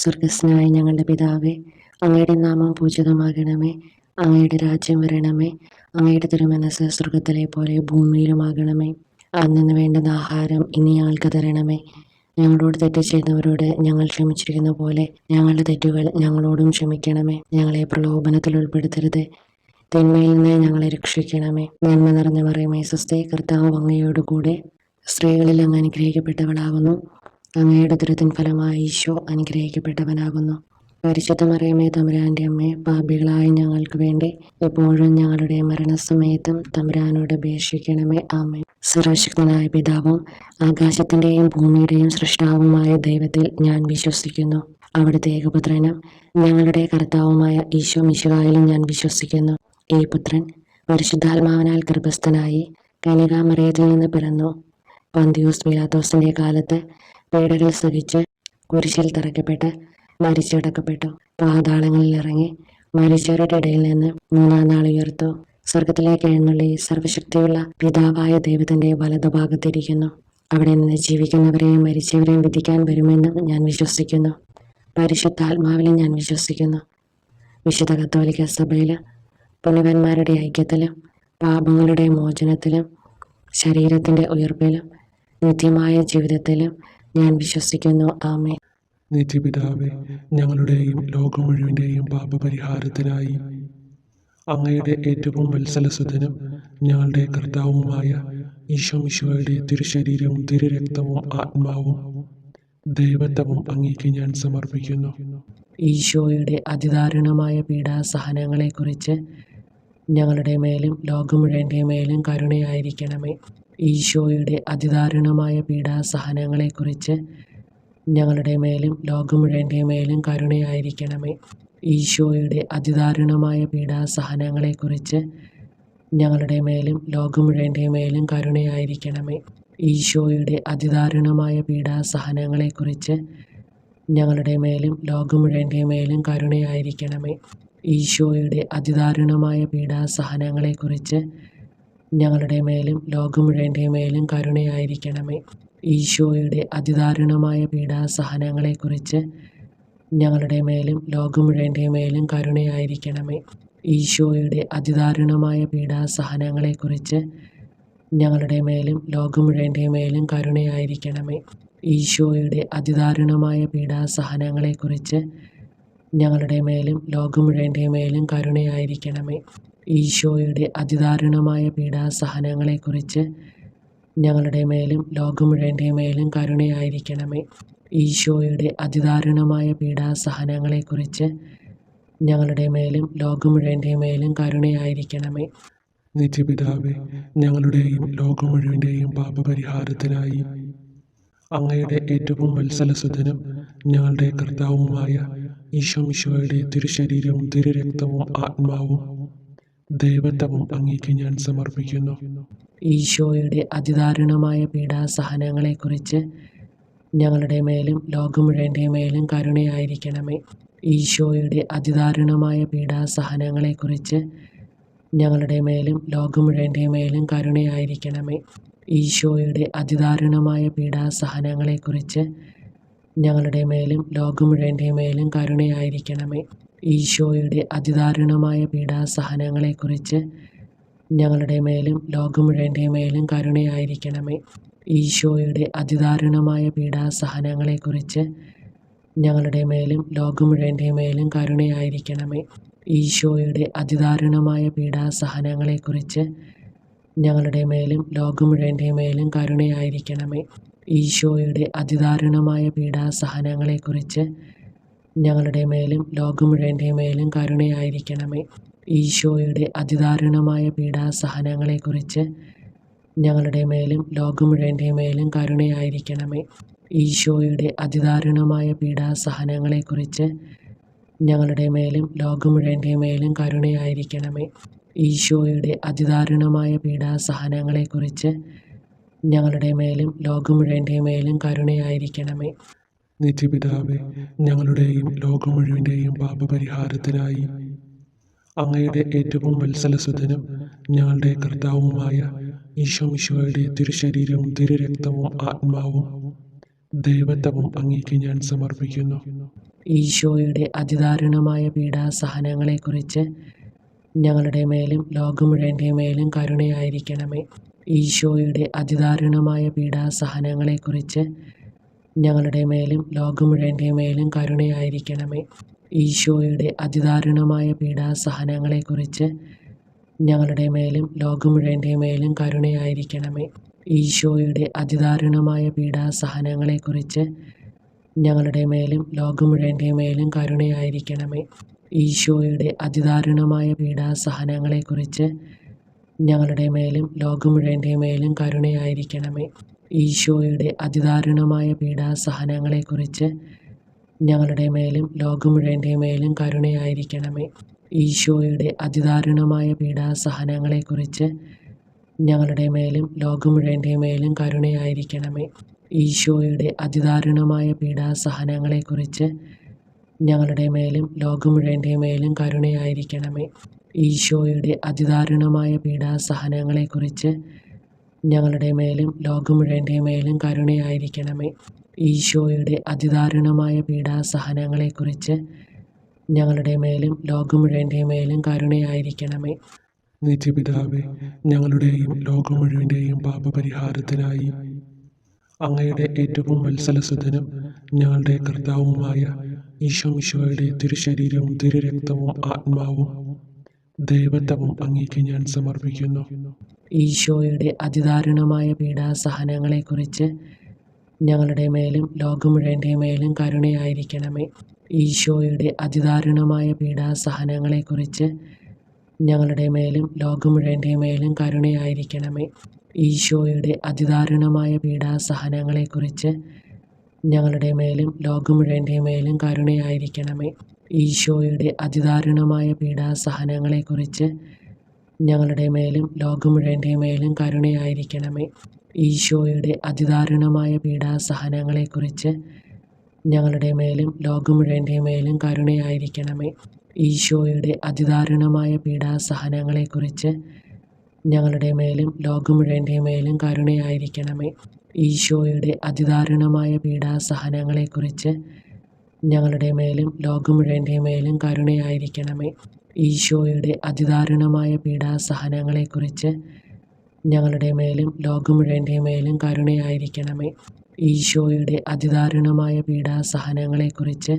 സ്വർഗസ്നായ ഞങ്ങളുടെ പിതാവേ, അങ്ങയുടെ നാമം പൂജിതമാകണമേ. അങ്ങയുടെ രാജ്യം വരണമേ. അങ്ങയുടെ തിരുമനസ്സ് സ്വർഗത്തിലെ പോലെ ഭൂമിയിലുമാകണമേ. അന്നു വേണ്ടുന്ന ആഹാരം ഇനി ഞങ്ങൾക്ക് തരണമേ. ഞങ്ങളോട് തെറ്റ് ചെയ്തവരോട് ഞങ്ങൾ ക്ഷമിച്ചിരിക്കുന്ന പോലെ ഞങ്ങളുടെ തെറ്റുകൾ ഞങ്ങളോടും ക്ഷമിക്കണമേ. ഞങ്ങളെ പ്രലോഭനത്തിൽ ഉൾപ്പെടുത്തരുത്, തിന്മയിൽ നിന്ന് ഞങ്ങളെ രക്ഷിക്കണമേ. നന്മ നിറഞ്ഞ മറിയമേ സ്വസ്തി, കർത്താവ് അങ്ങയോടുകൂടെ സ്ത്രീകളിൽ അങ്ങ് അനുഗ്രഹിക്കപ്പെട്ടവളാകുന്നു. അങ്ങയുടെ ഉദരത്തിൻ ഫലമായ ഈശോ അനുഗ്രഹിക്കപ്പെട്ടവനാകുന്നു. പരിശുദ്ധ മറിയമേ തമ്പുരാൻ്റെ അമ്മേ, പാപികളായ ഞങ്ങൾക്ക് വേണ്ടി എപ്പോഴും ഞങ്ങളുടെ മരണസമയത്തും തമ്പുരാനോട് അപേക്ഷിക്കണമേ. ആമേൻ. സർവശക്തനായ പിതാവും ആകാശത്തിൻ്റെയും ഭൂമിയുടെയും സൃഷ്ടാവുമായ ദൈവത്തിൽ ഞാൻ വിശ്വസിക്കുന്നു. അവിടുത്തെ ഏകപുത്രനും ഞങ്ങളുടെ കർത്താവുമായ ഈശോ മിശിഹായിലും ഞാൻ വിശ്വസിക്കുന്നു. ഈ പുത്രൻ പരിശുദ്ധാത്മാവിനാൽ ഗർഭസ്ഥനായി കന്യകാമറിയത്തിൽ നിന്ന് പിറന്നു. പന്തിയൂസ് പീലാത്തോസിന്റെ കാലത്ത് പീഡകൾ സഹിച്ച് കുരിശിൽ തറയ്ക്കപ്പെട്ട് മരിച്ചടക്കപ്പെട്ടു. പാതാളങ്ങളിൽ ഇറങ്ങി മരിച്ചവരുടെ ഇടയിൽ നിന്ന് മൂന്നാം നാൾ ഉയർത്തു. സ്വർഗത്തിലേക്ക് എഴുന്നള്ളി സർവശക്തിയുള്ള പിതാവായ ദൈവത്തിന്റെ വലതുഭാഗത്തിരിക്കുന്നു. അവിടെ നിന്ന് ജീവിക്കുന്നവരെയും മരിച്ചവരെയും വിധിക്കാൻ വരുമെന്നും ഞാൻ വിശ്വസിക്കുന്നു. പരിശുദ്ധാത്മാവിലും ഞാൻ വിശ്വസിക്കുന്നു. വിശുദ്ധ കത്തോലിക്ക സഭയിൽ പുണ്യവാന്മാരുടെ ഐക്യത്തിലും പാപങ്ങളുടെ മോചനത്തിലും ശരീരത്തിന്റെ ഉയർപ്പിലും നിത്യമായ ജീവിതത്തിലും ഞാൻ വിശ്വസിക്കുന്നു. ആമേൻ. നിത്യപിതാവേ, ഞങ്ങളുടെയും ലോകം മുഴുവൻ്റെയും പാപപരിഹാരത്തിനായി അങ്ങയുടെ ഏറ്റവും വത്സലസുതനും ഞങ്ങളുടെ കർത്താവുമായ ഈശോ മിശിഹായുടെ തിരുശരീരവും തിരുരക്തവും ആത്മാവും ദൈവത്വവും അങ്ങേക്ക് ഞാൻ സമർപ്പിക്കുന്നു. ഈശോയുടെ അതിദാരുണമായ പീഡാസഹനങ്ങളെക്കുറിച്ച് ഞങ്ങളുടെ മേലും ലോകം മുഴുവൻ്റെ മേലും കരുണയായിരിക്കണമേ. ഈശോയുടെ അതിദാരുണമായ പീഡാസഹനങ്ങളെക്കുറിച്ച് ഞങ്ങളുടെ മേലും ലോകം മുഴുവൻ്റെ മേലും കരുണയായിരിക്കണമേ. ഈശോയുടെ അതിദാരുണമായ പീഡാസഹനങ്ങളെക്കുറിച്ച് ഞങ്ങളുടെ മേലും ലോകം മുഴുവൻ്റെ മേലും കരുണയായിരിക്കണമേ. ഈശോയുടെ അതിദാരുണമായ പീഡാസഹനങ്ങളെക്കുറിച്ച് ഞങ്ങളുടെ മേലും ലോകം മുഴുവൻ്റെ മേലും കരുണയായിരിക്കണമേ. ഈശോയുടെ അതിദാരുണമായ പീഡാസഹനങ്ങളെക്കുറിച്ച് ഞങ്ങളുടെ മേലും ലോകം മുഴുവൻ്റെ മേലും കരുണയായിരിക്കണമേ. ഈശോയുടെ അതിദാരുണമായ പീഡാസഹനങ്ങളെക്കുറിച്ച് ഞങ്ങളുടെ മേലും ലോകം മുഴുവൻ്റെ മേലും കരുണയായിരിക്കണമേ. ഈശോയുടെ അതിദാരുണമായ പീഡാസഹനങ്ങളെക്കുറിച്ച് ഞങ്ങളുടെ മേലും ലോകം മുഴുവൻ്റെ മേലും കരുണയായിരിക്കണമേ. ഈശോയുടെ അതിദാരുണമായ പീഡാസഹനങ്ങളെക്കുറിച്ച് ഞങ്ങളുടെ മേലും ലോകം മുഴുവൻ്റെ മേലും കരുണയായിരിക്കണമേ. ഈശോയുടെ അതിദാരുണമായ പീഡാസഹനങ്ങളെക്കുറിച്ച് ഞങ്ങളുടെ മേലും ലോകം മുഴുവൻ്റെ മേലും കരുണയായിരിക്കണമേ. ഈശോയുടെ അതിദാരുണമായ പീഡാസഹനങ്ങളെക്കുറിച്ച് ഞങ്ങളുടെ മേലും ലോകം മുഴുവൻ്റെ മേലും കരുണയായിരിക്കണമേ. നിത്യപിതാവേ, ഞങ്ങളുടെയും ലോകം മുഴുവൻ്റെയും പാപപരിഹാരത്തിനായി അങ്ങയുടെ ഏറ്റവും വത്സലസുതനും ഞങ്ങളുടെ കർത്താവുമായ ഈശോ മിശിഹായുടെ തിരുശരീരവും തിരുരക്തവും ആത്മാവും ദൈവത്വവും അങ്ങേക്ക് ഞാൻ സമർപ്പിക്കുന്നു. ഈശോയുടെ അതിദാരുണമായ പീഡാസഹനങ്ങളെക്കുറിച്ച് ഞങ്ങളുടെ മേലും ലോകം മുഴുവൻ്റെ മേലും കരുണയായിരിക്കണമേ. ഈശോയുടെ അതിദാരുണമായ പീഡാസഹനങ്ങളെക്കുറിച്ച് ഞങ്ങളുടെ മേലും ലോകം മുഴുവൻ്റെ മേലും കരുണയായിരിക്കണമേ. ഈശോയുടെ അതിദാരുണമായ പീഡാസഹനങ്ങളെക്കുറിച്ച് ഞങ്ങളുടെ മേലും ലോകം മുഴുവൻ്റെ മേലും കരുണയായിരിക്കണമേ. ഈശോയുടെ അതിദാരുണമായ പീഡാസഹനങ്ങളെക്കുറിച്ച് ഞങ്ങളുടെ മേലും ലോകം മുഴുവൻ്റെ മേലും കരുണയായിരിക്കണമേ. ഈശോയുടെ അതിദാരുണമായ പീഡാസഹനങ്ങളെക്കുറിച്ച് ഞങ്ങളുടെ മേലും ലോകം മുഴുവൻ്റെ മേലും കരുണയായിരിക്കണമേ. ഈശോയുടെ അതിദാരുണമായ പീഡാസഹനങ്ങളെക്കുറിച്ച് ഞങ്ങളുടെ മേലും ലോകം മുഴുവൻ്റെ മേലും കരുണയായിരിക്കണമേ. ഈശോയുടെ അതിദാരുണമായ പീഡാസഹനങ്ങളെക്കുറിച്ച് ഞങ്ങളുടെ മേലും ലോകം മുഴുവൻ്റെ മേലും കരുണയായിരിക്കണമേ. ഈശോയുടെ അതിദാരുണമായ പീഡാസഹനങ്ങളെക്കുറിച്ച് ഞങ്ങളുടെ മേലും ലോകം മുഴുവൻ്റെ മേലും കരുണയായിരിക്കണമേ. ഈശോയുടെ അതിദാരുണമായ പീഡാസഹനങ്ങളെക്കുറിച്ച് ഞങ്ങളുടെ മേലും ലോകം മുഴുവൻ്റെ മേലും കരുണയായിരിക്കണമേ. ഈശോയുടെ അതിദാരുണമായ പീഡാസഹനങ്ങളെക്കുറിച്ച് ഞങ്ങളുടെ മേലും ലോകം മുഴുവൻ്റെ മേലും കരുണയായിരിക്കണമേ. നിത്യപിതാവേ, ഞങ്ങളുടെയും ലോകം മുഴുവൻ്റെയും പാപപരിഹാരത്തിനായി അങ്ങയുടെ ഏറ്റവും വത്സലസുതനും ഞങ്ങളുടെ കർത്താവുമായ ഈശോ മിശിഹായുടെ തിരുശരീരവും തിരുരക്തവും ആത്മാവും ദൈവത്വവും അങ്ങേക്ക് ഞാൻ സമർപ്പിക്കുന്നു. ഈശോയുടെ അതിദാരുണമായ പീഡാസഹനങ്ങളെക്കുറിച്ച് ഞങ്ങളുടെ മേലും ലോകം മുഴുവൻ്റെ മേലും കരുണയായിരിക്കണമേ. ഈശോയുടെ അതിദാരുണമായ പീഡാസഹനങ്ങളെക്കുറിച്ച് ഞങ്ങളുടെ മേലും ലോകം മുഴുവൻ്റെ മേലും കരുണയായിരിക്കണമേ. ഈശോയുടെ അതിദാരുണമായ പീഡാസഹനങ്ങളെക്കുറിച്ച് ഞങ്ങളുടെ മേലും ലോകം മുഴുവൻ്റെ മേലും കരുണയായിരിക്കണമേ. ഈശോയുടെ അതിദാരുണമായ പീഡാസഹനങ്ങളെക്കുറിച്ച് ഞങ്ങളുടെ മേലും ലോകം മുഴുവൻ്റെ മേലും കരുണയായിരിക്കണമേ. ഈശോയുടെ അതിദാരുണമായ പീഡാസഹനങ്ങളെക്കുറിച്ച് ഞങ്ങളുടെ മേലും ലോകം മുഴുവൻ്റെ മേലും കരുണയായിരിക്കണമേ. ഈശോയുടെ അതിദാരുണമായ പീഡാസഹനങ്ങളെക്കുറിച്ച് ഞങ്ങളുടെ മേലും ലോകം മുഴുവൻ്റെ മേലും കരുണയായിരിക്കണമേ. ഈശോയുടെ അതിദാരുണമായ പീഡാസഹനങ്ങളെക്കുറിച്ച് ഞങ്ങളുടെ മേലും ലോകം മുഴുവൻ്റെ മേലും കരുണയായിരിക്കണമേ. ഈശോയുടെ അതിദാരുണമായ പീഡാസഹനങ്ങളെക്കുറിച്ച് ഞങ്ങളുടെ മേലും ലോകം മുഴുവൻ്റെ മേലും കരുണയായിരിക്കണമേ. ഈശോയുടെ അതിദാരുണമായ പീഡാസഹനങ്ങളെക്കുറിച്ച് ഞങ്ങളുടെ മേലും ലോകം മുഴുവൻ്റെ മേലും കരുണയായിരിക്കണമേ. ഈശോയുടെ അതിദാരുണമായ പീഡാസഹനങ്ങളെക്കുറിച്ച് ഞങ്ങളുടെ മേലും ലോകം മുഴുവൻ്റെ മേലും കരുണയായിരിക്കണമേ. നിത്യപിതാവേ, ഞങ്ങളുടെയും ലോകം മുഴുവൻ്റെയും പാപപരിഹാരത്തിനായി അങ്ങയുടെ ഏറ്റവും വത്സലസുതനും ഞങ്ങളുടെ കർത്താവുമായ ഈശോമിശിഹായുടെ തിരുശരീരവും തിരുരക്തവും ആത്മാവും ദൈവത്വവും അങ്ങേക്ക് ഞാൻ സമർപ്പിക്കുന്നു. ഈശോയുടെ അതിദാരുണമായ പീഡാസഹനങ്ങളെക്കുറിച്ച് ഞങ്ങളുടെ മേലും ലോകം മുഴുവൻ്റെ മേലും കരുണയായിരിക്കണമേ. ഈശോയുടെ അതിദാരുണമായ പീഡാസഹനങ്ങളെക്കുറിച്ച് ഞങ്ങളുടെ മേലും ലോകം മുഴുവൻ്റെ മേലും കരുണയായിരിക്കണമേ. ഈശോയുടെ അതിദാരുണമായ പീഡാസഹനങ്ങളെക്കുറിച്ച് ഞങ്ങളുടെ മേലും ലോകം മുഴുവൻ്റെ മേലും കരുണയായിരിക്കണമേ. ഈശോയുടെ അതിദാരുണമായ പീഡാസഹനങ്ങളെക്കുറിച്ച് ഞങ്ങളുടെ മേലും ലോകം മുഴുവൻ്റെ മേലും കരുണയായിരിക്കണമേ. ഈശോയുടെ അതിദാരുണമായ പീഡാസഹനങ്ങളെക്കുറിച്ച് ഞങ്ങളുടെ മേലും ലോകം മുഴുവൻ്റെ മേലും കരുണയായിരിക്കണമേ. ഈശോയുടെ അതിദാരുണമായ പീഡാസഹനങ്ങളെക്കുറിച്ച് ഞങ്ങളുടെ മേലും ലോകം മുഴുവൻ്റെ മേലും കരുണയായിരിക്കണമേ. ഈശോയുടെ അതിദാരുണമായ പീഡാസഹനങ്ങളെക്കുറിച്ച് ഞങ്ങളുടെ മേലും ലോകം മുഴുവൻ്റെ മേലും കരുണയായിരിക്കണമേ. ഈശോയുടെ അതിദാരുണമായ പീഡാസഹനങ്ങളെക്കുറിച്ച് ഞങ്ങളുടെ മേലും ലോകം മുഴുവൻ്റെ മേലും കരുണയായിരിക്കണമേ. ഈശോയുടെ അതിദാരുണമായ പീഡാസഹനങ്ങളെക്കുറിച്ച്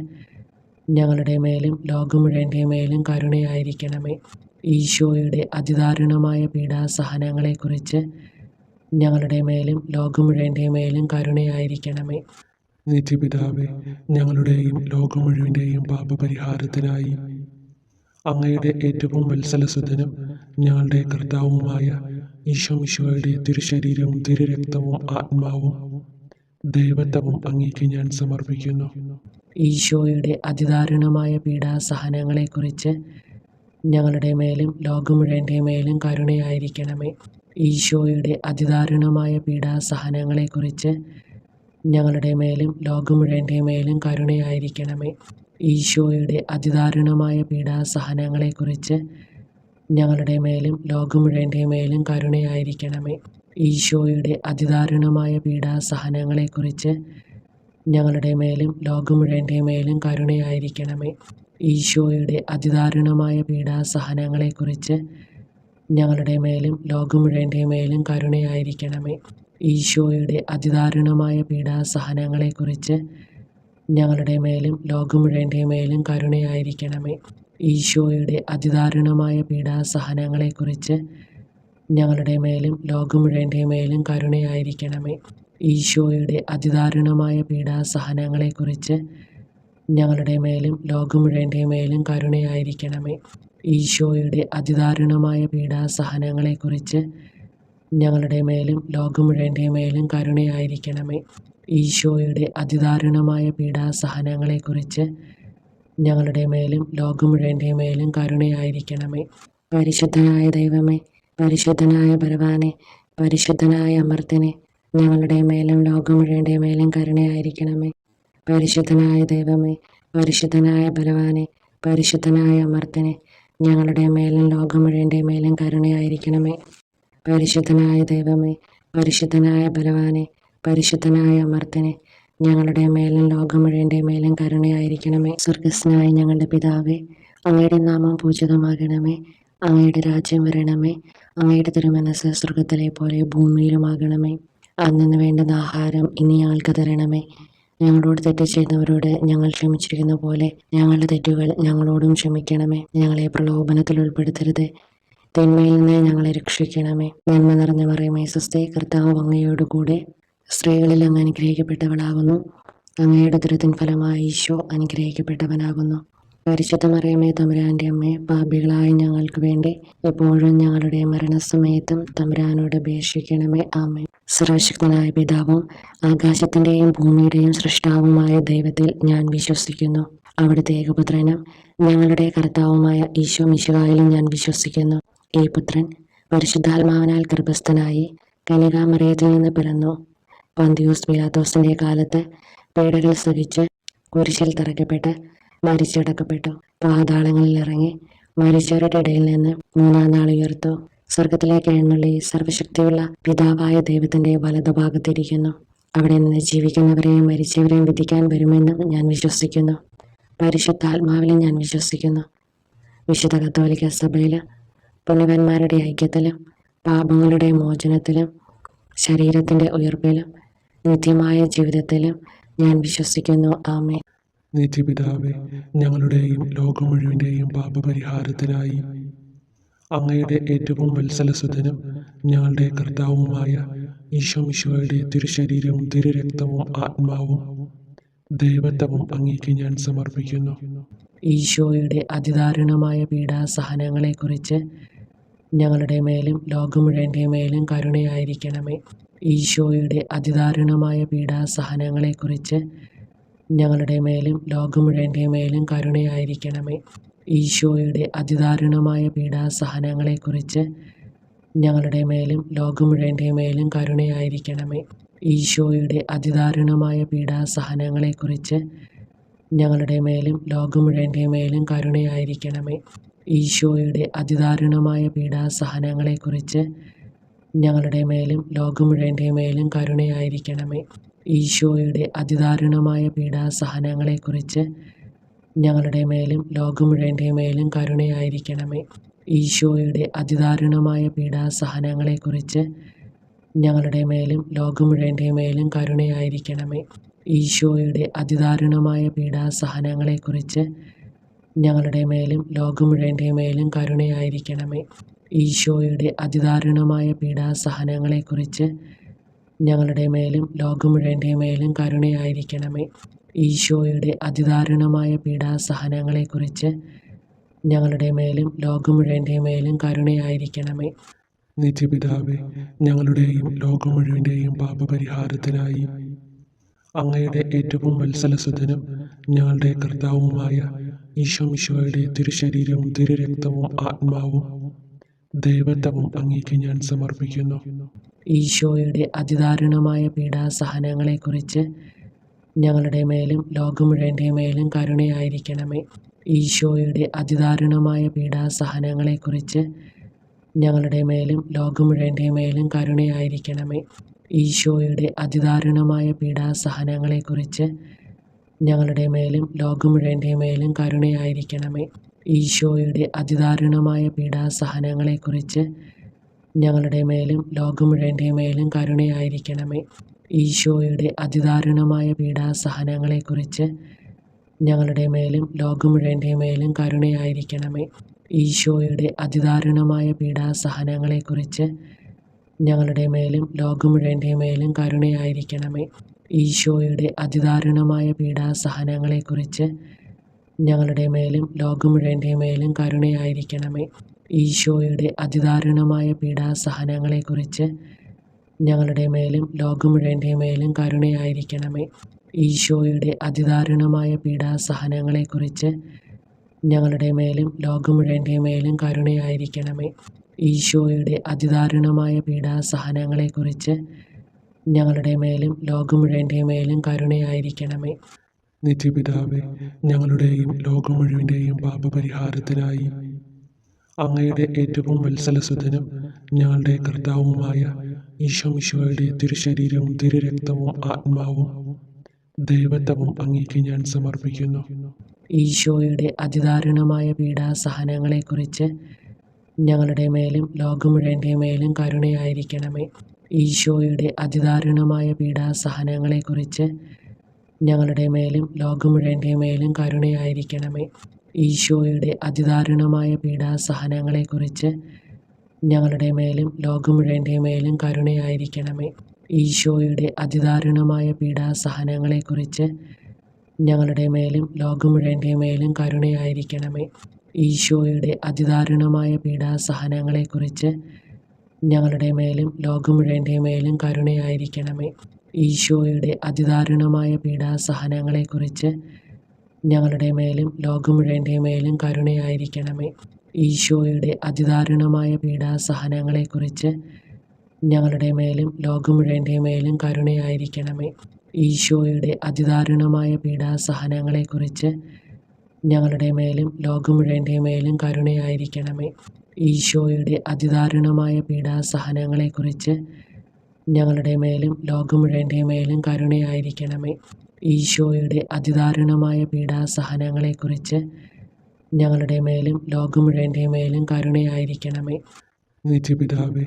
ഞങ്ങളുടെ മേലും ലോകം മുഴുവൻ്റെ മേലും കരുണയായിരിക്കണമേ. ഈശോയുടെ അതിദാരുണമായ പീഡാസഹനങ്ങളെക്കുറിച്ച് ഞങ്ങളുടെ മേലും ലോകം മുഴുവൻ്റെ മേലും കരുണയായിരിക്കണമേ. നിത്യപിതാവേ, ഞങ്ങളുടെയും ലോകം മുഴുവൻ്റെയും പാപപരിഹാരത്തിനായി അങ്ങയുടെ ഏറ്റവും വത്സലസുതനും ഞങ്ങളുടെ കർത്താവുമായ ഈശോമിശിഹായുടെ തിരുശരീരവും തിരുരക്തവും ആത്മാവും ദൈവത്വവും അങ്ങേക്ക് ഞാൻ സമർപ്പിക്കുന്നു. ഈശോയുടെ അതിദാരുണമായ പീഡാസഹനങ്ങളെക്കുറിച്ച് ഞങ്ങളുടെ മേലും ലോകം മുഴുവൻ്റെ മേലും കരുണയായിരിക്കണമേ. ഈശോയുടെ അതിദാരുണമായ പീഡാസഹനങ്ങളെക്കുറിച്ച് ഞങ്ങളുടെ മേലും ലോകം മുഴുവൻ്റെ മേലും കരുണയായിരിക്കണമേ. ഈശോയുടെ അതിദാരുണമായ പീഡാസഹനങ്ങളെക്കുറിച്ച് ഞങ്ങളുടെ മേലും ലോകം മുഴുവൻ്റെ മേലും കരുണയായിരിക്കണമേ. ഈശോയുടെ അതിദാരുണമായ പീഡാസഹനങ്ങളെക്കുറിച്ച് ഞങ്ങളുടെ മേലും ലോകം മുഴുവൻ്റെ മേലും കരുണയായിരിക്കണമേ. ഈശോയുടെ അതിദാരുണമായ പീഡാസഹനങ്ങളെക്കുറിച്ച് ഞങ്ങളുടെ മേലും ലോകം മുഴുവൻ്റെ മേലും കരുണയായിരിക്കണമേ. ഈശോയുടെ അതിദാരുണമായ പീഡാസഹനങ്ങളെക്കുറിച്ച് ഞങ്ങളുടെ മേലും ലോകം മുഴുവൻ്റെ മേലും കരുണയായിരിക്കണമേ. ഈശോയുടെ അതിദാരുണമായ പീഡാസഹനങ്ങളെക്കുറിച്ച് ഞങ്ങളുടെ മേലും ലോകം മുഴുവൻ്റെ മേലും കരുണയായിരിക്കണമേ. ഈശോയുടെ അതിദാരുണമായ പീഡാസഹനങ്ങളെക്കുറിച്ച് ഞങ്ങളുടെ മേലും ലോകം മുഴുവൻ്റെ മേലും കരുണയായിരിക്കണമേ. ഈശോയുടെ അതിദാരുണമായ പീഡാസഹനങ്ങളെക്കുറിച്ച് ഞങ്ങളുടെ മേലും ലോകം മുഴുവൻ്റെ മേലും കരുണയായിരിക്കണമേ. ഈശോയുടെ അതിദാരുണമായ പീഡാസഹനങ്ങളെക്കുറിച്ച് ഞങ്ങളുടെ മേലും ലോകം മുഴുവൻ്റെ മേലും കരുണയായിരിക്കണമേ. പരിശുദ്ധനായ ദൈവമേ, പരിശുദ്ധനായ ബലവാനെ, പരിശുദ്ധനായ അമർത്യനെ, ഞങ്ങളുടെ മേലും ലോകം മുഴുവൻ്റെ മേലും കരുണയായിരിക്കണമേ. പരിശുദ്ധനായ ദൈവമേ, പരിശുദ്ധനായ ബലവാനെ, പരിശുദ്ധനായ അമർത്യനെ, ഞങ്ങളുടെ മേലും ലോകം മുഴുവൻ്റെ മേലും കരുണയായിരിക്കണമേ. പരിശുദ്ധനായ ദൈവമേ, പരിശുദ്ധനായ ബലവാനെ, പരിശുദ്ധനായ അമർത്യനെ, ഞങ്ങളുടെ മേലും ലോകം മുഴുവൻ്റെ മേലും കരുണയായിരിക്കണമേ. സ്വർഗസ്നായ ഞങ്ങളുടെ പിതാവേ, അങ്ങയുടെ നാമം പൂജിതമാകണമേ. അങ്ങയുടെ രാജ്യം വരണമേ. അങ്ങയുടെ തിരുമനസ് സ്വർഗത്തിലെ പോലെ ഭൂമിയിലുമാകണമേ. അന്നു വേണ്ടുന്ന ആഹാരം ഇനി ഞങ്ങൾക്ക് തരണമേ. ഞങ്ങളോട് തെറ്റ് ചെയ്യുന്നവരോട് ഞങ്ങൾ ക്ഷമിച്ചിരിക്കുന്ന പോലെ ഞങ്ങളുടെ തെറ്റുകൾ ഞങ്ങളോടും ക്ഷമിക്കണമേ. ഞങ്ങളെ പ്രലോഭനത്തിൽ ഉൾപ്പെടുത്തരുത്, തിന്മയിൽ നിന്ന് ഞങ്ങളെ രക്ഷിക്കണമേ. നന്മ നിറഞ്ഞ മറിയമേ സ്വസ്തി, കർത്താവ് അങ്ങയോടുകൂടെ സ്ത്രീകളിൽ അങ്ങ് അനുഗ്രഹിക്കപ്പെട്ടവളാകുന്നു. അങ്ങയുടെ ഉദരത്തിൻ ഫലമായ ഈശോ അനുഗ്രഹിക്കപ്പെട്ടവനാകുന്നു. പരിശുദ്ധ മറിയമേ തമ്പുരാൻ്റെ അമ്മേ, പാപികളായ ഞങ്ങൾക്ക് വേണ്ടി എപ്പോഴും ഞങ്ങളുടെ മരണസമയത്തും തമ്പുരാനോട് അപേക്ഷിക്കണമേ. ആമേൻ. സർവശക്തനായ പിതാവും ആകാശത്തിൻ്റെയും ഭൂമിയുടെയും സൃഷ്ടാവുമായ ദൈവത്തിൽ ഞാൻ വിശ്വസിക്കുന്നു. അവിടുത്തെ ഏകപുത്രനും ഞങ്ങളുടെ കർത്താവുമായ ഈശോ മിശിഹായിലും ഞാൻ വിശ്വസിക്കുന്നു. ഈ പുത്രൻ പരിശുദ്ധാത്മാവിനാൽ ഗർഭസ്ഥനായി കന്യകാമറിയത്തിൽ നിന്ന് പിറന്നു. പന്തിയൂസ് പീലാത്തോസിന്റെ കാലത്ത് പീഡകൾ സഹിച്ച് കുരിശിൽ തറയ്ക്കപ്പെട്ട് മരിച്ചടക്കപ്പെട്ടു. പാതാളങ്ങളിൽ ഇറങ്ങി മരിച്ചവരുടെ ഇടയിൽ നിന്ന് മൂന്നാം നാൾ ഉയർത്തു. സ്വർഗത്തിലേക്ക് എഴുന്നള്ളി സർവശക്തിയുള്ള പിതാവായ ദൈവത്തിന്റെ വലതുഭാഗത്തിരിക്കുന്നു. അവിടെ നിന്ന് ജീവിക്കുന്നവരെയും മരിച്ചവരെയും വിധിക്കാൻ വരുമെന്നും ഞാൻ വിശ്വസിക്കുന്നു. പരിശുദ്ധാത്മാവിലും ഞാൻ വിശ്വസിക്കുന്നു. വിശുദ്ധ കത്തോലിക്ക സഭയിൽ പുണ്യവാന്മാരുടെ ഐക്യത്തിലും പാപങ്ങളുടെ മോചനത്തിലും ശരീരത്തിൻ്റെ ഉയർപ്പിലും നിത്യമായ ജീവിതത്തിലും ഞാൻ വിശ്വസിക്കുന്നു. ആമേൻ. നിത്യപിതാവേ, ഞങ്ങളുടെയും ലോകം മുഴുവൻ്റെയും പാപപരിഹാരത്തിനായി അങ്ങയുടെ ഏറ്റവും വത്സലസുതനും ഞങ്ങളുടെ കർത്താവുമായ ഈശോ മിശിഹായുടെ തിരുശരീരവും തിരുരക്തവും ആത്മാവും ദൈവത്വവും അങ്ങേക്ക് ഞാൻ സമർപ്പിക്കുന്നു. ഈശോയുടെ അതിദാരുണമായ പീഡാസഹനങ്ങളെക്കുറിച്ച് ഞങ്ങളുടെ മേലും ലോകം മുഴുവൻ്റെ മേലും കരുണയായിരിക്കണമേ. ഈശോയുടെ അതിദാരുണമായ പീഡാസഹനങ്ങളെക്കുറിച്ച് ഞങ്ങളുടെ മേലും ലോകം മുഴുവൻ്റെ മേലും കരുണയായിരിക്കണമേ. ഈശോയുടെ അതിദാരുണമായ പീഡാസഹനങ്ങളെക്കുറിച്ച് ഞങ്ങളുടെ മേലും ലോകം മുഴുവൻ്റെ മേലും കരുണയായിരിക്കണമേ. ഈശോയുടെ അതിദാരുണമായ പീഡാസഹനങ്ങളെക്കുറിച്ച് ഞങ്ങളുടെ മേലും ലോകം മുഴുവൻ്റെ മേലും കരുണയായിരിക്കണമേ. ഈശോയുടെ അതിദാരുണമായ പീഡാസഹനങ്ങളെക്കുറിച്ച് ഞങ്ങളുടെ മേലും ലോകം മുഴുവൻ്റെ മേലും കരുണയായിരിക്കണമേ. ഈശോയുടെ അതിദാരുണമായ പീഡാസഹനങ്ങളെക്കുറിച്ച് ഞങ്ങളുടെ മേലും ലോകം മുഴുവൻ്റെ മേലും കരുണയായിരിക്കണമേ. ഈശോയുടെ അതിദാരുണമായ പീഡാസഹനങ്ങളെക്കുറിച്ച് ഞങ്ങളുടെ മേലും ലോകം മുഴുവൻ്റെ മേലും കരുണയായിരിക്കണമേ. ഈശോയുടെ അതിദാരുണമായ പീഡാസഹനങ്ങളെക്കുറിച്ച് ഞങ്ങളുടെ മേലും ലോകം മുഴുവൻ്റെ മേലും കരുണയായിരിക്കണമേ. ഈശോയുടെ അതിദാരുണമായ പീഡാസഹനങ്ങളെക്കുറിച്ച് ഞങ്ങളുടെ മേലും ലോകം മുഴുവൻ്റെ മേലും കരുണയായിരിക്കണമേ. ഈശോയുടെ അതിദാരുണമായ പീഡാസഹനങ്ങളെക്കുറിച്ച് ഞങ്ങളുടെ മേലും ലോകം മുഴുവൻ്റെ മേലും കരുണയായിരിക്കണമേ. നിത്യപിതാവേ, ഞങ്ങളുടെയും ലോകം മുഴുവൻ്റെയും പാപപരിഹാരത്തിനായി അങ്ങയുടെ ഏറ്റവും വത്സലസുതനും ഞങ്ങളുടെ കർത്താവുമായ ഈശോ മിശിഹായുടെ തിരുശരീരവും തിരുരക്തവും ആത്മാവും ദൈവത്വവും അങ്ങേക്ക് ഞാൻ സമർപ്പിക്കുന്നു. ഈശോയുടെ അതിദാരുണമായ പീഡാസഹനങ്ങളെക്കുറിച്ച് ഞങ്ങളുടെ മേലും ലോകം മുഴുവൻ്റെ മേലും കരുണയായിരിക്കണമേ. ഈശോയുടെ അതിദാരുണമായ പീഡാസഹനങ്ങളെക്കുറിച്ച് ഞങ്ങളുടെ മേലും ലോകം മുഴുവൻ്റെ മേലും കരുണയായിരിക്കണമേ. ഈശോയുടെ അതിദാരുണമായ പീഡാസഹനങ്ങളെക്കുറിച്ച് ഞങ്ങളുടെ മേലും ലോകം മുഴുവൻ്റെ മേലും കരുണയായിരിക്കണമേ. ഈശോയുടെ അതിദാരുണമായ പീഡാസഹനങ്ങളെക്കുറിച്ച് ഞങ്ങളുടെ മേലും ലോകം മുഴുവൻ്റെ മേലും കരുണയായിരിക്കണമേ. ഈശോയുടെ അതിദാരുണമായ പീഡാസഹനങ്ങളെക്കുറിച്ച് ഞങ്ങളുടെ മേലും ലോകം മുഴുവൻ്റെ മേലും കരുണയായിരിക്കണമേ. ഈശോയുടെ അതിദാരുണമായ പീഡാസഹനങ്ങളെക്കുറിച്ച് ഞങ്ങളുടെ മേലും ലോകം മുഴുവൻ്റെ മേലും കരുണയായിരിക്കണമേ. ഈശോയുടെ അതിദാരുണമായ പീഡാസഹനങ്ങളെക്കുറിച്ച് ഞങ്ങളുടെ മേലും ലോകം മുഴുവൻ്റെ മേലും കരുണയായിരിക്കണമേ. ഈശോയുടെ അതിദാരുണമായ പീഡാസഹനങ്ങളെക്കുറിച്ച് ഞങ്ങളുടെ മേലും ലോകം മുഴുവൻ്റെ മേലും കരുണയായിരിക്കണമേ. ഈശോയുടെ അതിദാരുണമായ പീഡാസഹനങ്ങളെക്കുറിച്ച് ഞങ്ങളുടെ മേലും ലോകം മുഴുവൻ്റെ മേലും കരുണയായിരിക്കണമേ. ഈശോയുടെ അതിദാരുണമായ പീഡാസഹനങ്ങളെക്കുറിച്ച് ഞങ്ങളുടെ മേലും ലോകം മുഴുവൻ്റെ മേലും കരുണയായിരിക്കണമേ. നിത്യപിതാവേ, ഞങ്ങളുടെയും ലോകം മുഴുവൻ്റെയും പാപപരിഹാരത്തിനായി അങ്ങയുടെ ഏറ്റവും വത്സലസുതനും ഞങ്ങളുടെ കർത്താവുമായ ഈശോ മിശിഹായുടെ തിരുശരീരവും തിരുരക്തവും ആത്മാവും ദൈവത്വവും അങ്ങേക്ക് ഞാൻ സമർപ്പിക്കുന്നു. ഈശോയുടെ അതിദാരുണമായ പീഡാസഹനങ്ങളെക്കുറിച്ച് ഞങ്ങളുടെ മേലും ലോകം മുഴുവൻ്റെ മേലും കരുണയായിരിക്കണമേ. ഈശോയുടെ അതിദാരുണമായ പീഡാസഹനങ്ങളെക്കുറിച്ച് ഞങ്ങളുടെ മേലും ലോകം മുഴുവൻ്റെ മേലും കരുണയായിരിക്കണമേ. ഈശോയുടെ അതിദാരുണമായ പീഡാസഹനങ്ങളെക്കുറിച്ച് ഞങ്ങളുടെ മേലും ലോകം മുഴുവൻ്റെ മേലും കരുണയായിരിക്കണമേ. ഈശോയുടെ അതിദാരുണമായ പീഡാസഹനങ്ങളെക്കുറിച്ച് ഞങ്ങളുടെ മേലും ലോകം മുഴുവൻ്റെ മേലും കരുണയായിരിക്കണമേ. ഈശോയുടെ അതിദാരുണമായ പീഡാസഹനങ്ങളെക്കുറിച്ച് ഞങ്ങളുടെ മേലും ലോകം മുഴുവൻ്റെ മേലും കരുണയായിരിക്കണമേ. ഈശോയുടെ അതിദാരുണമായ പീഡാസഹനങ്ങളെക്കുറിച്ച് ഞങ്ങളുടെ മേലും ലോകം മുഴുവൻ്റെ മേലും കരുണയായിരിക്കണമേ. ഈശോയുടെ അതിദാരുണമായ പീഡാസഹനങ്ങളെക്കുറിച്ച് ഞങ്ങളുടെ മേലും ലോകം മുഴുവൻ്റെ മേലും കരുണയായിരിക്കണമേ. ഈശോയുടെ അതിദാരുണമായ പീഡാസഹനങ്ങളെക്കുറിച്ച് ഞങ്ങളുടെ മേലും ലോകം മുഴുവൻ്റെ മേലും കരുണയായിരിക്കണമേ. ഈശോയുടെ അതിദാരുണമായ പീഡാസഹനങ്ങളെക്കുറിച്ച് ഞങ്ങളുടെ മേലും ലോകം മുഴുവൻ്റെ മേലും കരുണയായിരിക്കണമേ. ഈശോയുടെ അതിദാരുണമായ പീഡാസഹനങ്ങളെക്കുറിച്ച് ഞങ്ങളുടെ മേലും ലോകം മുഴുവൻ്റെ മേലും കരുണയായിരിക്കണമേ. നിത്യപിതാവേ,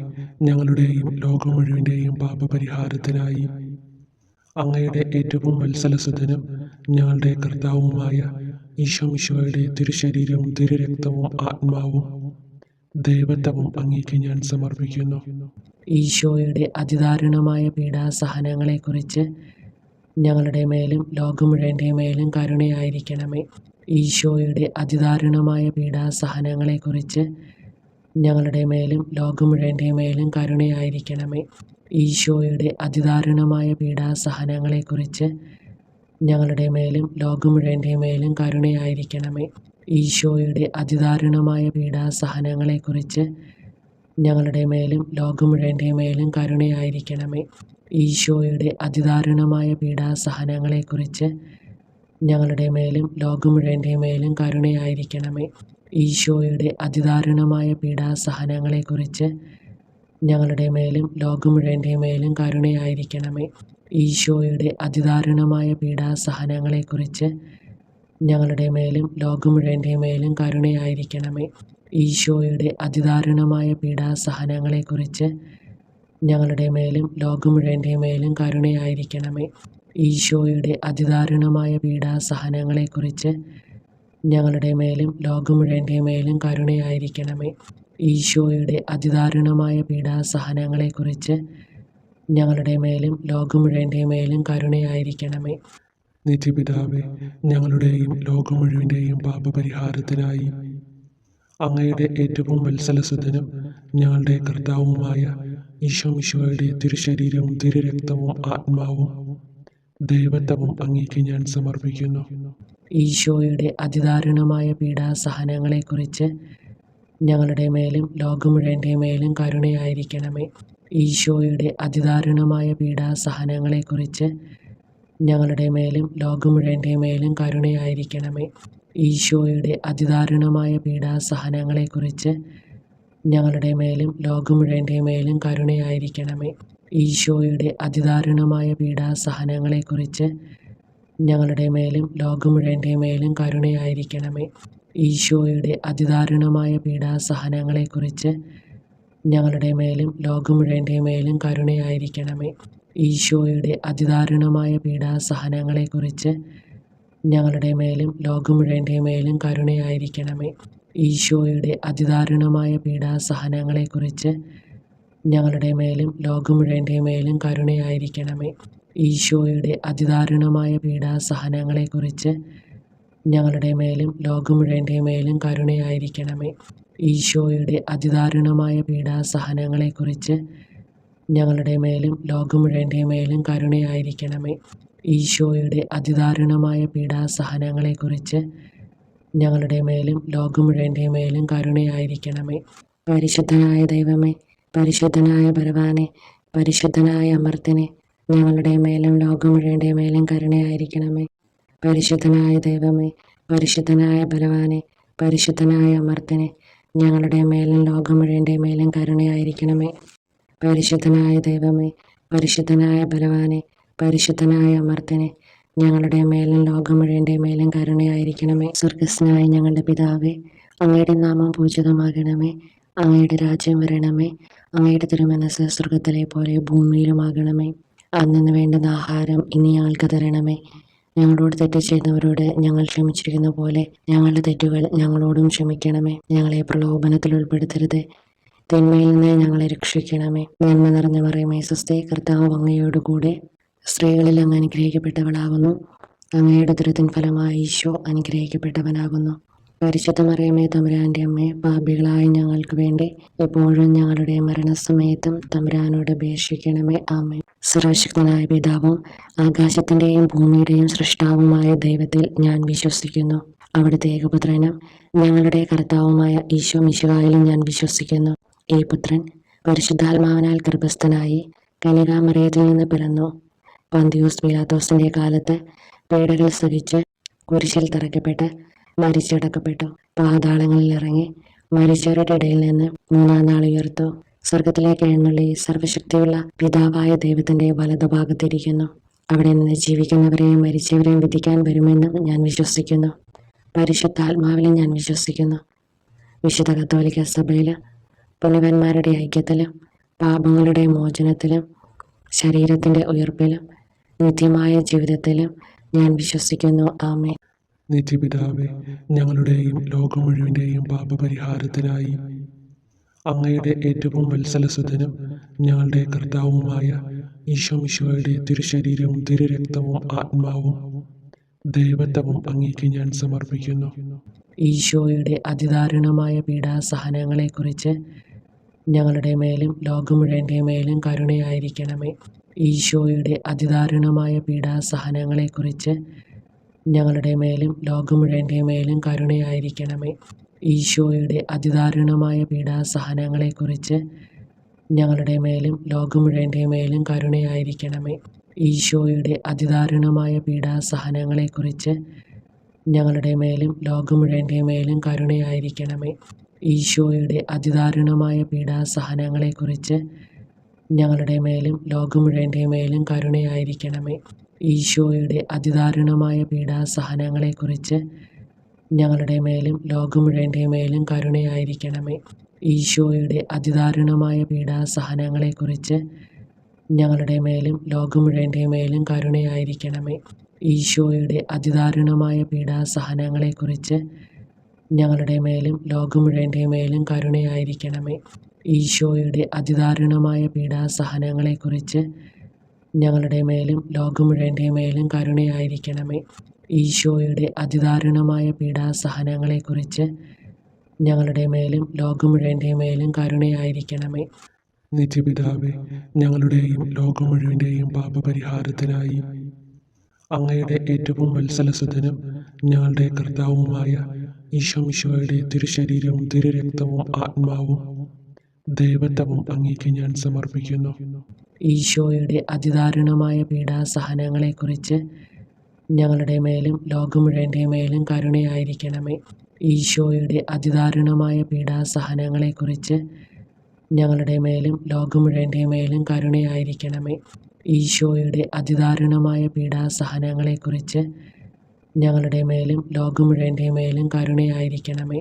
ഞങ്ങളുടെയും ലോകം മുഴുവൻ്റെയും പാപപരിഹാരത്തിനായി അങ്ങയുടെ ഏറ്റവും വത്സലസുതനും ഞങ്ങളുടെ കർത്താവുമായ ഈശോമിശിഹായുടെ തിരുശരീരവും തിരുരക്തവും ആത്മാവും ദൈവത്വവും അങ്ങേക്ക് ഞാൻ സമർപ്പിക്കുന്നു. ഈശോയുടെ അതിദാരുണമായ പീഡാസഹനങ്ങളെക്കുറിച്ച് ഞങ്ങളുടെ മേലും ലോകം മുഴുവൻ്റെ മേലും കരുണയായിരിക്കണമേ. ഈശോയുടെ അതിദാരുണമായ പീഡാസഹനങ്ങളെക്കുറിച്ച് ഞങ്ങളുടെ മേലും ലോകം മുഴുവൻ്റെ മേലും കരുണയായിരിക്കണമേ. ഈശോയുടെ അതിദാരുണമായ പീഡാസഹനങ്ങളെക്കുറിച്ച് ഞങ്ങളുടെ മേലും ലോകം മുഴുവൻ്റെ മേലും കരുണയായിരിക്കണമേ. ഈശോയുടെ അതിദാരുണമായ പീഡാസഹനങ്ങളെക്കുറിച്ച് ഞങ്ങളുടെ മേലും ലോകം മുഴുവൻ്റെ മേലും കരുണയായിരിക്കണമേ. ഈശോയുടെ അതിദാരുണമായ പീഡാസഹനങ്ങളെക്കുറിച്ച് ഞങ്ങളുടെ മേലും ലോകം മുഴുവൻ്റെ മേലും കരുണയായിരിക്കണമേ. ഈശോയുടെ അതിദാരുണമായ പീഡാസഹനങ്ങളെക്കുറിച്ച് ഞങ്ങളുടെ മേലും ലോകം മുഴുവൻ്റെ മേലും കരുണയായിരിക്കണമേ. ഈശോയുടെ അതിദാരുണമായ പീഡാസഹനങ്ങളെക്കുറിച്ച് ഞങ്ങളുടെ മേലും ലോകം മുഴുവൻ്റെ മേലും കരുണയായിരിക്കണമേ. ഈശോയുടെ അതിദാരുണമായ പീഡാസഹനങ്ങളെക്കുറിച്ച് ഞങ്ങളുടെ മേലും ലോകം മുഴുവൻ്റെ മേലും കരുണയായിരിക്കണമേ. ഈശോയുടെ അതിദാരുണമായ പീഡാസഹനങ്ങളെക്കുറിച്ച് ഞങ്ങളുടെ മേലും ലോകം മുഴുവൻ്റെ മേലും കരുണയായിരിക്കണമേ. ഈശോയുടെ അതിദാരുണമായ പീഡാസഹനങ്ങളെക്കുറിച്ച് ഞങ്ങളുടെ മേലും ലോകം മുഴുവൻ്റെ മേലും കരുണയായിരിക്കണമേ. നിത്യപിതാവേ, ഞങ്ങളുടെയും ലോകം മുഴുവൻ്റെയും പാപപരിഹാരത്തിനായി അങ്ങയുടെ ഏറ്റവും വത്സലസുതനും ഞങ്ങളുടെ കർത്താവുമായ ഈശോമിശിഹായുടെ തിരുശരീരവും തിരുരക്തവും ആത്മാവും ദൈവത്വവും അങ്ങേക്ക് ഞാൻ സമർപ്പിക്കുന്നു. ഈശോയുടെ അതിദാരുണമായ പീഡാസഹനങ്ങളെക്കുറിച്ച് ഞങ്ങളുടെ മേലും ലോകം മുഴുവൻ്റെ മേലും കരുണയായിരിക്കണമേ. ഈശോയുടെ അതിദാരുണമായ പീഡാസഹനങ്ങളെക്കുറിച്ച് ഞങ്ങളുടെ മേലും ലോകം മുഴുവൻ്റെ മേലും കരുണയായിരിക്കണമേ. ഈശോയുടെ അതിദാരുണമായ പീഡാസഹനങ്ങളെക്കുറിച്ച് ഞങ്ങളുടെ മേലും ലോകം മുഴുവൻ്റെ മേലും കരുണയായിരിക്കണമേ. ഈശോയുടെ അതിദാരുണമായ പീഡാസഹനങ്ങളെക്കുറിച്ച് ഞങ്ങളുടെ മേലും ലോകം മുഴുവൻ്റെ മേലും കരുണയായിരിക്കണമേ. ഈശോയുടെ അതിദാരുണമായ പീഡാസഹനങ്ങളെക്കുറിച്ച് ഞങ്ങളുടെ മേലും ലോകം മുഴുവൻ്റെ മേലും കരുണയായിരിക്കണമേ. ഈശോയുടെ അതിദാരുണമായ പീഡാസഹനങ്ങളെക്കുറിച്ച് ഞങ്ങളുടെ മേലും ലോകം മുഴുവൻ്റെ മേലും കരുണയായിരിക്കണമേ. ഈശോയുടെ അതിദാരുണമായ പീഡാസഹനങ്ങളെക്കുറിച്ച് ഞങ്ങളുടെ മേലും ലോകം മുഴുവൻ്റെ മേലും കരുണയായിരിക്കണമേ. ഈശോയുടെ അതിദാരുണമായ പീഡാസഹനങ്ങളെക്കുറിച്ച് ഞങ്ങളുടെ മേലും ലോകം മുഴുവൻ്റെ മേലും കരുണയായിരിക്കണമേ. ഈശോയുടെ അതിദാരുണമായ പീഡാസഹനങ്ങളെക്കുറിച്ച് ഞങ്ങളുടെ മേലും ലോകം മുഴുവൻ്റെ മേലും കരുണയായിരിക്കണമേ. ഈശോയുടെ അതിദാരുണമായ പീഡാസഹനങ്ങളെക്കുറിച്ച് ഞങ്ങളുടെ മേലും ലോകം മുഴുവൻ്റെ മേലും കരുണയായിരിക്കണമേ. പരിശുദ്ധനായ ദൈവമേ, പരിശുദ്ധനായ ബലവാനെ, പരിശുദ്ധനായ അമർത്തിനെ, ഞങ്ങളുടെ മേലും ലോകം മുഴുവൻ്റെ മേലും കരുണയായിരിക്കണമേ. പരിശുദ്ധനായ ദൈവമേ, പരിശുദ്ധനായ ബലവാനെ, പരിശുദ്ധനായ അമർത്തിനെ, ഞങ്ങളുടെ മേലും ലോകം മുഴുവൻ്റെ മേലും കരുണയായിരിക്കണമേ. പരിശുദ്ധനായ ദൈവമേ, പരിശുദ്ധനായ ബലവാനെ, പരിശുദ്ധനായ അമർത്തിനെ, ഞങ്ങളുടെ മേലും ലോകം മുഴുവൻ്റെ മേലും കരുണയായിരിക്കണമേ. സ്വർഗസ്നായ ഞങ്ങളുടെ പിതാവേ, അങ്ങയുടെ നാമം പൂജിതമാകണമേ. അങ്ങയുടെ രാജ്യം വരണമേ. അങ്ങയുടെ തിരുമനസ് സ്വർഗത്തിലെ പോലെ ഭൂമിയിലുമാകണമേ. അന്നു വേണ്ടുന്ന ആഹാരം ഇനി ഞങ്ങൾക്ക് തരണമേ. ഞങ്ങളോട് തെറ്റ് ചെയ്യുന്നവരോട് ഞങ്ങൾ ക്ഷമിച്ചിരിക്കുന്ന പോലെ ഞങ്ങളുടെ തെറ്റുകൾ ഞങ്ങളോടും ക്ഷമിക്കണമേ. ഞങ്ങളെ പ്രലോഭനത്തിൽ ഉൾപ്പെടുത്തരുത്, തിന്മയിൽ നിന്ന് ഞങ്ങളെ രക്ഷിക്കണമേ. നന്മ നിറഞ്ഞ മറിയമേ, സ്വസ്തി, കർത്താവ് അങ്ങയോടുകൂടെ സ്ത്രീകളിൽ അങ്ങ് അനുഗ്രഹിക്കപ്പെട്ടവളാകുന്നു. അങ്ങയുടെ ദുരിതത്തിൻ ഫലമായി ഈശോ അനുഗ്രഹിക്കപ്പെട്ടവനാകുന്നു. പരിശുദ്ധ മറിയമേ, തമ്പുരാൻ്റെ അമ്മേ, പാപികളായ ഞങ്ങൾക്ക് വേണ്ടി എപ്പോഴും ഞങ്ങളുടെ മരണസമയത്തും തമ്പുരാനോട് അപേക്ഷിക്കണമേ. ആമേൻ. സർവശക്തനായ പിതാവും ആകാശത്തിൻ്റെയും ഭൂമിയുടെയും സൃഷ്ടാവുമായ ദൈവത്തിൽ ഞാൻ വിശ്വസിക്കുന്നു. അവിടുത്തെ ഏകപുത്രനും ഞങ്ങളുടെ കർത്താവുമായ ഈശോ മിശിഹായിലും ഞാൻ വിശ്വസിക്കുന്നു. ഈ പുത്രൻ പരിശുദ്ധാത്മാവിനാൽ ഗർഭസ്ഥനായി കന്യകാമറിയത്തിൽ നിന്ന് പിറന്നു. പന്തിയൂസ് പീലാത്തോസിൻ്റെ കാലത്ത് പീഡകൾ സഹിച്ച് കുരിശിൽ തറയ്ക്കപ്പെട്ട് മരിച്ചടക്കപ്പെട്ടു. പാതാളങ്ങളിൽ ഇറങ്ങി മരിച്ചവരുടെ ഇടയിൽ നിന്ന് മൂന്നാം നാൾ ഉയർത്തു. സ്വർഗത്തിലേക്ക് എഴുന്നള്ളി സർവശക്തിയുള്ള പിതാവായ ദൈവത്തിൻ്റെ വലതുഭാഗത്തിരിക്കുന്നു. അവിടെ നിന്ന് ജീവിക്കുന്നവരെയും മരിച്ചവരെയും വിധിക്കാൻ വരുമെന്നും ഞാൻ വിശ്വസിക്കുന്നു. പരിശുദ്ധാത്മാവിലും ഞാൻ വിശ്വസിക്കുന്നു. വിശുദ്ധ കത്തോലിക്ക സഭയിൽ പുണ്യവാന്മാരുടെ ഐക്യത്തിലും പാപങ്ങളുടെ മോചനത്തിലും ശരീരത്തിൻ്റെ ഉയർപ്പിലും നിത്യമായ ജീവിതത്തിലും ഞാൻ വിശ്വസിക്കുന്നു. ആമേൻ. നിത്യപിതാവേ, ഞങ്ങളുടെയും ലോകം മുഴുവൻ്റെയും പാപപരിഹാരത്തിനായി അങ്ങയുടെ ഏറ്റവും വത്സലസുതനും ഞങ്ങളുടെ കർത്താവുമായ ഈശോ മിശിഹായുടെ തിരുശരീരവും തിരുരക്തവും ആത്മാവും ദൈവത്വവും അങ്ങേക്ക് ഞാൻ സമർപ്പിക്കുന്നു. ഈശോയുടെ അതിദാരുണമായ പീഡാസഹനങ്ങളെക്കുറിച്ച് ഞങ്ങളുടെ മേലും ലോകം മുഴുവൻ്റെ മേലും കരുണയായിരിക്കണമേ. ഈശോയുടെ അതിദാരുണമായ പീഡാസഹനങ്ങളെക്കുറിച്ച് ഞങ്ങളുടെ മേലും ലോകം മുഴുവൻ്റെ മേലും കരുണയായിരിക്കണമേ. ഈശോയുടെ അതിദാരുണമായ പീഡാസഹനങ്ങളെക്കുറിച്ച് ഞങ്ങളുടെ മേലും ലോകം മുഴുവൻ്റെ മേലും കരുണയായിരിക്കണമേ. ഈശോയുടെ അതിദാരുണമായ പീഡാസഹനങ്ങളെക്കുറിച്ച് ഞങ്ങളുടെ മേലും ലോകം മുഴുവൻ്റെ മേലും കരുണയായിരിക്കണമേ. ഈശോയുടെ അതിദാരുണമായ പീഡാസഹനങ്ങളെക്കുറിച്ച് ഞങ്ങളുടെ മേലും ലോകം മുഴുവൻ്റെ മേലും കരുണയായിരിക്കണമേ. ഈശോയുടെ അതിദാരുണമായ പീഡാസഹനങ്ങളെക്കുറിച്ച് ഞങ്ങളുടെ മേലും ലോകം മുഴുവൻ്റെ മേലും കരുണയായിരിക്കണമേ. ഈശോയുടെ അതിദാരുണമായ പീഡാസഹനങ്ങളെക്കുറിച്ച് ഞങ്ങളുടെ മേലും ലോകം മുഴുവൻ്റെ മേലും കരുണയായിരിക്കണമേ. ഈശോയുടെ അതിദാരുണമായ പീഡാസഹനങ്ങളെക്കുറിച്ച് ഞങ്ങളുടെ മേലും ലോകം മുഴുവൻ്റെ മേലും കരുണയായിരിക്കണമേ. ഈശോയുടെ അതിദാരുണമായ പീഡാസഹനങ്ങളെക്കുറിച്ച് ഞങ്ങളുടെ മേലും ലോകം മുഴുവൻ്റെ മേലും കരുണയായിരിക്കണമേ. ഈശോയുടെ അതിദാരുണമായ പീഡാസഹനങ്ങളെക്കുറിച്ച് ഞങ്ങളുടെ മേലും ലോകം മുഴുവൻ്റെ മേലും കരുണയായിരിക്കണമേ. നിത്യപിതാവേ, ഞങ്ങളുടെയും ലോകം മുഴുവൻ്റെയും പാപപരിഹാരത്തിനായി അങ്ങയുടെ ഏറ്റവും വത്സലസുതനും ഞങ്ങളുടെ കർത്താവുമായ ഈശോ മിശിഹായുടെ തിരുശരീരവും തിരുരക്തവും ആത്മാവും ദൈവത്വവും അങ്ങേക്ക് ഞാൻ സമർപ്പിക്കുന്നു. ഈശോയുടെ അതിദാരുണമായ പീഡാസഹനങ്ങളെക്കുറിച്ച് ഞങ്ങളുടെ മേലും ലോകം മുഴുവൻ്റെ മേലും കരുണയായിരിക്കണമേ. ഈശോയുടെ അതിദാരുണമായ പീഡാസഹനങ്ങളെക്കുറിച്ച് ഞങ്ങളുടെ മേലും ലോകം മുഴുവൻ്റെ മേലും കരുണയായിരിക്കണമേ. ഈശോയുടെ അതിദാരുണമായ പീഡാസഹനങ്ങളെക്കുറിച്ച് ഞങ്ങളുടെ മേലും ലോകം മുഴുവൻ്റെ മേലും കരുണയായിരിക്കണമേ.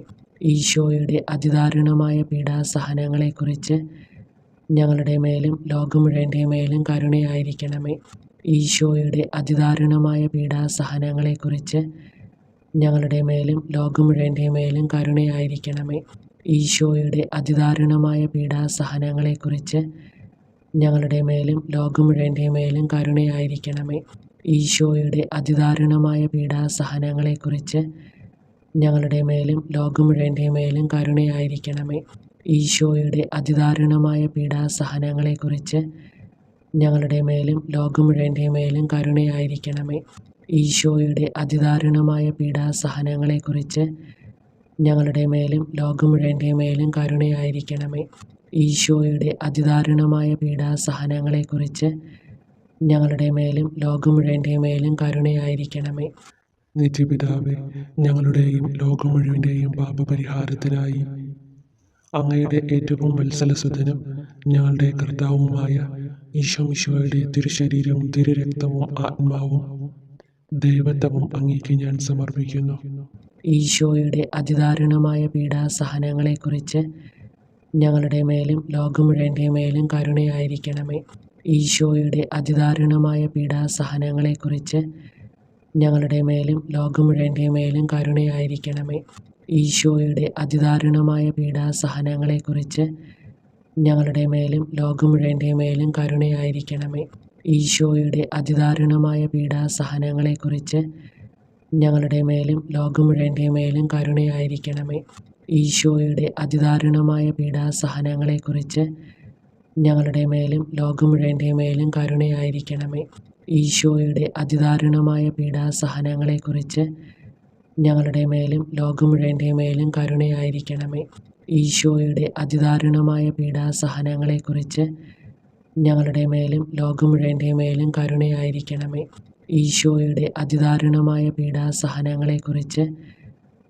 ഈശോയുടെ അതിദാരുണമായ പീഡാസഹനങ്ങളെക്കുറിച്ച് ഞങ്ങളുടെ മേലും ലോകം മുഴുവൻ്റെ മേലും കരുണയായിരിക്കണമേ. ഈശോയുടെ അതിദാരുണമായ പീഡാസഹനങ്ങളെക്കുറിച്ച് ഞങ്ങളുടെ മേലും ലോകം മുഴുവൻ്റെ മേലും കരുണയായിരിക്കണമേ. ഈശോയുടെ അതിദാരുണമായ പീഡാസഹനങ്ങളെക്കുറിച്ച് ഞങ്ങളുടെ മേലും ലോകം മുഴുവൻ്റെ മേലും കരുണയായിരിക്കണമേ. ഈശോയുടെ അതിദാരുണമായ പീഡാസഹനങ്ങളെക്കുറിച്ച് ഞങ്ങളുടെ മേലും ലോകം മുഴുവൻ്റെ മേലും കരുണയായിരിക്കണമേ. ഈശോയുടെ അതിദാരുണമായ പീഡാസഹനങ്ങളെക്കുറിച്ച് ഞങ്ങളുടെ മേലും ലോകം മുഴുവൻ്റെ മേലും കരുണയായിരിക്കണമേ. ഈശോയുടെ അതിദാരുണമായ പീഡാസഹനങ്ങളെക്കുറിച്ച് ഞങ്ങളുടെ മേലും ലോകം മുഴുവൻ്റെ മേലും കരുണയായിരിക്കണമേ. ഈശോയുടെ അതിദാരുണമായ പീഡാസഹനങ്ങളെക്കുറിച്ച് ഞങ്ങളുടെ മേലും ലോകം മുഴുവൻ്റെ മേലും കരുണയായിരിക്കണമേ. നിത്യപിതാവേ, ഞങ്ങളുടെയും ലോകം മുഴുവൻ്റെയും പാപപരിഹാരത്തിനായി അങ്ങയുടെ ഏറ്റവും വത്സലസുതനും ഞങ്ങളുടെ കർത്താവുമായ ഈശോ മിശിഹായുടെ തിരുശരീരവും തിരുരക്തവും ആത്മാവും ദൈവത്വവും അങ്ങേക്ക് ഞാൻ സമർപ്പിക്കുന്നു. ഈശോയുടെ അതിദാരുണമായ പീഡാസഹനങ്ങളെക്കുറിച്ച് ഞങ്ങളുടെ മേലും ലോകം മുഴുവൻ്റെ മേലും കരുണയായിരിക്കണമേ. ഈശോയുടെ അതിദാരുണമായ പീഡാസഹനങ്ങളെക്കുറിച്ച് ഞങ്ങളുടെ മേലും ലോകം മുഴുവൻ്റെ മേലും കരുണയായിരിക്കണമേ. ഈശോയുടെ അതിദാരുണമായ പീഡാസഹനങ്ങളെക്കുറിച്ച് ഞങ്ങളുടെ മേലും ലോകം മുഴുവൻ്റെ മേലും കരുണയായിരിക്കണമേ. ഈശോയുടെ അതിദാരുണമായ പീഡാസഹനങ്ങളെക്കുറിച്ച് ഞങ്ങളുടെ മേലും ലോകം മുഴുവൻ്റെ മേലും കരുണയായിരിക്കണമേ. ഈശോയുടെ അതിദാരുണമായ പീഡാസഹനങ്ങളെക്കുറിച്ച് ഞങ്ങളുടെ മേലും ലോകം മുഴുവൻ്റെ മേലും കരുണയായിരിക്കണമേ. ഈശോയുടെ അതിദാരുണമായ പീഡാസഹനങ്ങളെക്കുറിച്ച് ഞങ്ങളുടെ മേലും ലോകം മുഴുവൻ്റെ മേലും കരുണയായിരിക്കണമേ. ഈശോയുടെ അതിദാരുണമായ പീഡാസഹനങ്ങളെക്കുറിച്ച് ഞങ്ങളുടെ മേലും ലോകം മുഴുവൻ്റെ മേലും കരുണയായിരിക്കണമേ. ഈശോയുടെ അതിദാരുണമായ പീഡാസഹനങ്ങളെക്കുറിച്ച്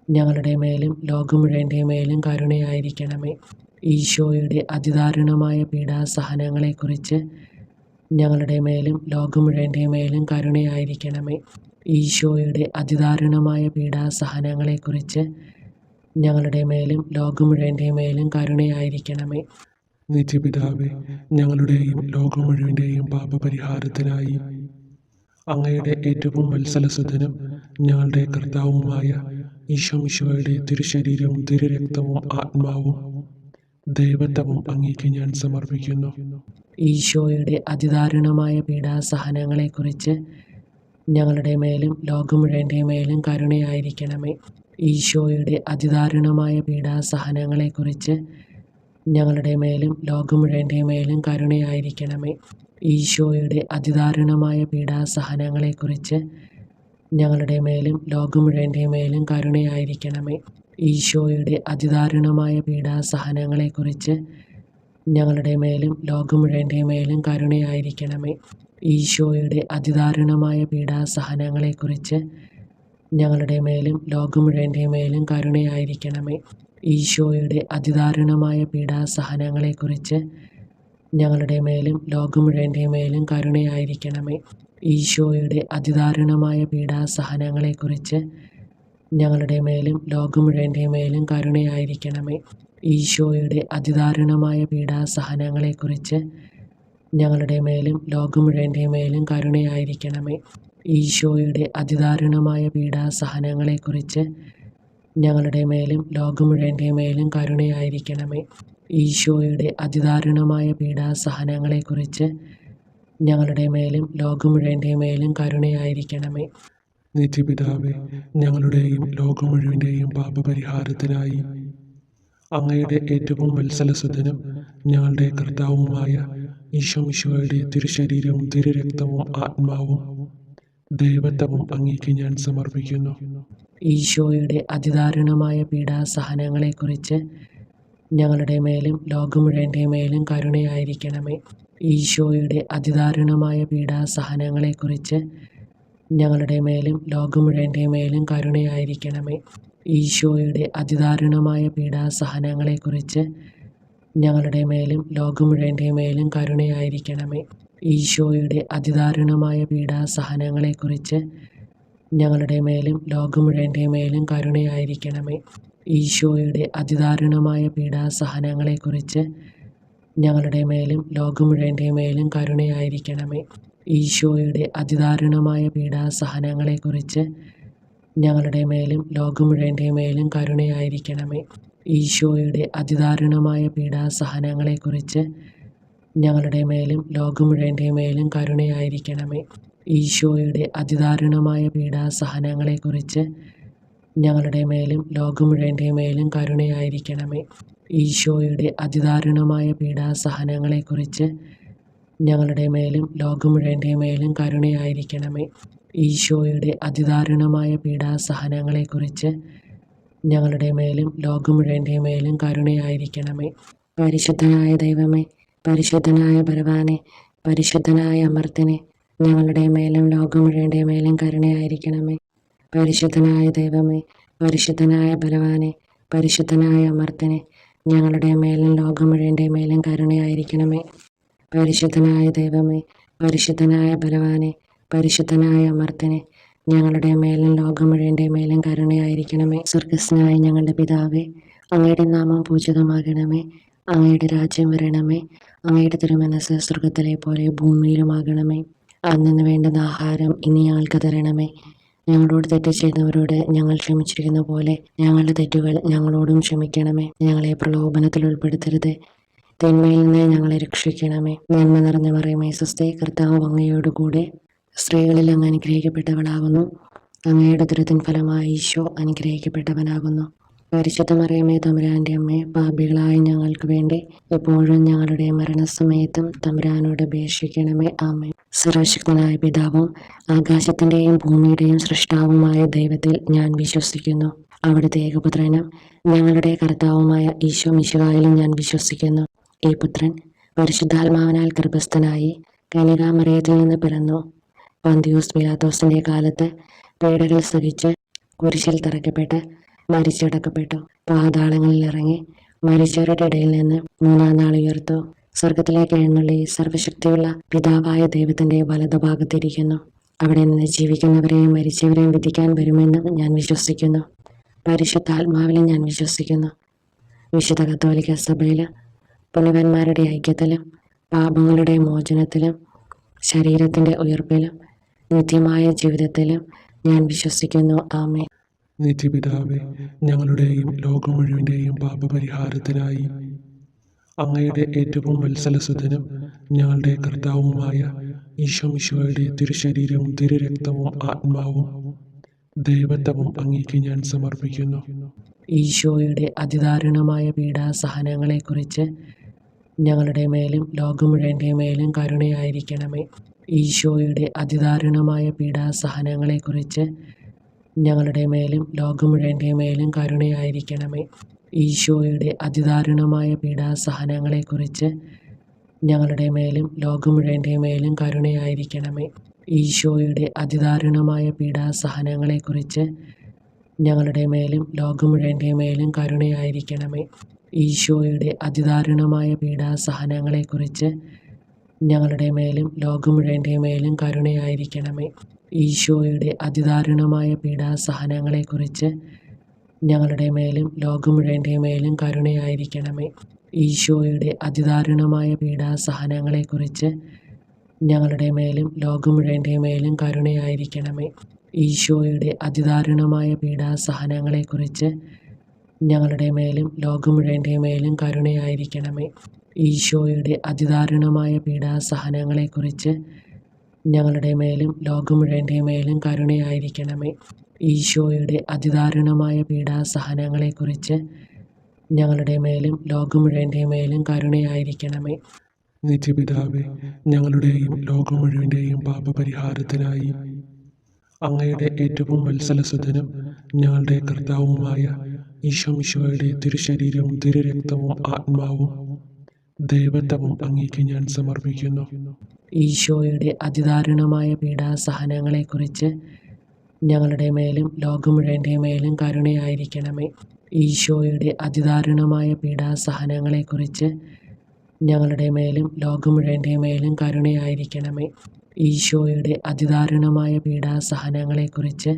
ഞങ്ങളുടെ മേലും ലോകം മുഴുവൻ്റെ മേലും കരുണയായിരിക്കണമേ. ഈശോയുടെ അതിദാരുണമായ പീഡാസഹനങ്ങളെക്കുറിച്ച് ഞങ്ങളുടെ മേലും ലോകം മുഴുവൻ്റെ മേലും കരുണയായിരിക്കണമേ. ഈശോയുടെ അതിദാരുണമായ പീഡാസഹനങ്ങളെക്കുറിച്ച് ഞങ്ങളുടെ മേലും ലോകം മുഴുവൻ്റെ മേലും കരുണയായിരിക്കണമേ. നിത്യപിതാവേ, ഞങ്ങളുടെയും ലോകം മുഴുവൻ്റെയും പാപപരിഹാരത്തിനായി അങ്ങയുടെ ഏറ്റവും വത്സലസുതനും ഞങ്ങളുടെ കർത്താവുമായ ഈശോമിശിഹായുടെ തിരുശരീരവും തിരുരക്തവും ആത്മാവും ദൈവത്വവും അങ്ങേക്ക് ഞാൻ സമർപ്പിക്കുന്നു. ഈശോയുടെ അതിദാരുണമായ പീഡാസഹനങ്ങളെക്കുറിച്ച് ഞങ്ങളുടെ മേലും ലോകം മുഴുവൻ്റെ മേലും കരുണയായിരിക്കണമേ. ഈശോയുടെ അതിദാരുണമായ പീഡാസഹനങ്ങളെക്കുറിച്ച് ഞങ്ങളുടെ മേലും ലോകം മുഴുവൻ്റെ മേലും കരുണയായിരിക്കണമേ. ഈശോയുടെ അതിദാരുണമായ പീഡാസഹനങ്ങളെക്കുറിച്ച് ഞങ്ങളുടെ മേലും ലോകം മുഴുവൻ്റെ മേലും കരുണയായിരിക്കണമേ. ഈശോയുടെ അതിദാരുണമായ പീഡാസഹനങ്ങളെക്കുറിച്ച് ഞങ്ങളുടെ മേലും ലോകം മുഴുവൻ്റെ മേലും കരുണയായിരിക്കണമേ. ഈശോയുടെ അതിദാരുണമായ പീഡാസഹനങ്ങളെക്കുറിച്ച് ഞങ്ങളുടെ മേലും ലോകം മുഴുവൻ്റെ മേലും കരുണയായിരിക്കണമേ. ഈശോയുടെ അതിദാരുണമായ പീഡാസഹനങ്ങളെക്കുറിച്ച് ഞങ്ങളുടെ മേലും ലോകം മുഴുവൻ്റെ മേലും കരുണയായിരിക്കണമേ. ഈശോയുടെ അതിദാരുണമായ പീഡാസഹനങ്ങളെക്കുറിച്ച് ഞങ്ങളുടെ മേലും ലോകം മുഴുവൻ്റെ മേലും കരുണയായിരിക്കണമേ. ഈശോയുടെ അതിദാരുണമായ പീഡാസഹനങ്ങളെക്കുറിച്ച് ഞങ്ങളുടെ മേലും ലോകം മുഴുവൻ്റെ മേലും കരുണയായിരിക്കണമേ. ഈശോയുടെ അതിദാരുണമായ പീഡാസഹനങ്ങളെക്കുറിച്ച് ഞങ്ങളുടെ മേലും ലോകം മുഴുവൻ്റെ മേലും കരുണയായിരിക്കണമേ. ഈശോയുടെ അതിദാരുണമായ പീഡാസഹനങ്ങളെക്കുറിച്ച് ഞങ്ങളുടെ മേലും ലോകം മുഴുവൻ്റെ മേലും കരുണയായിരിക്കണമേ. നിത്യപിതാവേ, ഞങ്ങളുടെയും ലോകം മുഴുവൻ്റെയും പാപപരിഹാരത്തിനായി അങ്ങയുടെ ഏറ്റവും വത്സലസുതനും ഞങ്ങളുടെ കർത്താവുമായ ഈശോമിശിഹായുടെ തിരുശരീരവും തിരുരക്തവും ആത്മാവും ദൈവത്വവും അങ്ങേക്ക് ഞാൻ സമർപ്പിക്കുന്നു. ഈശോയുടെ അതിദാരുണമായ പീഡാസഹനങ്ങളെക്കുറിച്ച് ഞങ്ങളുടെ മേലും ലോകം മുഴുവൻ്റെ മേലും കരുണയായിരിക്കണമേ. ഈശോയുടെ അതിദാരുണമായ പീഡാസഹനങ്ങളെക്കുറിച്ച് ഞങ്ങളുടെ മേലും ലോകം മുഴുവൻ്റെ മേലും കരുണയായിരിക്കണമേ. ഈശോയുടെ അതിദാരുണമായ പീഡാസഹനങ്ങളെക്കുറിച്ച് ഞങ്ങളുടെ മേലും ലോകം മുഴുവൻ്റെ മേലും കരുണയായിരിക്കണമേ. ഈശോയുടെ അതിദാരുണമായ പീഡാസഹനങ്ങളെക്കുറിച്ച് ഞങ്ങളുടെ മേലും ലോകം മുഴുവൻ്റെ മേലും കരുണയായിരിക്കണമേ. ഈശോയുടെ അതിദാരുണമായ പീഡാസഹനങ്ങളെക്കുറിച്ച് ഞങ്ങളുടെ മേലും ലോകം മുഴുവൻ്റെ മേലും കരുണയായിരിക്കണമേ. ഈശോയുടെ അതിദാരുണമായ പീഡാസഹനങ്ങളെക്കുറിച്ച് ഞങ്ങളുടെ മേലും ലോകം മുഴുവൻ്റെ മേലും കരുണയായിരിക്കണമേ. ഈശോയുടെ അതിദാരുണമായ പീഡാസഹനങ്ങളെക്കുറിച്ച് ഞങ്ങളുടെ മേലും ലോകം മുഴുവൻ്റെ മേലും കരുണയായിരിക്കണമേ. ഈശോയുടെ അതിദാരുണമായ പീഡാസഹനങ്ങളെക്കുറിച്ച് ഞങ്ങളുടെ മേലും ലോകം മുഴുവൻ്റെ മേലും കരുണയായിരിക്കണമേ. ഈശോയുടെ അതിദാരുണമായ പീഡാസഹനങ്ങളെക്കുറിച്ച് ഞങ്ങളുടെ മേലും ലോകം മുഴുവൻ്റെ മേലും കരുണയായിരിക്കണമേ. ഈശോയുടെ അതിദാരുണമായ പീഡാസഹനങ്ങളെക്കുറിച്ച് ഞങ്ങളുടെ മേലും ലോകം മുഴുവൻ്റെ മേലും കരുണയായിരിക്കണമേ. പരിശുദ്ധനായ ദൈവമേ, പരിശുദ്ധനായ ബലവാനെ, പരിശുദ്ധനായ അമർത്തിനെ, ഞങ്ങളുടെ മേലും ലോകം മുഴുവൻ്റെ മേലും കരുണയായിരിക്കണമേ. പരിശുദ്ധനായ ദൈവമേ, പരിശുദ്ധനായ ബലവാനെ, പരിശുദ്ധനായ അമർത്തിനെ, ഞങ്ങളുടെ മേലും ലോകം മുഴുവൻ്റെ മേലും കരുണയായിരിക്കണമേ. പരിശുദ്ധനായ ദൈവമേ, പരിശുദ്ധനായ ബലവാനെ, പരിശുദ്ധനായ അമർത്തിനെ, ഞങ്ങളുടെ മേലും ലോകം മുഴുവൻ്റെ മേലും കരുണയായിരിക്കണമേ. സ്വർഗസ്നായ ഞങ്ങളുടെ പിതാവേ, അങ്ങയുടെ നാമം പൂജിതമാകണമേ. അങ്ങയുടെ രാജ്യം വരണമേ. അങ്ങയുടെ തിരുമനസ് സ്വർഗത്തിലെ പോലെ ഭൂമിയിലുമാകണമേ. അന്നു വേണ്ടുന്ന ആഹാരം ഇനി ഞങ്ങൾക്ക് തരണമേ. ഞങ്ങളോട് തെറ്റ് ചെയ്തവരോട് ഞങ്ങൾ ക്ഷമിച്ചിരിക്കുന്ന പോലെ ഞങ്ങളുടെ തെറ്റുകൾ ഞങ്ങളോടും ക്ഷമിക്കണമേ. ഞങ്ങളെ പ്രലോഭനത്തിൽ ഉൾപ്പെടുത്തരുത്, തിന്മയിൽ നിന്ന് ഞങ്ങളെ രക്ഷിക്കണമേ. നന്മ നിറഞ്ഞ മറിയമേ സ്വസ്തി, കർത്താവ് അങ്ങയോടുകൂടെ സ്ത്രീകളിൽ അങ്ങ് അനുഗ്രഹിക്കപ്പെട്ടവളാകുന്നു. അങ്ങയുടെ ദുരിതത്തിൻ ഫലമായി ഈശോ അനുഗ്രഹിക്കപ്പെട്ടവനാകുന്നു. പരിശുദ്ധ മറിയമേ തമ്പുരാൻ്റെ അമ്മേ, പാപികളായ ഞങ്ങൾക്ക് വേണ്ടി എപ്പോഴും ഞങ്ങളുടെ മരണസമയത്തും തമ്പുരാനോട് അപേക്ഷിക്കണമേ. ആമേൻ. സർവശക്തനായ പിതാവും ആകാശത്തിൻ്റെയും ഭൂമിയുടെയും സൃഷ്ടാവുമായ ദൈവത്തിൽ ഞാൻ വിശ്വസിക്കുന്നു. അവിടുത്തെ ഏകപുത്രനും ഞങ്ങളുടെ കർത്താവുമായ ഈശോ മിശിഹായിലും ഞാൻ വിശ്വസിക്കുന്നു. ഈ പുത്രൻ പരിശുദ്ധാത്മാവിനാൽ ഗർഭസ്ഥനായി കന്യകാമറിയത്തിൽ നിന്ന് പിറന്നു. പന്തിയൂസ് പിലാത്തോസിൻ്റെ കാലത്ത് പീഡകൾ സഹിച്ച് കുരിശിൽ തറയ്ക്കപ്പെട്ട് മരിച്ചടക്കപ്പെട്ടു. പാതാളങ്ങളിൽ ഇറങ്ങി മരിച്ചവരുടെ ഇടയിൽ നിന്ന് മൂന്നാം നാൾ ഉയർത്തു. സ്വർഗത്തിലേക്ക് എഴുന്നള്ളി സർവശക്തിയുള്ള പിതാവായ ദൈവത്തിൻ്റെ വലതുഭാഗത്തിരിക്കുന്നു. അവിടെ നിന്ന് ജീവിക്കുന്നവരെയും മരിച്ചവരെയും വിധിക്കാൻ വരുമെന്നും ഞാൻ വിശ്വസിക്കുന്നു. പരിശുദ്ധാത്മാവിലും ഞാൻ വിശ്വസിക്കുന്നു. വിശുദ്ധ കത്തോലിക്ക സഭയിൽ പുണ്യവാന്മാരുടെ ഐക്യത്തിലും പാപങ്ങളുടെ മോചനത്തിലും ശരീരത്തിൻ്റെ ഉയർപ്പിലും നിത്യമായ ജീവിതത്തിലും ഞാൻ വിശ്വസിക്കുന്നു. ആമേൻ. നിത്യപിതാവേ, ഞങ്ങളുടെയും ലോകം മുഴുവൻ്റെയും പാപപരിഹാരത്തിനായി അങ്ങയുടെ ഏറ്റവും വത്സലസുതനും ഞങ്ങളുടെ കർത്താവുമായ ഈശോ മിശിഹായുടെ തിരുശരീരവും തിരുരക്തവും ആത്മാവും ദൈവത്വവും അങ്ങേക്ക് ഞാൻ സമർപ്പിക്കുന്നു. ഈശോയുടെ അതിദാരുണമായ പീഡാസഹനങ്ങളെക്കുറിച്ച് ഞങ്ങളുടെ മേലും ലോകം മുഴുവൻ്റെ മേലും കരുണയായിരിക്കണമേ. ഈശോയുടെ അതിദാരുണമായ പീഡാസഹനങ്ങളെക്കുറിച്ച് ഞങ്ങളുടെ മേലും ലോകം മുഴുവൻ്റെ മേലും കരുണയായിരിക്കണമേ. ഈശോയുടെ അതിദാരുണമായ പീഡാസഹനങ്ങളെക്കുറിച്ച് ഞങ്ങളുടെ മേലും ലോകം മുഴുവൻ്റെ മേലും കരുണയായിരിക്കണമേ. ഈശോയുടെ അതിദാരുണമായ പീഡാസഹനങ്ങളെക്കുറിച്ച് ഞങ്ങളുടെ മേലും ലോകം മുഴുവൻ്റെ മേലും കരുണയായിരിക്കണമേ. ഈശോയുടെ അതിദാരുണമായ പീഡാസഹനങ്ങളെക്കുറിച്ച് ഞങ്ങളുടെ മേലും ലോകം മുഴുവൻ്റെ മേലും കരുണയായിരിക്കണമേ. ഈശോയുടെ അതിദാരുണമായ പീഡാസഹനങ്ങളെക്കുറിച്ച് ഞങ്ങളുടെ മേലും ലോകം മുഴുവൻ്റെ മേലും കരുണയായിരിക്കണമേ. ഈശോയുടെ അതിദാരുണമായ പീഡാസഹനങ്ങളെക്കുറിച്ച് ഞങ്ങളുടെ മേലും ലോകം മുഴുവൻ്റെ മേലും കരുണയായിരിക്കണമേ. ഈശോയുടെ അതിദാരുണമായ പീഡാസഹനങ്ങളെക്കുറിച്ച് ഞങ്ങളുടെ മേലും ലോകം മുഴുവൻ്റെ മേലും കരുണയായിരിക്കണമേ. ഈശോയുടെ അതിദാരുണമായ പീഡാസഹനങ്ങളെക്കുറിച്ച് ഞങ്ങളുടെ മേലും ലോകം മുഴുവൻ്റെ മേലും കരുണയായിരിക്കണമേ. ഈശോയുടെ അതിദാരുണമായ പീഡാസഹനങ്ങളെക്കുറിച്ച് ഞങ്ങളുടെ മേലും ലോകം മുഴുവൻ്റെ മേലും കരുണയായിരിക്കണമേ. നിത്യപിതാവേ, ഞങ്ങളുടെയും ലോകം മുഴുവൻ്റെയും പാപപരിഹാരത്തിനായി അങ്ങയുടെ ഏറ്റവും വത്സലസുതനും ഞങ്ങളുടെ കർത്താവുമായ ഈശോ മിശിഹായുടെ തിരുശരീരവും തിരുരക്തവും ആത്മാവും ദൈവത്വവും അങ്ങേക്ക് ഞാൻ സമർപ്പിക്കുന്നു. ഈശോയുടെ അതിദാരുണമായ പീഡാസഹനങ്ങളെക്കുറിച്ച് ഞങ്ങളുടെ മേലും ലോകം മുഴുവൻ്റെ മേലും കരുണയായിരിക്കണമേ. ഈശോയുടെ അതിദാരുണമായ പീഡാസഹനങ്ങളെക്കുറിച്ച് ഞങ്ങളുടെ മേലും ലോകം മുഴുവൻ്റെ മേലും കരുണയായിരിക്കണമേ. ഈശോയുടെ അതിദാരുണമായ പീഡാസഹനങ്ങളെക്കുറിച്ച്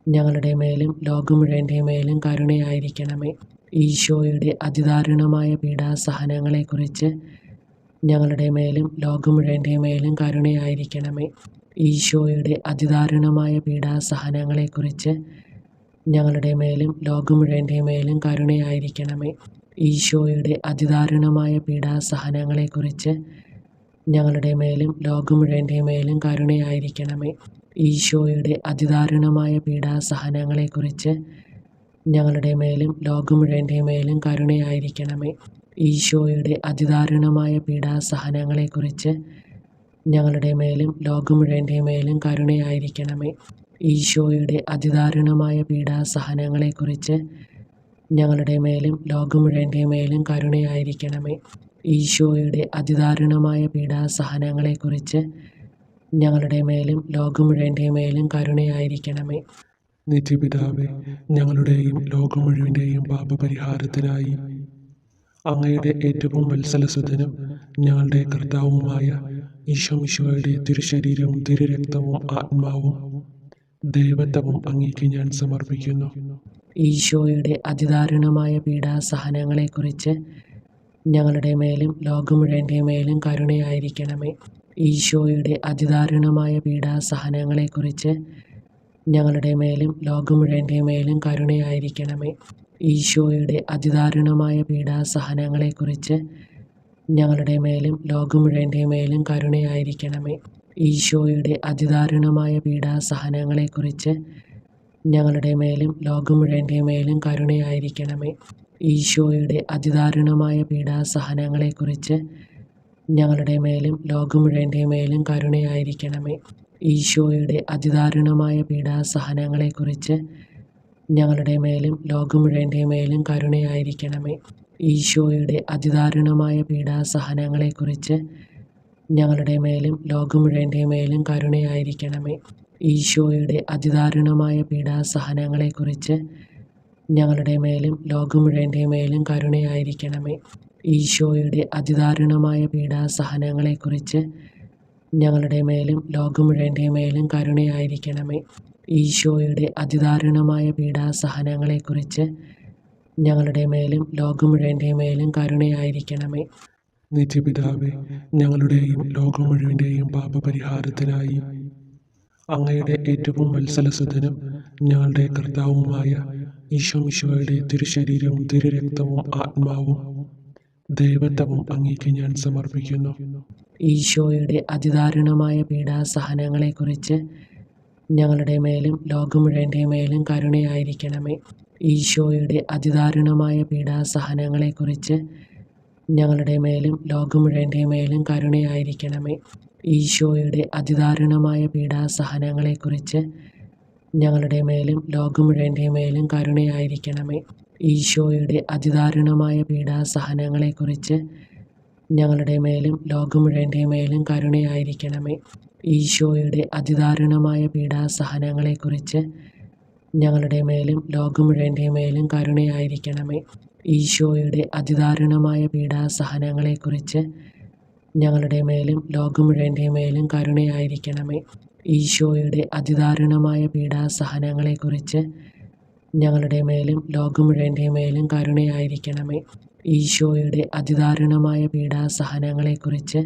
ഞങ്ങളുടെ മേലും ലോകം മുഴുവൻ്റെ മേലും കരുണയായിരിക്കണമേ. ഈശോയുടെ അതിദാരുണമായ പീഡാസഹനങ്ങളെക്കുറിച്ച് ഞങ്ങളുടെ മേലും ലോകം മുഴുവൻ്റെ മേലും കരുണയായിരിക്കണമേ. ഈശോയുടെ അതിദാരുണമായ പീഡാസഹനങ്ങളെക്കുറിച്ച് ഞങ്ങളുടെ മേലും ലോകം മുഴുവൻ്റെ മേലും കരുണയായിരിക്കണമേ. ഈശോയുടെ അതിദാരുണമായ പീഡാസഹനങ്ങളെക്കുറിച്ച് ഞങ്ങളുടെ മേലും ലോകം മുഴുവൻ്റെ മേലും കരുണയായിരിക്കണമേ. ഈശോയുടെ അതിദാരുണമായ പീഡാസഹനങ്ങളെക്കുറിച്ച് ഞങ്ങളുടെ മേലും ലോകം മുഴുവൻ്റെ മേലും കരുണയായിരിക്കണമേ. ഈശോയുടെ അതിദാരുണമായ പീഡാസഹനങ്ങളെക്കുറിച്ച് ഞങ്ങളുടെ മേലും ലോകം മുഴുവൻ്റെ മേലും കരുണയായിരിക്കണമേ. ഈശോയുടെ അതിദാരുണമായ പീഡാസഹനങ്ങളെക്കുറിച്ച് ഞങ്ങളുടെ മേലും ലോകം മുഴുവൻ്റെ മേലും കരുണയായിരിക്കണമേ. ഈശോയുടെ അതിദാരുണമായ പീഡാസഹനങ്ങളെക്കുറിച്ച് ഞങ്ങളുടെ മേലും ലോകം മുഴുവൻ്റെ മേലും കരുണയായിരിക്കണമേ. നിത്യപിതാവേ, ഞങ്ങളുടെയും ലോകം മുഴുവൻ്റെയും പാപപരിഹാരത്തിനായി അങ്ങയുടെ ഏറ്റവും വത്സലസുതനും ഞങ്ങളുടെ കർത്താവുമായ ഈശോ മിശിഹായുടെ തിരുശരീരവും തിരുരക്തവും ആത്മാവും ദൈവത്വവും അങ്ങേക്ക് ഞാൻ സമർപ്പിക്കുന്നു. ഈശോയുടെ അതിദാരുണമായ പീഡാസഹനങ്ങളെക്കുറിച്ച് ഞങ്ങളുടെ മേലും ലോകം മുഴുവൻ്റെ മേലും കരുണയായിരിക്കണമേ. ഈശോയുടെ അതിദാരുണമായ പീഡാസഹനങ്ങളെക്കുറിച്ച് ഞങ്ങളുടെ മേലും ലോകം മുഴുവൻ്റെ മേലും കരുണയായിരിക്കണമേ. ഈശോയുടെ അതിദാരുണമായ പീഡാസഹനങ്ങളെക്കുറിച്ച് ഞങ്ങളുടെ മേലും ലോകം മുഴുവൻ്റെ മേലും കരുണയായിരിക്കണമേ. ഈശോയുടെ അതിദാരുണമായ പീഡാസഹനങ്ങളെക്കുറിച്ച് ഞങ്ങളുടെ മേലും ലോകം മുഴുവൻ്റെ മേലും കരുണയായിരിക്കണമേ. ഈശോയുടെ അതിദാരുണമായ പീഡാസഹനങ്ങളെക്കുറിച്ച് ഞങ്ങളുടെ മേലും ലോകം മുഴുവൻ്റെ മേലും കരുണയായിരിക്കണമേ. ഈശോയുടെ അതിദാരുണമായ പീഡാസഹനങ്ങളെക്കുറിച്ച് ഞങ്ങളുടെ മേലും ലോകം മുഴുവൻ്റെ മേലും കരുണയായിരിക്കണമേ. ഈശോയുടെ അതിദാരുണമായ പീഡാസഹനങ്ങളെക്കുറിച്ച് ഞങ്ങളുടെ മേലും ലോകം മുഴുവൻ്റെ മേലും കരുണയായിരിക്കണമേ. ഈശോയുടെ അതിദാരുണമായ പീഡാസഹനങ്ങളെക്കുറിച്ച് ഞങ്ങളുടെ മേലും ലോകം മുഴുവൻ്റെ മേലും കരുണയായിരിക്കണമേ. ഈശോയുടെ അതിദാരുണമായ പീഡാസഹനങ്ങളെക്കുറിച്ച് ഞങ്ങളുടെ മേലും ലോകം മുഴുവൻ്റെ മേലും കരുണയായിരിക്കണമേ. ഈശോയുടെ അതിദാരുണമായ പീഡാസഹനങ്ങളെക്കുറിച്ച് ഞങ്ങളുടെ മേലും ലോകം മുഴുവൻ്റെ മേലും കരുണയായിരിക്കണമേ. നിത്യപിതാവേ, ഞങ്ങളുടെയും ലോകം മുഴുവൻ്റെയും പാപപരിഹാരത്തിനായി അങ്ങയുടെ ഏറ്റവും വത്സലസുതനും ഞങ്ങളുടെ കർത്താവുമായ ഈശോമിശിഹായുടെ തിരുശരീരവും തിരുരക്തവും ആത്മാവും ദൈവത്വവും അങ്ങേക്ക് ഞാൻ സമർപ്പിക്കുന്നു. ഈശോയുടെ അതിദാരുണമായ പീഡാസഹനങ്ങളെക്കുറിച്ച് ഞങ്ങളുടെ മേലും ലോകം മുഴുവൻ്റെ മേലും കരുണയായിരിക്കണമേ. ഈശോയുടെ അതിദാരുണമായ പീഡാസഹനങ്ങളെക്കുറിച്ച് ഞങ്ങളുടെ മേലും ലോകം മുഴുവൻ്റെ മേലും കരുണയായിരിക്കണമേ. ഈശോയുടെ അതിദാരുണമായ പീഡാസഹനങ്ങളെക്കുറിച്ച് ഞങ്ങളുടെ മേലും ലോകം മുഴുവൻ്റെ മേലും കരുണയായിരിക്കണമേ. ഈശോയുടെ അതിദാരുണമായ പീഡാസഹനങ്ങളെക്കുറിച്ച് ഞങ്ങളുടെ മേലും ലോകം മുഴുവൻ്റെ മേലും കരുണയായിരിക്കണമേ. ഈശോയുടെ അതിദാരുണമായ പീഡാസഹനങ്ങളെക്കുറിച്ച് ഞങ്ങളുടെ മേലും ലോകം മുഴുവൻ്റെ മേലും കരുണയായിരിക്കണമേ. ഈശോയുടെ അതിദാരുണമായ പീഡാസഹനങ്ങളെക്കുറിച്ച് ഞങ്ങളുടെ മേലും ലോകം മുഴുവൻ്റെ മേലും കരുണയായിരിക്കണമേ. ഈശോയുടെ അതിദാരുണമായ പീഡാസഹനങ്ങളെക്കുറിച്ച് ഞങ്ങളുടെ മേലും ലോകം മുഴുവൻ്റെ മേലും കരുണയായിരിക്കണമേ. ഈശോയുടെ അതിദാരുണമായ പീഡാസഹനങ്ങളെക്കുറിച്ച്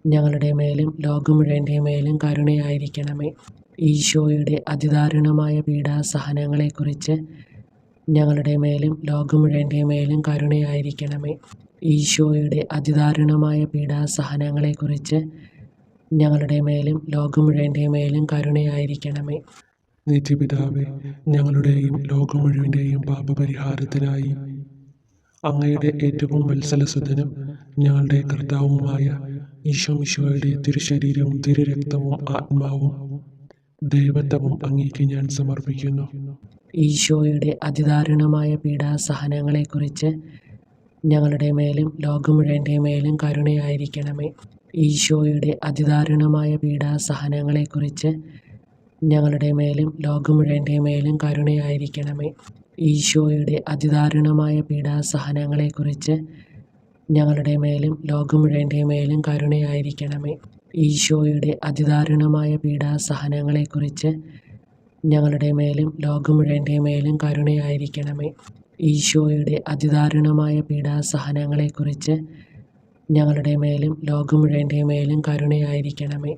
ഞങ്ങളുടെ മേലും ലോകം മുഴുവൻ്റെ മേലും കരുണയായിരിക്കണമേ. ഈശോയുടെ അതിദാരുണമായ പീഡാസഹനങ്ങളെക്കുറിച്ച് ഞങ്ങളുടെ മേലും ലോകം മുഴുവൻ്റെ മേലും കരുണയായിരിക്കണമേ. ഈശോയുടെ അതിദാരുണമായ പീഡാസഹനങ്ങളെക്കുറിച്ച് ഞങ്ങളുടെ മേലും ലോകം മുഴുവൻ്റെ മേലും കരുണയായിരിക്കണമേ. നിത്യപിതാവേ, ഞങ്ങളുടെയും ലോകം മുഴുവൻ്റെയും പാപപരിഹാരത്തിനായി അങ്ങയുടെ ഏറ്റവും വത്സലസുതനും ഞങ്ങളുടെ കർത്താവുമായ ഈശോമിശിഹായുടെ തിരുശരീരവും തിരുരക്തവും ആത്മാവും ദൈവത്വവും അങ്ങേക്ക് ഞാൻ സമർപ്പിക്കുന്നു. ഈശോയുടെ അതിദാരുണമായ പീഡാസഹനങ്ങളെക്കുറിച്ച് ഞങ്ങളുടെ മേലും ലോകം മുഴുവൻ്റെ മേലും കരുണയായിരിക്കണമേ. ഈശോയുടെ അതിദാരുണമായ പീഡാസഹനങ്ങളെക്കുറിച്ച് ഞങ്ങളുടെ മേലും ലോകം മുഴുവൻ്റെ മേലും കരുണയായിരിക്കണമേ. ഈശോയുടെ അതിദാരുണമായ പീഡാസഹനങ്ങളെക്കുറിച്ച് ഞങ്ങളുടെ മേലും ലോകം മുഴുവൻ്റെ മേലും കരുണയായിരിക്കണമേ. ഈശോയുടെ അതിദാരുണമായ പീഡാസഹനങ്ങളെക്കുറിച്ച് ഞങ്ങളുടെ മേലും ലോകം മുഴുവൻ്റെ മേലും കരുണയായിരിക്കണമേ. ഈശോയുടെ അതിദാരുണമായ പീഡാസഹനങ്ങളെക്കുറിച്ച് ഞങ്ങളുടെ മേലും ലോകം മുഴുവൻ്റെ മേലും കരുണയായിരിക്കണമേ.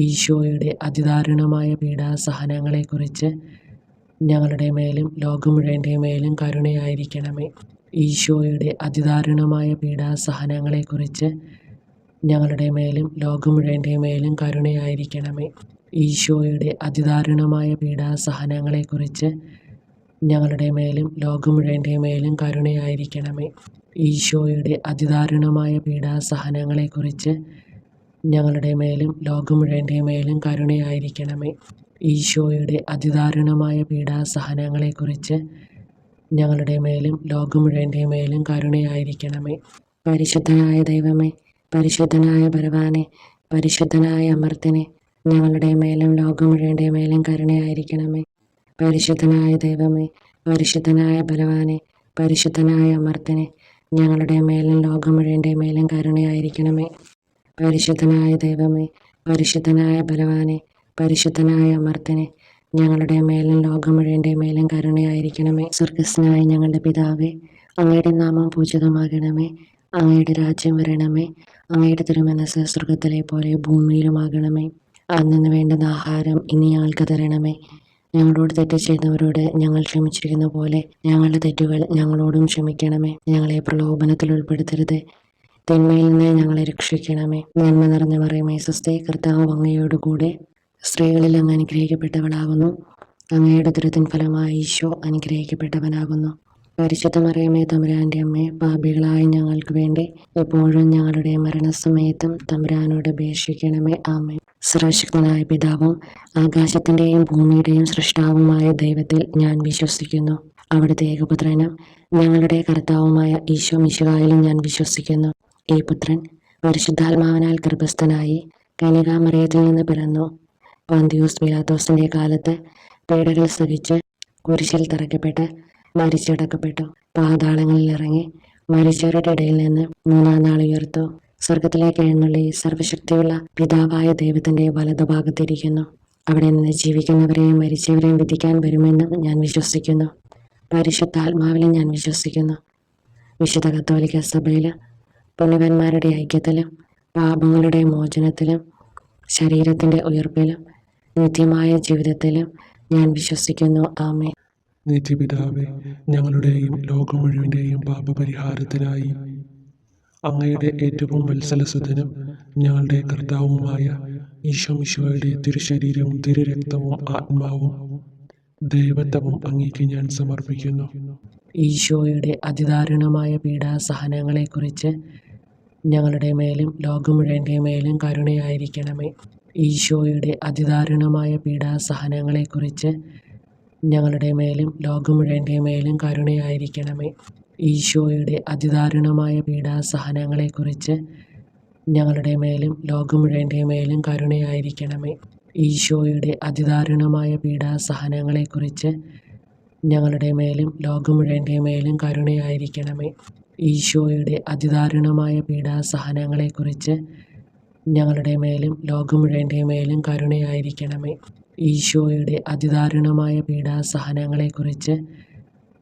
ഈശോയുടെ അതിദാരുണമായ പീഡാസഹനങ്ങളെക്കുറിച്ച് ഞങ്ങളുടെ മേലും ലോകം മുഴുവൻ്റെ മേലും കരുണയായിരിക്കണമേ. ഈശോയുടെ അതിദാരുണമായ പീഡാസഹനങ്ങളെക്കുറിച്ച് ഞങ്ങളുടെ മേലും ലോകം മുഴുവൻ്റെ മേലും കരുണയായിരിക്കണമേ. ഈശോയുടെ അതിദാരുണമായ പീഡാസഹനങ്ങളെക്കുറിച്ച് ഞങ്ങളുടെ മേലും ലോകം മുഴുവൻ്റെ മേലും കരുണയായിരിക്കണമേ. ഈശോയുടെ അതിദാരുണമായ പീഡാസഹനങ്ങളെക്കുറിച്ച് ഞങ്ങളുടെ മേലും ലോകം മുഴുവൻ്റെ മേലും കരുണയായിരിക്കണമേ. ഈശോയുടെ അതിദാരുണമായ പീഡാസഹനങ്ങളെക്കുറിച്ച് ഞങ്ങളുടെ മേലും ലോകം മുഴുവൻ്റെ മേലും കരുണയായിരിക്കണമേ. പരിശുദ്ധനായ ദൈവമേ, പരിശുദ്ധനായ ബലവാനെ, പരിശുദ്ധനായ അമർത്തിനെ, ഞങ്ങളുടെ മേലും ലോകം മുഴുവൻ്റെ മേലും കരുണയായിരിക്കണമേ. പരിശുദ്ധനായ ദൈവമേ, പരിശുദ്ധനായ ബലവാനെ, പരിശുദ്ധനായ അമർത്തിനെ, ഞങ്ങളുടെ മേലും ലോകം മുഴുവൻ്റെ മേലും കരുണയായിരിക്കണമേ. പരിശുദ്ധനായ ദൈവമേ, പരിശുദ്ധനായ ബലവാനെ, പരിശുദ്ധനായ അമർത്തിനെ, ഞങ്ങളുടെ മേലും ലോകം മുഴുവൻ്റെ മേലും കരുണയായിരിക്കണമേ. സ്വർഗസ്ഥനായ ഞങ്ങളുടെ പിതാവേ, അങ്ങയുടെ നാമം പൂജിതമാകണമേ. അങ്ങയുടെ രാജ്യം വരണമേ. അങ്ങയുടെ തിരുമനസ്സ് സ്വർഗത്തിലെ പോലെ ഭൂമിയിലുമാകണമേ. അന്നു വേണ്ടുന്ന ആഹാരം ഇനി ഞങ്ങൾക്ക് തരണമേ. ഞങ്ങളോട് തെറ്റ് ചെയ്തവരോട് ഞങ്ങൾ ക്ഷമിച്ചിരിക്കുന്ന പോലെ ഞങ്ങളുടെ തെറ്റുകൾ ഞങ്ങളോടും ക്ഷമിക്കണമേ. ഞങ്ങളെ പ്രലോഭനത്തിൽ ഉൾപ്പെടുത്തരുത്, തിന്മയിൽ നിന്ന് ഞങ്ങളെ രക്ഷിക്കണമേ. നന്മ നിറഞ്ഞ മറിയമേ സ്വസ്തി, കർത്താവ് അങ്ങയോടുകൂടെ സ്ത്രീകളിൽ അങ്ങ് അനുഗ്രഹിക്കപ്പെട്ടവളാകുന്നു. അങ്ങയുടെ ഉദരത്തിൻ ഫലമായി ഈശോ അനുഗ്രഹിക്കപ്പെട്ടവനാകുന്നു. പരിശുദ്ധ മറിയമേ തമ്പുരാൻ്റെ അമ്മേ, പാപികളായ ഞങ്ങൾക്ക് വേണ്ടി എപ്പോഴും ഞങ്ങളുടെ മരണസമയത്തും തമ്പുരാനോട് അപേക്ഷിക്കണമേ. ആമേൻ. സർവശക്തനായ പിതാവും ആകാശത്തിൻ്റെയും ഭൂമിയുടെയും സൃഷ്ടാവുമായ ദൈവത്തിൽ ഞാൻ വിശ്വസിക്കുന്നു. അവിടുത്തെ ഏകപുത്രനും ഞങ്ങളുടെ കർത്താവുമായ ഈശോ മിശിഹായിലും ഞാൻ വിശ്വസിക്കുന്നു. ഈ പുത്രൻ പരിശുദ്ധാത്മാവിനാൽ ഗർഭസ്ഥനായി കന്യകാമറിയത്തിൽ നിന്ന് പിറന്നു. പന്തിയൂസ് പിലാത്തോസിൻ്റെ കാലത്ത് പീഡകൾ സഹിച്ച് കുരിശിൽ തറയ്ക്കപ്പെട്ട് മരിച്ചടക്കപ്പെട്ടു. പാതാളങ്ങളിൽ ഇറങ്ങി മരിച്ചവരുടെ ഇടയിൽ നിന്ന് മൂന്നാം നാൾ ഉയർത്തു. സ്വർഗത്തിലേക്ക് എഴുന്നള്ളി സർവശക്തിയുള്ള പിതാവായ ദൈവത്തിൻ്റെ വലതുഭാഗത്തിരിക്കുന്നു. അവിടെ നിന്ന് ജീവിക്കുന്നവരെയും മരിച്ചവരെയും വിധിക്കാൻ വരുമെന്നും ഞാൻ വിശ്വസിക്കുന്നു. പരിശുദ്ധാത്മാവിലും ഞാൻ വിശ്വസിക്കുന്നു. വിശുദ്ധ കത്തോലിക്ക സഭയിൽ പുണ്യവാന്മാരുടെ ഐക്യത്തിലും പാപങ്ങളുടെ മോചനത്തിലും ശരീരത്തിൻ്റെ ഉയർപ്പിലും നിത്യമായ ജീവിതത്തിലും ഞാൻ വിശ്വസിക്കുന്നു. ആമേൻ. നിത്യപിതാവേ, ഞങ്ങളുടെയും ലോകം മുഴുവൻ്റെയും പാപപരിഹാരത്തിനായി അങ്ങയുടെ ഏറ്റവും വത്സലസുതനും ഞങ്ങളുടെ കർത്താവുമായ ഈശോ മിശിഹായുടെ തിരുശരീരവും തിരുരക്തവും ആത്മാവും ദൈവത്വവും അങ്ങേക്ക് ഞാൻ സമർപ്പിക്കുന്നു. ഈശോയുടെ അതിദാരുണമായ പീഡാസഹനങ്ങളെക്കുറിച്ച് ഞങ്ങളുടെ മേലും ലോകം മുഴുവൻ്റെ മേലും കരുണയായിരിക്കണമേ. ഈശോയുടെ അതിദാരുണമായ പീഡാസഹനങ്ങളെക്കുറിച്ച് ഞങ്ങളുടെ മേലും ലോകം മുഴുവൻ്റെ മേലും കരുണയായിരിക്കണമേ. ഈശോയുടെ അതിദാരുണമായ പീഡാസഹനങ്ങളെക്കുറിച്ച് ഞങ്ങളുടെ മേലും ലോകം മുഴുവൻ്റെ മേലും കരുണയായിരിക്കണമേ. ഈശോയുടെ അതിദാരുണമായ പീഡാസഹനങ്ങളെക്കുറിച്ച് ഞങ്ങളുടെ മേലും ലോകം മുഴുവൻ്റെ മേലും കരുണയായിരിക്കണമേ. ഈശോയുടെ അതിദാരുണമായ പീഡാസഹനങ്ങളെക്കുറിച്ച് ഞങ്ങളുടെ മേലും ലോകം മുഴുവൻ്റെ മേലും കരുണയായിരിക്കണമേ. ഈശോയുടെ അതിദാരുണമായ പീഡാസഹനങ്ങളെക്കുറിച്ച്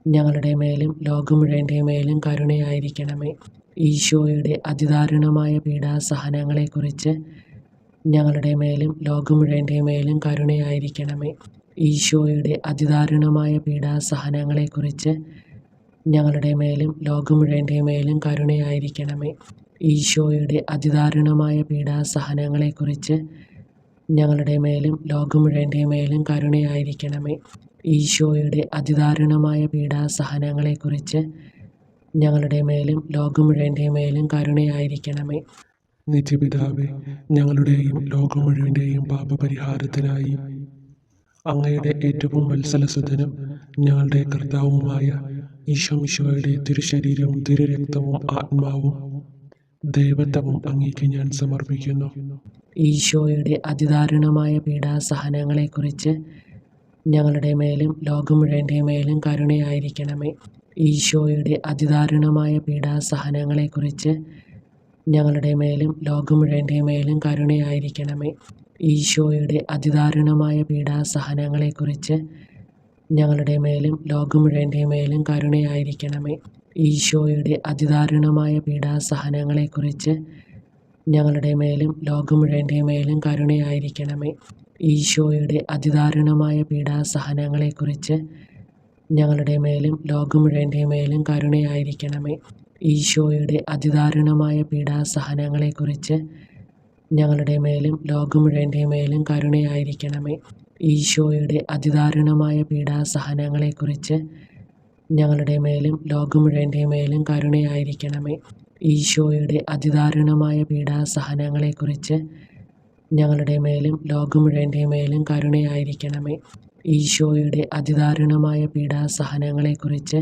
ഞങ്ങളുടെ മേലും ലോകം മുഴുവൻ്റെ മേലും കരുണയായിരിക്കണമേ. ഈശോയുടെ അതിദാരുണമായ പീഡാസഹനങ്ങളെക്കുറിച്ച് ഞങ്ങളുടെ മേലും ലോകം മുഴുവൻ്റെ മേലും കരുണയായിരിക്കണമേ. ഈശോയുടെ അതിദാരുണമായ പീഡാസഹനങ്ങളെക്കുറിച്ച് ഞങ്ങളുടെ മേലും ലോകം മുഴുവൻ്റെ മേലും കരുണയായിരിക്കണമേ. ഈശോയുടെ അതിദാരുണമായ പീഡാസഹനങ്ങളെക്കുറിച്ച് ഞങ്ങളുടെ മേലും ലോകം മുഴുവൻ്റെ മേലും കരുണയായിരിക്കണമേ. ഈശോയുടെ അതിദാരുണമായ പീഡാസഹനങ്ങളെക്കുറിച്ച് ഞങ്ങളുടെ മേലും ലോകം മുഴുവൻ്റെ മേലും കരുണയായിരിക്കണമേ. നിത്യപിതാവേ, ഞങ്ങളുടെയും ലോകം മുഴുവൻ്റെയും പാപപരിഹാരത്തിനായി അങ്ങയുടെ ഏറ്റവും വത്സലസുതനും ഞങ്ങളുടെ കർത്താവുമായ ഈശോ മിശിഹായുടെ തിരുശരീരവും തിരുരക്തവും ആത്മാവും ദൈവത്വവും അങ്ങേക്ക് ഞാൻ സമർപ്പിക്കുന്നു. ഈശോയുടെ അതിദാരുണമായ പീഡാസഹനങ്ങളെക്കുറിച്ച് ഞങ്ങളുടെ മേലും ലോകം മുഴുവൻ്റെ മേലും കരുണയായിരിക്കണമേ. ഈശോയുടെ അതിദാരുണമായ പീഡാസഹനങ്ങളെക്കുറിച്ച് ഞങ്ങളുടെ മേലും ലോകം മുഴുവൻ്റെ മേലും കരുണയായിരിക്കണമേ. ഈശോയുടെ അതിദാരുണമായ പീഡാസഹനങ്ങളെക്കുറിച്ച് ഞങ്ങളുടെ മേലും ലോകം മുഴുവൻ്റെ മേലും കരുണയായിരിക്കണമേ. ഈശോയുടെ അതിദാരുണമായ പീഡാസഹനങ്ങളെക്കുറിച്ച് ഞങ്ങളുടെ മേലും ലോകം മുഴുവൻ്റെ മേലും കരുണയായിരിക്കണമേ. ഈശോയുടെ അതിദാരുണമായ പീഡാസഹനങ്ങളെക്കുറിച്ച് ഞങ്ങളുടെ മേലും ലോകം മുഴുവൻ്റെ മേലും കരുണയായിരിക്കണമേ. ഈശോയുടെ അതിദാരുണമായ പീഡാസഹനങ്ങളെക്കുറിച്ച് ഞങ്ങളുടെ മേലും ലോകം മുഴുവൻ്റെ മേലും കരുണയായിരിക്കണമേ. ഈശോയുടെ അതിദാരുണമായ പീഡാസഹനങ്ങളെക്കുറിച്ച് ഞങ്ങളുടെ മേലും ലോകം മുഴുവൻ്റെ മേലും കരുണയായിരിക്കണമേ. ഈശോയുടെ അതിദാരുണമായ പീഡാസഹനങ്ങളെക്കുറിച്ച് ഞങ്ങളുടെ മേലും ലോകം മുഴുവൻ്റെ മേലും കരുണയായിരിക്കണമേ. ഈശോയുടെ അതിദാരുണമായ പീഡാസഹനങ്ങളെക്കുറിച്ച്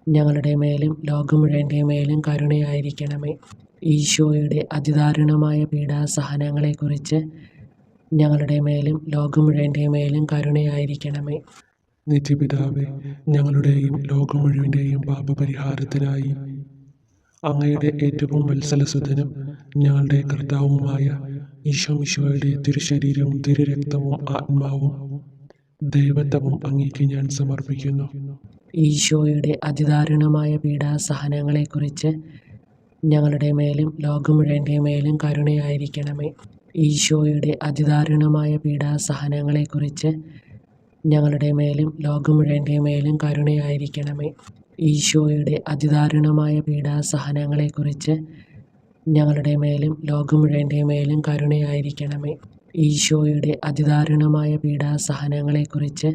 ഞങ്ങളുടെ മേലും ലോകം മുഴുവൻ്റെ മേലും കരുണയായിരിക്കണമേ. ഈശോയുടെ അതിദാരുണമായ പീഡാസഹനങ്ങളെക്കുറിച്ച് ഞങ്ങളുടെ മേലും ലോകം മുഴുവൻ്റെ മേലും കരുണയായിരിക്കണമേ. നിത്യപിതാവേ, ഞങ്ങളുടെയും ലോകം മുഴുവൻ്റെയും പാപപരിഹാരത്തിനായി അങ്ങയുടെ ഏറ്റവും വത്സലസുതനും ഞങ്ങളുടെ കർത്താവുമായ ഈശോ മിശിഹായുടെ തിരുശരീരവും തിരുരക്തവും ആത്മാവും ദൈവത്വവും അങ്ങേക്ക് ഞാൻ സമർപ്പിക്കുന്നു. ഈശോയുടെ അതിദാരുണമായ പീഡാസഹനങ്ങളെക്കുറിച്ച് ഞങ്ങളുടെ മേലും ലോകം മുഴുവൻ്റെ മേലും കരുണയായിരിക്കണമേ. ഈശോയുടെ അതിദാരുണമായ പീഡാസഹനങ്ങളെക്കുറിച്ച് ഞങ്ങളുടെ മേലും ലോകം മുഴുവൻ്റെ മേലും കരുണയായിരിക്കണമേ. ഈശോയുടെ അതിദാരുണമായ പീഡാസഹനങ്ങളെക്കുറിച്ച് ഞങ്ങളുടെ മേലും ലോകം മുഴുവൻ്റെ മേലും കരുണയായിരിക്കണമേ. ഈശോയുടെ അതിദാരുണമായ പീഡാസഹനങ്ങളെക്കുറിച്ച്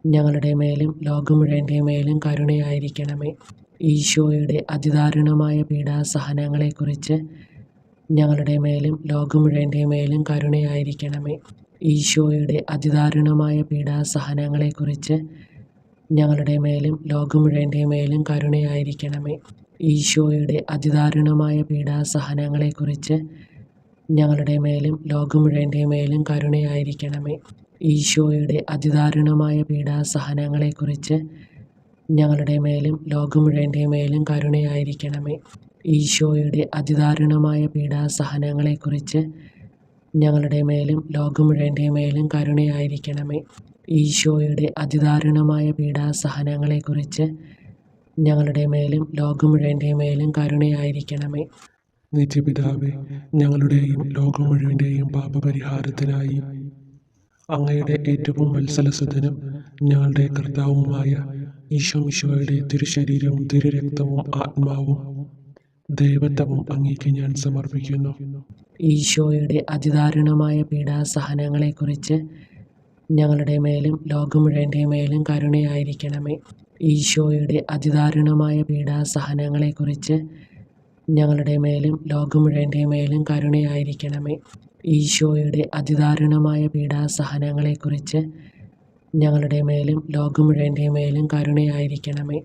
ഞങ്ങളുടെ മേലും ലോകം മുഴുവൻ്റെ മേലും കരുണയായിരിക്കണമേ. ഈശോയുടെ അതിദാരുണമായ പീഡാസഹനങ്ങളെക്കുറിച്ച് ഞങ്ങളുടെ മേലും ലോകം മുഴുവൻ്റെ മേലും കരുണയായിരിക്കണമേ. ഈശോയുടെ അതിദാരുണമായ പീഡാസഹനങ്ങളെക്കുറിച്ച് ഞങ്ങളുടെ മേലും ലോകം മുഴുവൻ്റെ മേലും കരുണയായിരിക്കണമേ. ഈശോയുടെ അതിദാരുണമായ പീഡാസഹനങ്ങളെക്കുറിച്ച് ഞങ്ങളുടെ മേലും ലോകം മുഴുവൻ്റെ മേലും കരുണയായിരിക്കണമേ. ഈശോയുടെ അതിദാരുണമായ പീഡാസഹനങ്ങളെക്കുറിച്ച് ഞങ്ങളുടെ മേലും ലോകം മുഴുവൻ്റെ മേലും കരുണയായിരിക്കണമേ. ഈശോയുടെ അതിദാരുണമായ പീഡാസഹനങ്ങളെക്കുറിച്ച് ഞങ്ങളുടെ മേലും ലോകം മുഴുവൻ്റെ മേലും കരുണയായിരിക്കണമേ. ഈശോയുടെ അതിദാരുണമായ പീഡാസഹനങ്ങളെക്കുറിച്ച് ഞങ്ങളുടെ മേലും ലോകം മുഴുവൻ്റെ മേലും കരുണയായിരിക്കണമേ. നിത്യപിതാവേ, ഞങ്ങളുടെയും ലോകം മുഴുവൻ്റെയും പാപപരിഹാരത്തിനായി അങ്ങയുടെ ഏറ്റവും വത്സലസുതനും ഞങ്ങളുടെ കർത്താവുമായ ഈശോമിശിഹായുടെ തിരുശരീരവും തിരുരക്തവും ആത്മാവും ദൈവത്വവും അങ്ങേക്ക് ഞാൻ സമർപ്പിക്കുന്നു. ഈശോയുടെ അതിദാരുണമായ പീഡാസഹനങ്ങളെക്കുറിച്ച് ഞങ്ങളുടെ മേലും ലോകം മുഴുവൻ്റെ മേലും കരുണയായിരിക്കണമേ. ഈശോയുടെ അതിദാരുണമായ പീഡാസഹനങ്ങളെക്കുറിച്ച് ഞങ്ങളുടെ മേലും ലോകം മുഴുവൻ്റെ മേലും കരുണയായിരിക്കണമേ. ഈശോയുടെ അതിദാരുണമായ പീഡാസഹനങ്ങളെക്കുറിച്ച് ഞങ്ങളുടെ മേലും ലോകം മുഴുവൻ്റെ മേലും കരുണയായിരിക്കണമേ.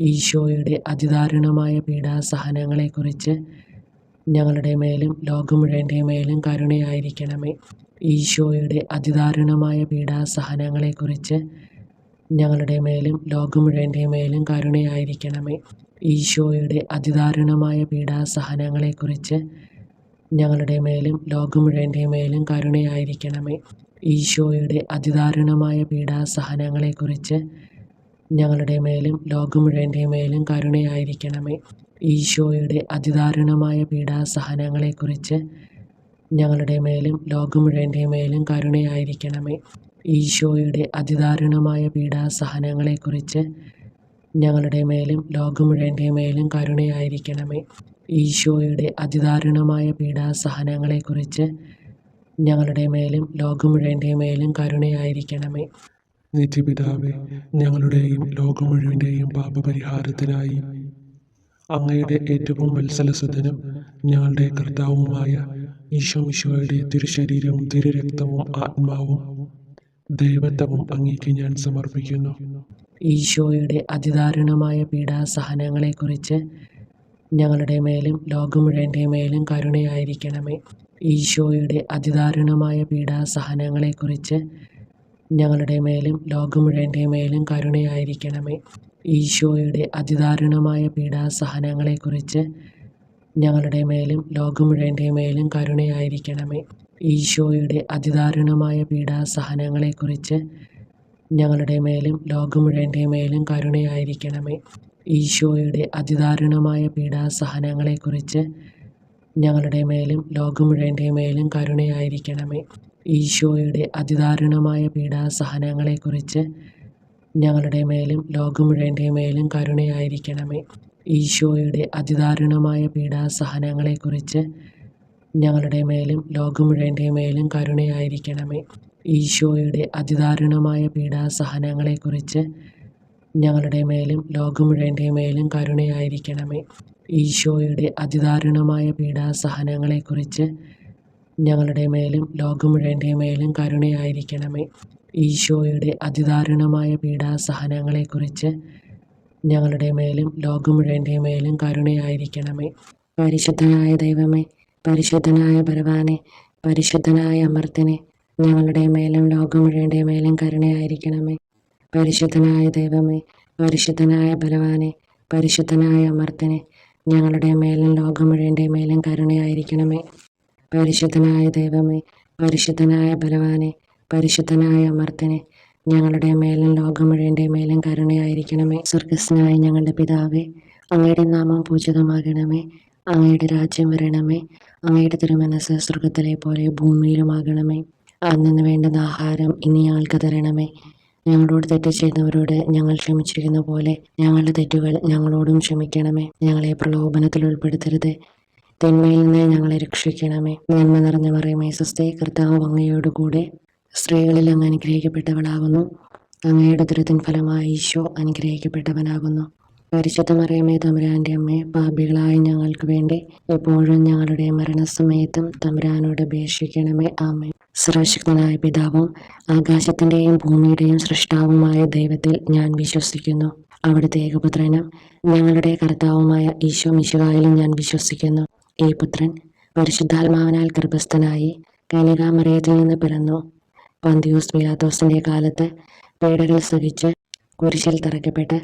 ഈശോയുടെ അതിദാരുണമായ പീഡാസഹനങ്ങളെക്കുറിച്ച് ഞങ്ങളുടെ മേലും ലോകം മുഴുവൻ്റെ മേലും കരുണയായിരിക്കണമേ. ഈശോയുടെ അതിദാരുണമായ പീഡാസഹനങ്ങളെക്കുറിച്ച് ഞങ്ങളുടെ മേലും ലോകം മുഴുവൻ്റെ മേലും കരുണയായിരിക്കണമേ. ഈശോയുടെ അതിദാരുണമായ പീഡാസഹനങ്ങളെക്കുറിച്ച് ഞങ്ങളുടെ മേലും ലോകം മുഴുവൻ്റെ മേലും കരുണയായിരിക്കണമേ. ഈശോയുടെ അതിദാരുണമായ പീഡാസഹനങ്ങളെക്കുറിച്ച് ഞങ്ങളുടെ മേലും ലോകം മുഴുവൻ്റെ മേലും കരുണയായിരിക്കണമേ. ഈശോയുടെ അതിദാരുണമായ പീഡാസഹനങ്ങളെക്കുറിച്ച് ഞങ്ങളുടെ മേലും ലോകം മുഴുവൻ്റെ മേലും കരുണയായിരിക്കണമേ. ഈശോയുടെ അതിദാരുണമായ പീഡാസഹനങ്ങളെക്കുറിച്ച് ഞങ്ങളുടെ മേലും ലോകം മുഴുവൻ്റെ മേലും കരുണയായിരിക്കണമേ. ഈശോയുടെ അതിദാരുണമായ പീഡാസഹനങ്ങളെക്കുറിച്ച് ഞങ്ങളുടെ മേലും ലോകം മുഴുവൻ്റെ മേലും കരുണയായിരിക്കണമേ. നിത്യപിതാവേ, ഞങ്ങളുടെയും ലോകം മുഴുവൻ്റെയും പാപപരിഹാരത്തിനായി അങ്ങയുടെ ഏറ്റവും വത്സലസുതനും ഞങ്ങളുടെ കർത്താവുമായ ഈശോമിശിഹായുടെ തിരുശരീരവും തിരുരക്തവും ആത്മാവും ദൈവത്വവും അങ്ങേക്ക് ഞാൻ സമർപ്പിക്കുന്നു. ഈശോയുടെ അതിദാരുണമായ പീഡാസഹനങ്ങളെക്കുറിച്ച് ഞങ്ങളുടെ മേലും ലോകം മുഴുവൻ്റെ മേലും കരുണയായിരിക്കണമേ. ഈശോയുടെ അതിദാരുണമായ പീഡാസഹനങ്ങളെക്കുറിച്ച് ഞങ്ങളുടെ മേലും ലോകം മുഴുവൻ്റെ മേലും കരുണയായിരിക്കണമേ. ഈശോയുടെ അതിദാരുണമായ പീഡാസഹനങ്ങളെക്കുറിച്ച് ഞങ്ങളുടെ മേലും ലോകം മുഴുവൻ്റെ മേലും കരുണയായിരിക്കണമേ. ഈശോയുടെ അതിദാരുണമായ പീഡാസഹനങ്ങളെക്കുറിച്ച് ഞങ്ങളുടെ മേലും ലോകം മുഴുവൻ്റെ മേലും കരുണയായിരിക്കണമേ. ഈശോയുടെ അതിദാരുണമായ പീഡാസഹനങ്ങളെക്കുറിച്ച് ഞങ്ങളുടെ മേലും ലോകം മുഴുവൻ്റെ മേലും കരുണയായിരിക്കണമേ. ഈശോയുടെ അതിദാരുണമായ പീഡാസഹനങ്ങളെക്കുറിച്ച് ഞങ്ങളുടെ മേലും ലോകം മുഴുവൻ്റെ മേലും കരുണയായിരിക്കണമേ. ഈശോയുടെ അതിദാരുണമായ പീഡാസഹനങ്ങളെക്കുറിച്ച് ഞങ്ങളുടെ മേലും ലോകം മുഴുവൻ്റെ മേലും കരുണയായിരിക്കണമേ. ഈശോയുടെ അതിദാരുണമായ പീഡാസഹനങ്ങളെക്കുറിച്ച് ഞങ്ങളുടെ മേലും ലോകം മുഴുവൻ്റെ മേലും കരുണയായിരിക്കണമേ. ഈശോയുടെ അതിദാരുണമായ പീഡാസഹനങ്ങളെക്കുറിച്ച് ഞങ്ങളുടെ മേലും ലോകം മുഴുവൻ്റെ മേലും കരുണയായിരിക്കണമേ. ഈശോയുടെ അതിദാരുണമായ പീഡാസഹനങ്ങളെക്കുറിച്ച് ഞങ്ങളുടെ മേലും ലോകം മുഴുവൻ്റെ മേലും കരുണയായിരിക്കണമേ. പരിശുദ്ധനായ ദൈവമേ, പരിശുദ്ധനായ ബലവാനെ, പരിശുദ്ധനായ അമർത്തിനെ, ഞങ്ങളുടെ മേലും ലോകം മുഴുവൻ്റെ മേലും കരുണയായിരിക്കണമേ. പരിശുദ്ധനായ ദൈവമേ, പരിശുദ്ധനായ ബലവാനെ, പരിശുദ്ധനായ അമർത്തിനെ, ഞങ്ങളുടെ മേലും ലോകം മുഴുവൻ്റെ മേലും കരുണയായിരിക്കണമേ. പരിശുദ്ധനായ ദൈവമേ, പരിശുദ്ധനായ ബലവാനെ, പരിശുദ്ധനായ അമർത്തിനെ, ഞങ്ങളുടെ മേലും ലോകം മുഴുവൻ്റെ മേലും കരുണയായിരിക്കണമേ. സ്വർഗസ്നായ ഞങ്ങളുടെ പിതാവേ, അങ്ങയുടെ നാമം പൂജിതമാകണമേ. അങ്ങയുടെ രാജ്യം വരണമേ. അങ്ങയുടെ തിരുമനസ് സ്വർഗത്തിലെ പോലെ ഭൂമിയിലുമാകണമേ. അന്നു വേണ്ടുന്ന ആഹാരം ഇനി ഞങ്ങൾക്ക് തരണമേ. ഞങ്ങളോട് തെറ്റ് ചെയ്തവരോട് ഞങ്ങൾ ക്ഷമിച്ചിരിക്കുന്ന പോലെ ഞങ്ങളുടെ തെറ്റുകൾ ഞങ്ങളോടും ക്ഷമിക്കണമേ. ഞങ്ങളെ പ്രലോഭനത്തിൽ ഉൾപ്പെടുത്തരുത്, തിന്മയിൽ നിന്ന് ഞങ്ങളെ രക്ഷിക്കണമേ. നന്മ നിറഞ്ഞ മറിയമേ സ്വസ്തി, കർത്താവ് അങ്ങയോടുകൂടെ സ്ത്രീകളിൽ അങ്ങ് അനുഗ്രഹിക്കപ്പെട്ടവളാകുന്നു. അങ്ങയുടെ ഉദരത്തിൻ ഫലമായ ഈശോ അനുഗ്രഹിക്കപ്പെട്ടവനാകുന്നു. പരിശുദ്ധ മറിയമേ തമ്പുരാൻ്റെ അമ്മേ, പാപികളായ ഞങ്ങൾക്ക് വേണ്ടി എപ്പോഴും ഞങ്ങളുടെ മരണസമയത്തും തമ്പുരാനോട് അപേക്ഷിക്കണമേ. ആമേൻ. സർവശക്തനായ പിതാവും ആകാശത്തിൻ്റെയും ഭൂമിയുടെയും സൃഷ്ടാവുമായ ദൈവത്തിൽ ഞാൻ വിശ്വസിക്കുന്നു. അവിടുത്തെ ഏകപുത്രനും ഞങ്ങളുടെ കർത്താവുമായ ഈശോ മിശിഹായിലും ഞാൻ വിശ്വസിക്കുന്നു. ഈ പുത്രൻ പരിശുദ്ധാത്മാവിനാൽ ഗർഭസ്ഥനായി കന്യകാമറിയത്തിൽ നിന്ന് പിറന്നു. പന്തിയൂസ് പീലാത്തോസിന്റെ കാലത്ത് പീഡകൾ സഹിച്ച് കുരിശിൽ തറയ്ക്കപ്പെട്ട്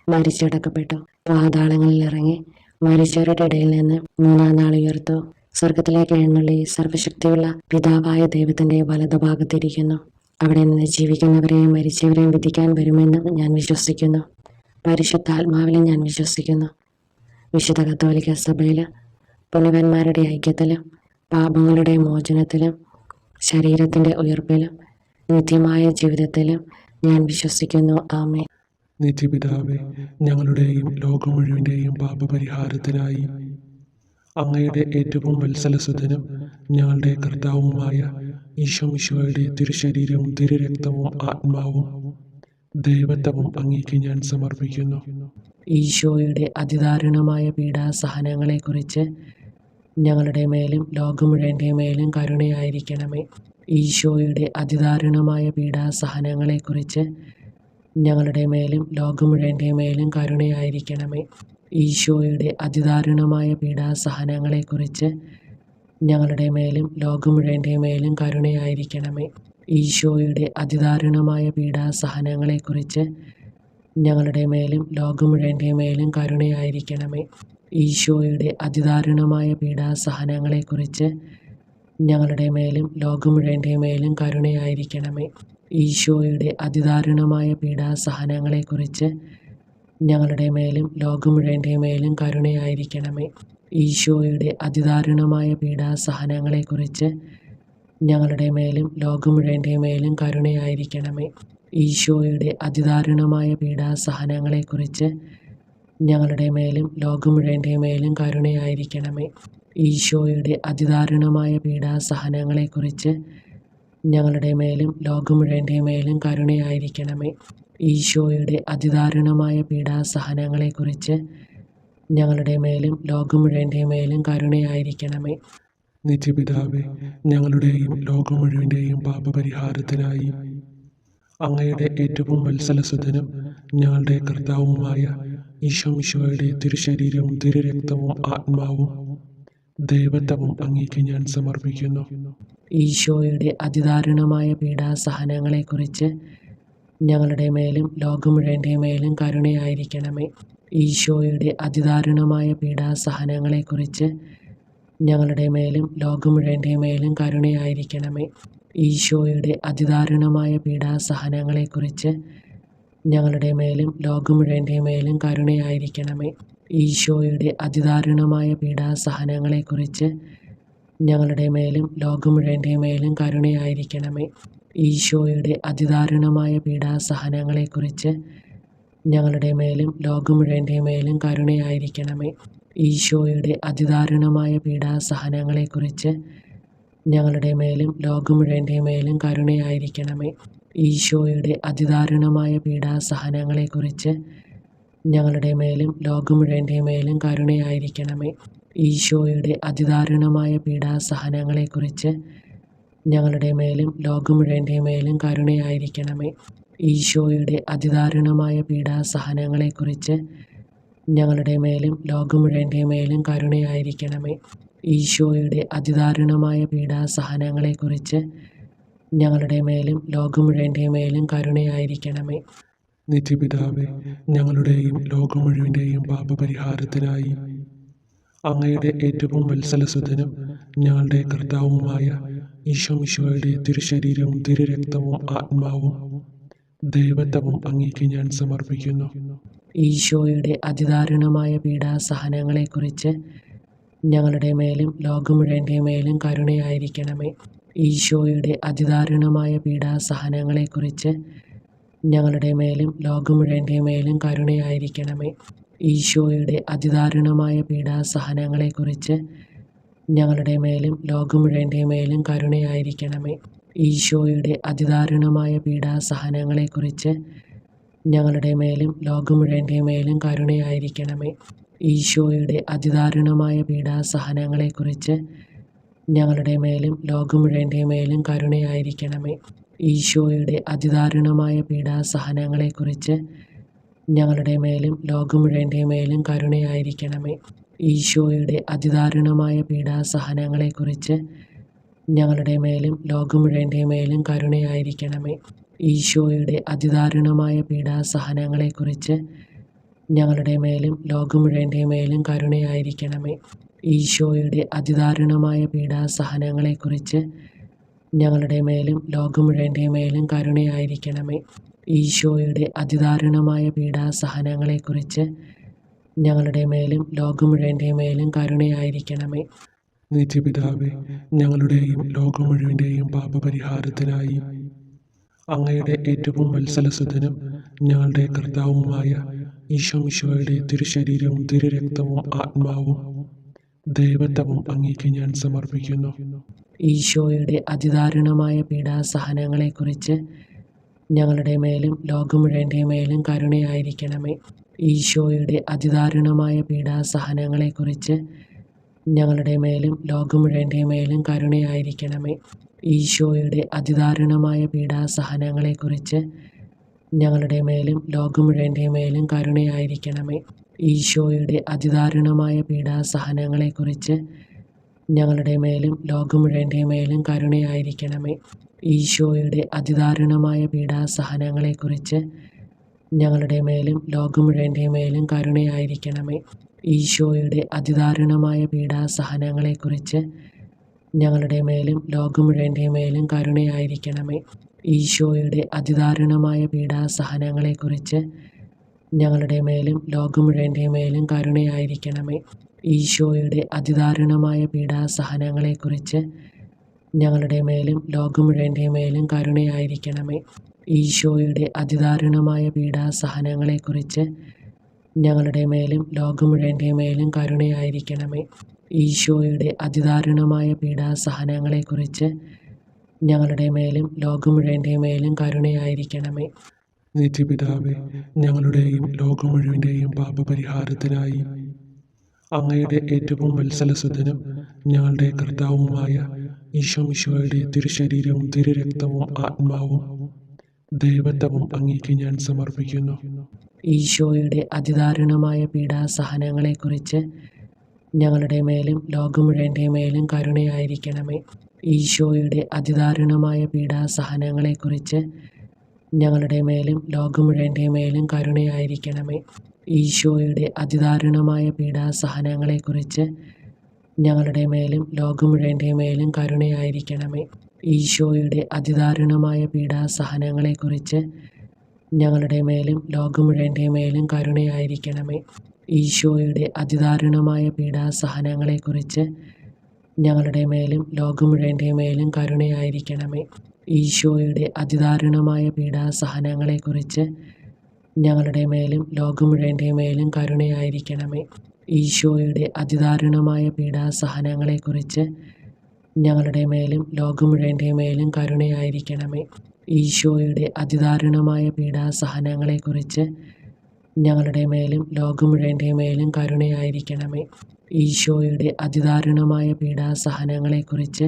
മരിച്ചടക്കപ്പെട്ടു. പാതാളങ്ങളിൽ ഇറങ്ങി മരിച്ചവരുടെ ഇടയിൽ നിന്ന് മൂന്നാം നാൾ ഉയർത്തു. സ്വർഗത്തിലേക്ക് എഴുന്നള്ളി സർവശക്തിയുള്ള പിതാവായ ദൈവത്തിന്റെ വലതുഭാഗത്തിരിക്കുന്നു. അവിടെ നിന്ന് ജീവിക്കുന്നവരെയും മരിച്ചവരെയും വിധിക്കാൻ വരുമെന്നും ഞാൻ വിശ്വസിക്കുന്നു. പരിശുദ്ധാത്മാവിലും ഞാൻ വിശ്വസിക്കുന്നു. വിശുദ്ധ കത്തോലിക്ക സഭയിൽ പുണ്യവാന്മാരുടെ ഐക്യത്തിലും പാപങ്ങളുടെ മോചനത്തിലും ശരീരത്തിൻ്റെ ഉയർപ്പിലും നിത്യമായ ജീവിതത്തിലും ഞാൻ വിശ്വസിക്കുന്നു. ആമേൻ. നിത്യപിതാവേ, ഞങ്ങളുടെയും ലോകം മുഴുവൻ്റെയും പാപപരിഹാരത്തിനായി അങ്ങയുടെ ഏറ്റവും വത്സലസുതനും ഞങ്ങളുടെ കർത്താവുമായ ഈശോ മിശിഹായുടെ തിരുശരീരവും തിരുരക്തവും ആത്മാവും ദൈവത്വവും അങ്ങേക്ക് ഞാൻ സമർപ്പിക്കുന്നു. ഈശോയുടെ അതിദാരുണമായ പീഡാസഹനങ്ങളെക്കുറിച്ച് ഞങ്ങളുടെ മേലും ലോകം മുഴുവൻ്റെ മേലും കരുണയായിരിക്കണമേ. ഈശോയുടെ അതിദാരുണമായ പീഡാസഹനങ്ങളെക്കുറിച്ച് ഞങ്ങളുടെ മേലും ലോകം മുഴുവൻ്റെ മേലും കരുണയായിരിക്കണമേ. ഈശോയുടെ അതിദാരുണമായ പീഡാസഹനങ്ങളെക്കുറിച്ച് ഞങ്ങളുടെ മേലും ലോകം മുഴുവൻ്റെ മേലും കരുണയായിരിക്കണമേ. ഈശോയുടെ അതിദാരുണമായ പീഡാസഹനങ്ങളെക്കുറിച്ച് ഞങ്ങളുടെ മേലും ലോകം മുഴുവൻ്റെ മേലും കരുണയായിരിക്കണമേ. ഈശോയുടെ അതിദാരുണമായ പീഡാസഹനങ്ങളെക്കുറിച്ച് ഞങ്ങളുടെ മേലും ലോകം മുഴുവൻ്റെ മേലും കരുണയായിരിക്കണമേ. ഈശോയുടെ അതിദാരുണമായ പീഡാസഹനങ്ങളെക്കുറിച്ച് ഞങ്ങളുടെ മേലും ലോകം മുഴുവൻ്റെ മേലും കരുണയായിരിക്കണമേ. ഈശോയുടെ അതിദാരുണമായ പീഡാസഹനങ്ങളെക്കുറിച്ച് ഞങ്ങളുടെ മേലും ലോകം മുഴുവൻ്റെ മേലും കരുണയായിരിക്കണമേ. ഈശോയുടെ അതിദാരുണമായ പീഡാസഹനങ്ങളെക്കുറിച്ച് ഞങ്ങളുടെ മേലും ലോകം മുഴുവൻ്റെ മേലും കരുണയായിരിക്കണമേ. ഈശോയുടെ അതിദാരുണമായ പീഡാസഹനങ്ങളെക്കുറിച്ച് ഞങ്ങളുടെ മേലും ലോകം മുഴുവൻ്റെ മേലും കരുണയായിരിക്കണമേ. ഈശോയുടെ അതിദാരുണമായ പീഡാസഹനങ്ങളെക്കുറിച്ച് ഞങ്ങളുടെ മേലും ലോകം മുഴുവൻ്റെ മേലും കരുണയായിരിക്കണമേ. നിത്യപിതാവേ, ഞങ്ങളുടെയും ലോകം മുഴുവൻ്റെയും പാപപരിഹാരത്തിനായി അങ്ങയുടെ ഏറ്റവും വത്സലസുതനും ഞങ്ങളുടെ കർത്താവുമായ ഈശോ മിശിഹായുടെ തിരുശരീരവും തിരുരക്തവും ആത്മാവും ദൈവത്വവും അങ്ങേക്ക് ഞാൻ സമർപ്പിക്കുന്നു. ഈശോയുടെ അതിദാരുണമായ പീഡാസഹനങ്ങളെക്കുറിച്ച് ഞങ്ങളുടെ മേലും ലോകം മുഴുവൻ്റെ മേലും കരുണയായിരിക്കണമേ. ഈശോയുടെ അതിദാരുണമായ പീഡാസഹനങ്ങളെക്കുറിച്ച് ഞങ്ങളുടെ മേലും ലോകം മുഴുവൻ്റെ മേലും കരുണയായിരിക്കണമേ. ഈശോയുടെ അതിദാരുണമായ പീഡാസഹനങ്ങളെക്കുറിച്ച് ഞങ്ങളുടെ മേലും ലോകം മുഴുവൻ്റെ മേലും കരുണയായിരിക്കണമേ. ഈശോയുടെ അതിദാരുണമായ പീഡാസഹനങ്ങളെക്കുറിച്ച് ഞങ്ങളുടെ മേലും ലോകം മുഴുവൻ്റെ മേലും കരുണയായിരിക്കണമേ. ഈശോയുടെ അതിദാരുണമായ പീഡാസഹനങ്ങളെക്കുറിച്ച് ഞങ്ങളുടെ മേലും ലോകം മുഴുവൻ്റെ മേലും കരുണയായിരിക്കണമേ. ഈശോയുടെ അതിദാരുണമായ പീഡാസഹനങ്ങളെക്കുറിച്ച് ഞങ്ങളുടെ മേലും ലോകം മുഴുവൻ്റെ മേലും കരുണയായിരിക്കണമേ. ഈശോയുടെ അതിദാരുണമായ പീഡാസഹനങ്ങളെക്കുറിച്ച് ഞങ്ങളുടെ മേലും ലോകം മുഴുവൻ്റെ മേലും കരുണയായിരിക്കണമേ. ഈശോയുടെ അതിദാരുണമായ പീഡാസഹനങ്ങളെക്കുറിച്ച് ഞങ്ങളുടെ മേലും ലോകം മുഴുവൻ്റെ മേലും കരുണയായിരിക്കണമേ. ഈശോയുടെ അതിദാരുണമായ പീഡാസഹനങ്ങളെക്കുറിച്ച് ഞങ്ങളുടെ മേലും ലോകം മുഴുവൻ്റെ മേലും കരുണയായിരിക്കണമേ. ഈശോയുടെ അതിദാരുണമായ പീഡാസഹനങ്ങളെക്കുറിച്ച് ഞങ്ങളുടെ മേലും ലോകം മുഴുവൻ്റെ മേലും കരുണയായിരിക്കണമേ. നിത്യപിതാവേ, ഞങ്ങളുടെയും ലോകം മുഴുവൻ്റെയും പാപപരിഹാരത്തിനായി അങ്ങയുടെ ഏറ്റവും വത്സലസുതനും ഞങ്ങളുടെ കർത്താവുമായ ഈശോ മിശിഹായുടെ തിരുശരീരവും തിരുരക്തവും ആത്മാവും ദൈവത്വവും അങ്ങേക്ക് ഞാൻ സമർപ്പിക്കുന്നു. ഈശോയുടെ അതിദാരുണമായ പീഡാസഹനങ്ങളെക്കുറിച്ച് ഞങ്ങളുടെ മേലും ലോകം മുഴുവൻ്റെ മേലും കരുണയായിരിക്കണമേ. ഈശോയുടെ അതിദാരുണമായ പീഡാസഹനങ്ങളെക്കുറിച്ച് ഞങ്ങളുടെ മേലും ലോകം മുഴുവൻ്റെ മേലും കരുണയായിരിക്കണമേ. ഈശോയുടെ അതിദാരുണമായ പീഡാസഹനങ്ങളെക്കുറിച്ച് ഞങ്ങളുടെ മേലും ലോകം മുഴുവൻ്റെ മേലും കരുണയായിരിക്കണമേ. ഈശോയുടെ അതിദാരുണമായ പീഡാസഹനങ്ങളെക്കുറിച്ച് ഞങ്ങളുടെ മേലും ലോകം മുഴുവൻ്റെ മേലും കരുണയായിരിക്കണമേ. ഈശോയുടെ അതിദാരുണമായ പീഡാസഹനങ്ങളെക്കുറിച്ച് ഞങ്ങളുടെ മേലും ലോകം മുഴുവൻ്റെ മേലും കരുണയായിരിക്കണമേ. ഈശോയുടെ അതിദാരുണമായ പീഡാസഹനങ്ങളെക്കുറിച്ച് ഞങ്ങളുടെ മേലും ലോകം മുഴുവൻ്റെ മേലും കരുണയായിരിക്കണമേ. ഈശോയുടെ അതിദാരുണമായ പീഡാസഹനങ്ങളെക്കുറിച്ച് ഞങ്ങളുടെ മേലും ലോകം മുഴുവൻ്റെ മേലും കരുണയായിരിക്കണമേ. ഈശോയുടെ അതിദാരുണമായ പീഡാസഹനങ്ങളെക്കുറിച്ച് ഞങ്ങളുടെ മേലും ലോകം മുഴുവൻ്റെ മേലും കരുണയായിരിക്കണമേ. ഈശോയുടെ അതിദാരുണമായ പീഡാസഹനങ്ങളെക്കുറിച്ച് ഞങ്ങളുടെ മേലും ലോകം മുഴുവൻ്റെ മേലും കരുണയായിരിക്കണമേ. ഈശോയുടെ അതിദാരുണമായ പീഡാസഹനങ്ങളെക്കുറിച്ച് ഞങ്ങളുടെ മേലും ലോകം മുഴുവൻ്റെ മേലും കരുണയായിരിക്കണമേ. നിത്യപിതാവേ, ഞങ്ങളുടെയും ലോകം മുഴുവൻ്റെയും പാപപരിഹാരത്തിനായി അങ്ങയുടെ ഏറ്റവും വത്സലസുതനും ഞങ്ങളുടെ കർത്താവുമായ ഈശോമിശിഹായുടെ തിരുശരീരവും തിരുരക്തവും ആത്മാവും ദൈവത്വവും അങ്ങേക്ക് ഞാൻ സമർപ്പിക്കുന്നു. ഈശോയുടെ അതിദാരുണമായ പീഡാസഹനങ്ങളെക്കുറിച്ച് ഞങ്ങളുടെ മേലും ലോകം മുഴുവൻ്റെ മേലും കരുണയായിരിക്കണമേ. ഈശോയുടെ അതിദാരുണമായ പീഡാസഹനങ്ങളെക്കുറിച്ച് ഞങ്ങളുടെ മേലും ലോകം മുഴുവൻ്റെ മേലും കരുണയായിരിക്കണമേ. ഈശോയുടെ അതിദാരുണമായ പീഡാസഹനങ്ങളെക്കുറിച്ച് ഞങ്ങളുടെ മേലും ലോകം മുഴുവൻ്റെ മേലും കരുണയായിരിക്കണമേ. ഈശോയുടെ അതിദാരുണമായ പീഡാസഹനങ്ങളെക്കുറിച്ച് ഞങ്ങളുടെ മേലും ലോകം മുഴുവൻ്റെ മേലും കരുണയായിരിക്കണമേ. ഈശോയുടെ അതിദാരുണമായ പീഡാസഹനങ്ങളെക്കുറിച്ച് ഞങ്ങളുടെ മേലും ലോകം മുഴുവൻ്റെ മേലും കരുണയായിരിക്കണമേ. ഈശോയുടെ അതിദാരുണമായ പീഡാസഹനങ്ങളെക്കുറിച്ച് ഞങ്ങളുടെ മേലും ലോകം മുഴുവൻ്റെ മേലും കരുണയായിരിക്കണമേ. ഈശോയുടെ അതിദാരുണമായ പീഡാസഹനങ്ങളെക്കുറിച്ച് ഞങ്ങളുടെ മേലും ലോകം മുഴുവൻ്റെ മേലും കരുണയായിരിക്കണമേ. ഈശോയുടെ അതിദാരുണമായ പീഡാസഹനങ്ങളെക്കുറിച്ച് ഞങ്ങളുടെ മേലും ലോകം മുഴുവൻ്റെ മേലും കരുണയായിരിക്കണമേ. ഈശോയുടെ അതിദാരുണമായ പീഡാസഹനങ്ങളെക്കുറിച്ച് ഞങ്ങളുടെ മേലും ലോകം മുഴുവൻ്റെ മേലും കരുണയായിരിക്കണമേ. ഈശോയുടെ അതിദാരുണമായ പീഡാസഹനങ്ങളെക്കുറിച്ച് ഞങ്ങളുടെ മേലും ലോകം മുഴുവൻ്റെ മേലും കരുണയായിരിക്കണമേ. നിത്യപിതാവേ, ഞങ്ങളുടെയും ലോകം മുഴുവൻ്റെയും പാപപരിഹാരത്തിനായി അങ്ങയുടെ ഏറ്റവും വത്സലസുതനും ഞങ്ങളുടെ കർത്താവുമായ ഈശോമിശിഹായുടെ തിരുശരീരവും തിരുരക്തവും ആത്മാവും ദൈവത്വവും അങ്ങേക്ക് ഞാൻ സമർപ്പിക്കുന്നു. ഈശോയുടെ അതിദാരുണമായ പീഡാസഹനങ്ങളെക്കുറിച്ച് ഞങ്ങളുടെ മേലും ലോകം മുഴുവൻ്റെ മേലും കരുണയായിരിക്കണമേ. ഈശോയുടെ അതിദാരുണമായ പീഡാസഹനങ്ങളെക്കുറിച്ച് ഞങ്ങളുടെ മേലും ലോകം മുഴുവൻ്റെ മേലും കരുണയായിരിക്കണമേ. ഈശോയുടെ അതിദാരുണമായ പീഡാസഹനങ്ങളെക്കുറിച്ച് ഞങ്ങളുടെ മേലും ലോകം മുഴുവൻ്റെ മേലും കരുണയായിരിക്കണമേ. ഈശോയുടെ അതിദാരുണമായ പീഡാസഹനങ്ങളെക്കുറിച്ച് ഞങ്ങളുടെ മേലും ലോകം മുഴുവൻ്റെ മേലും കരുണയായിരിക്കണമേ. ഈശോയുടെ അതിദാരുണമായ പീഡാസഹനങ്ങളെക്കുറിച്ച് ഞങ്ങളുടെ മേലും ലോകം മുഴുവൻ്റെ മേലും കരുണയായിരിക്കണമേ. ഈശോയുടെ അതിദാരുണമായ പീഡാസഹനങ്ങളെക്കുറിച്ച് ഞങ്ങളുടെ മേലും ലോകം മുഴുവൻ്റെ മേലും കരുണയായിരിക്കണമേ. ഈശോയുടെ അതിദാരുണമായ പീഡാസഹനങ്ങളെക്കുറിച്ച് ഞങ്ങളുടെ മേലും ലോകം മുഴുവൻ്റെ മേലും കരുണയായിരിക്കണമേ. ഈശോയുടെ അതിദാരുണമായ പീഡാസഹനങ്ങളെക്കുറിച്ച് ഞങ്ങളുടെ മേലും ലോകം മുഴുവൻ്റെ മേലും കരുണയായിരിക്കണമേ. ഈശോയുടെ അതിദാരുണമായ പീഡാസഹനങ്ങളെക്കുറിച്ച്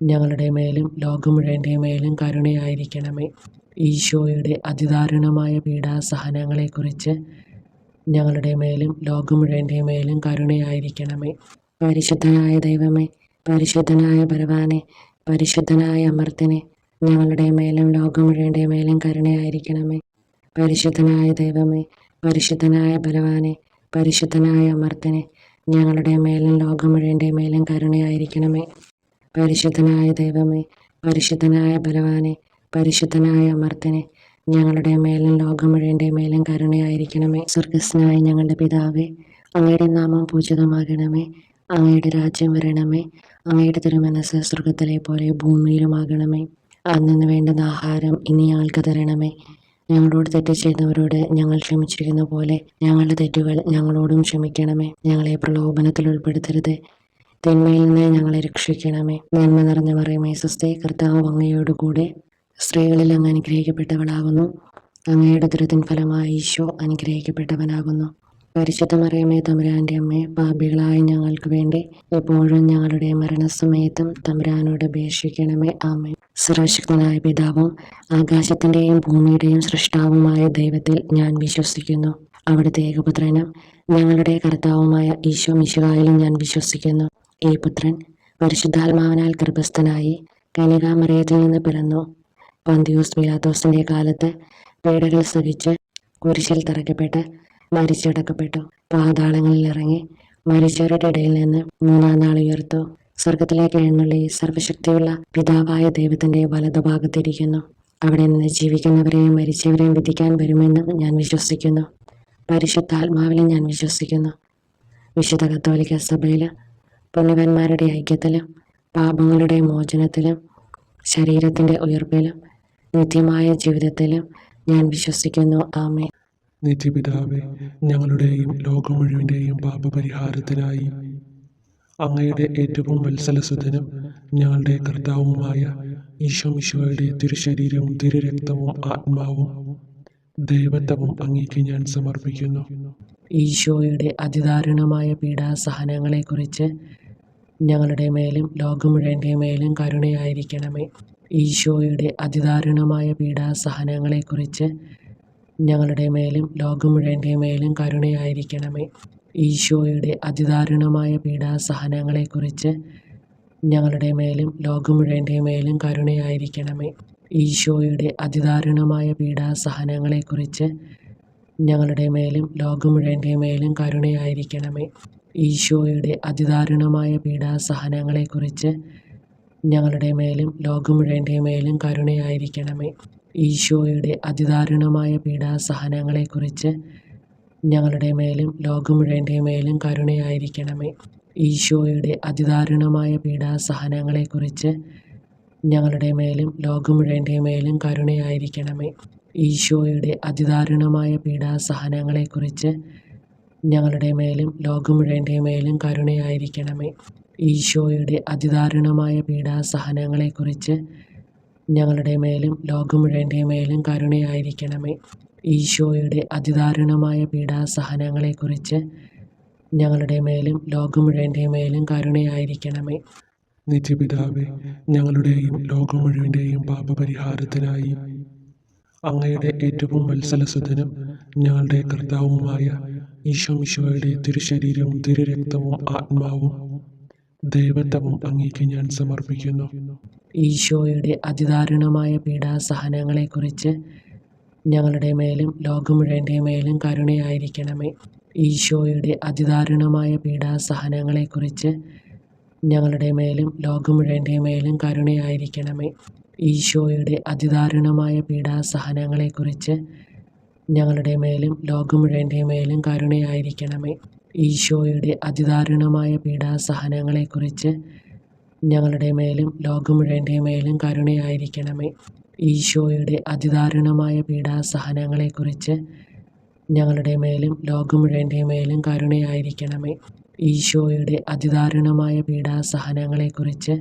ഞങ്ങളുടെ മേലും ലോകം മുഴുവൻ്റെ മേലും കരുണയായിരിക്കണമേ. ഈശോയുടെ അതിദാരുണമായ പീഡാസഹനങ്ങളെക്കുറിച്ച് ഞങ്ങളുടെ മേലും ലോകം മുഴുവൻ്റെ മേലും കരുണയായിരിക്കണമേ. പരിശുദ്ധനായ ദൈവമേ, പരിശുദ്ധനായ ബലവാനെ, പരിശുദ്ധനായ അമർത്തിനെ, ഞങ്ങളുടെ മേലും ലോകം മുഴുവൻ്റെ മേലും കരുണയായിരിക്കണമേ. പരിശുദ്ധനായ ദൈവമേ, പരിശുദ്ധനായ ബലവാനെ, പരിശുദ്ധനായ അമർത്തിനെ, ഞങ്ങളുടെ മേലും ലോകം മുഴുവൻ്റെ മേലും കരുണയായിരിക്കണമേ. പരിശുദ്ധനായ ദൈവമേ, പരിശുദ്ധനായ ബലവാനെ, പരിശുദ്ധനായ അമർത്തിനെ, ഞങ്ങളുടെ മേലും ലോകം മുഴുവൻ്റെ മേലും കരുണയായിരിക്കണമേ. സ്വർഗസ്നായ ഞങ്ങളുടെ പിതാവേ, അങ്ങയുടെ നാമം പൂജിതമാകണമേ. അങ്ങയുടെ രാജ്യം വരണമേ. അങ്ങയുടെ തിരുമനസ് സ്വർഗത്തിലെ പോലെ ഭൂമിയിലുമാകണമേ. അന്നു വേണ്ടുന്ന ആഹാരം ഇനി ഞങ്ങൾക്ക് തരണമേ. ഞങ്ങളോട് തെറ്റ് ചെയ്തവരോട് ഞങ്ങൾ ക്ഷമിച്ചിരിക്കുന്ന പോലെ ഞങ്ങളുടെ തെറ്റുകൾ ഞങ്ങളോടും ക്ഷമിക്കണമേ. ഞങ്ങളെ പ്രലോഭനത്തിൽ ഉൾപ്പെടുത്തരുത്, തിന്മയിൽ നിന്ന് ഞങ്ങളെ രക്ഷിക്കണമേ. നന്മ നിറഞ്ഞ മറിയമേ സ്വസ്തി, കർത്താവ് അങ്ങയോടുകൂടെ സ്ത്രീകളിൽ അങ്ങ് അനുഗ്രഹിക്കപ്പെട്ടവളാകുന്നു. അങ്ങയുടെ ദുരിതൻ ഫലമായ ഈശോ അനുഗ്രഹിക്കപ്പെട്ടവനാകുന്നു. പരിശുദ്ധ മറിയമേ തമ്പുരാൻ്റെ അമ്മേ, പാപികളായ ഞങ്ങൾക്ക് വേണ്ടി എപ്പോഴും ഞങ്ങളുടെ മരണസമയത്തും തമ്പുരാനോട് അപേക്ഷിക്കണമേ. ആമേൻ. സർവശക്തനായ പിതാവും ആകാശത്തിൻ്റെയും ഭൂമിയുടെയും സൃഷ്ടാവുമായ ദൈവത്തിൽ ഞാൻ വിശ്വസിക്കുന്നു. അവിടുത്തെ ഏകപുത്രനും ഞങ്ങളുടെ കർത്താവുമായ ഈശോ മിശിഹായിലും ഞാൻ വിശ്വസിക്കുന്നു. ഈ പുത്രൻ പരിശുദ്ധാത്മാവിനാൽ ഗർഭസ്ഥനായി കന്യകാമറിയത്തിൽ നിന്ന് പിറന്നു. പന്തിയൂസ് പീലാത്തോസിന്റെ കാലത്ത് പീഡകൾ സഹിച്ച് കുരിശിൽ തറയ്ക്കപ്പെട്ട് മരിച്ചടക്കപ്പെട്ടു. പാതാളങ്ങളിൽ ഇറങ്ങി മരിച്ചവരുടെ ഇടയിൽ നിന്ന് മൂന്നാം നാൾ ഉയർത്തു. സ്വർഗത്തിലേക്ക് എഴുന്നള്ളി സർവശക്തിയുള്ള പിതാവായ ദൈവത്തിന്റെ വലതുഭാഗത്തിരിക്കുന്നു. അവിടെ നിന്ന് ജീവിക്കുന്നവരെയും മരിച്ചവരെയും വിധിക്കാൻ വരുമെന്ന് ഞാൻ വിശ്വസിക്കുന്നു. പരിശുദ്ധാത്മാവിലും ഞാൻ വിശ്വസിക്കുന്നു. വിശുദ്ധ കത്തോലിക്ക സഭയിൽ പുണ്യവാന്മാരുടെ ഐക്യത്തിലും പാപങ്ങളുടെ മോചനത്തിലും ശരീരത്തിൻ്റെ ഉയർപ്പിലും നിത്യമായ ജീവിതത്തിലും ഞാൻ വിശ്വസിക്കുന്നു. ആമേൻ. നിത്യപിതാവേ, ഞങ്ങളുടെയും ലോകം മുഴുവൻ്റെയും പാപപരിഹാരത്തിനായി അങ്ങയുടെ ഏറ്റവും വത്സലസുതനും ഞങ്ങളുടെ കർത്താവുമായ ഈശോ മിശിഹായുടെ തിരുശരീരവും തിരുരക്തവും ആത്മാവും ദൈവത്വവും അങ്ങേക്ക് ഞാൻ സമർപ്പിക്കുന്നു. ഈശോയുടെ അതിദാരുണമായ പീഡാസഹനങ്ങളെക്കുറിച്ച് ഞങ്ങളുടെ മേലും ലോകം മുഴുവൻ്റെ മേലും കരുണയായിരിക്കണമേ. ഈശോയുടെ അതിദാരുണമായ പീഡാസഹനങ്ങളെക്കുറിച്ച് ഞങ്ങളുടെ മേലും ലോകം മുഴുവൻ്റെ മേലും കരുണയായിരിക്കണമേ. ഈശോയുടെ അതിദാരുണമായ പീഡാസഹനങ്ങളെക്കുറിച്ച് ഞങ്ങളുടെ മേലും ലോകം മുഴുവൻ്റെ മേലും കരുണയായിരിക്കണമേ. ഈശോയുടെ അതിദാരുണമായ പീഡാസഹനങ്ങളെക്കുറിച്ച് ഞങ്ങളുടെ മേലും ലോകം മുഴുവൻ്റെ മേലും കരുണയായിരിക്കണമേ. ഈശോയുടെ അതിദാരുണമായ പീഡാസഹനങ്ങളെക്കുറിച്ച് ഞങ്ങളുടെ മേലും ലോകം മുഴുവൻ്റെ മേലും കരുണയായിരിക്കണമേ. ഈശോയുടെ അതിദാരുണമായ പീഡാസഹനങ്ങളെക്കുറിച്ച് ഞങ്ങളുടെ മേലും ലോകം മുഴുവൻ്റെ മേലും കരുണയായിരിക്കണമേ. ഈശോയുടെ അതിദാരുണമായ പീഡാസഹനങ്ങളെക്കുറിച്ച് ഞങ്ങളുടെ മേലും ലോകം മുഴുവൻ്റെ മേലും കരുണയായിരിക്കണമേ. ഈശോയുടെ അതിദാരുണമായ പീഡാസഹനങ്ങളെക്കുറിച്ച് ഞങ്ങളുടെ മേലും ലോകം മുഴുവൻ്റെ മേലും കരുണയായിരിക്കണമേ. ഈശോയുടെ അതിദാരുണമായ പീഡാസഹനങ്ങളെക്കുറിച്ച് ഞങ്ങളുടെ മേലും ലോകം മുഴുവൻ്റെ മേലും കരുണയായിരിക്കണമേ. ഈശോയുടെ അതിദാരുണമായ പീഡാസഹനങ്ങളെക്കുറിച്ച് ഞങ്ങളുടെ മേലും ലോകം മുഴുവൻ്റെ മേലും കരുണയായിരിക്കണമേ. നിത്യപിതാവേ, ഞങ്ങളുടെയും ലോകം മുഴുവൻ്റെയും പാപപരിഹാരത്തിനായി അങ്ങയുടെ ഏറ്റവും വത്സലസുതനും ഞങ്ങളുടെ കർത്താവുമായ ഈശോ മിശിഹായുടെ തിരുശരീരവും തിരുരക്തവും ആത്മാവും ദൈവത്വവും അങ്ങേക്ക് ഞാൻ സമർപ്പിക്കുന്നു. ഈശോയുടെ അതിദാരുണമായ പീഡാസഹനങ്ങളെക്കുറിച്ച് ഞങ്ങളുടെ മേലും ലോകം മുഴുവൻ്റെ മേലും കരുണയായിരിക്കണമേ. ഈശോയുടെ അതിദാരുണമായ പീഡാസഹനങ്ങളെക്കുറിച്ച് ഞങ്ങളുടെ മേലും ലോകം മുഴുവൻ്റെ മേലും കരുണയായിരിക്കണമേ. ഈശോയുടെ അതിദാരുണമായ പീഡാസഹനങ്ങളെക്കുറിച്ച് ഞങ്ങളുടെ മേലും ലോകം മുഴുവൻ്റെ മേലും കരുണയായിരിക്കണമേ. ഈശോയുടെ അതിദാരുണമായ പീഡാസഹനങ്ങളെക്കുറിച്ച് ഞങ്ങളുടെ മേലും ലോകം മുഴുവൻ്റെ മേലും കരുണയായിരിക്കണമേ. ഈശോയുടെ അതിദാരുണമായ പീഡാസഹനങ്ങളെക്കുറിച്ച് ഞങ്ങളുടെ മേലും ലോകം മുഴുവൻ്റെ മേലും കരുണയായിരിക്കണമേ. ഈശോയുടെ അതിദാരുണമായ പീഡാസഹനങ്ങളെക്കുറിച്ച്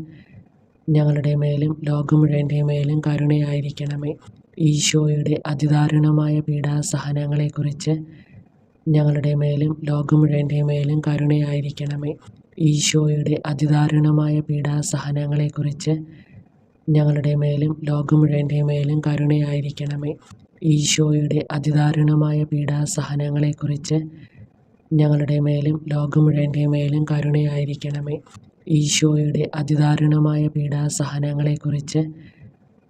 ഞങ്ങളുടെ മേലും ലോകം മുഴുവൻ്റെ മേലും കരുണയായിരിക്കണമേ. ഈശോയുടെ അതിദാരുണമായ പീഡാസഹനങ്ങളെക്കുറിച്ച് ഞങ്ങളുടെ മേലും ലോകം മുഴുവൻ്റെ മേലും കരുണയായിരിക്കണമേ. ഈശോയുടെ അതിദാരുണമായ പീഡാസഹനങ്ങളെക്കുറിച്ച് ഞങ്ങളുടെ മേലും ലോകം മുഴുവൻ്റെ മേലും കരുണയായിരിക്കണമേ. ഈശോയുടെ അതിദാരുണമായ പീഡാസഹനങ്ങളെക്കുറിച്ച് ഞങ്ങളുടെ മേലും ലോകം മുഴുവൻ്റെ മേലും കരുണയായിരിക്കണമേ. ഈശോയുടെ അതിദാരുണമായ പീഡാസഹനങ്ങളെക്കുറിച്ച്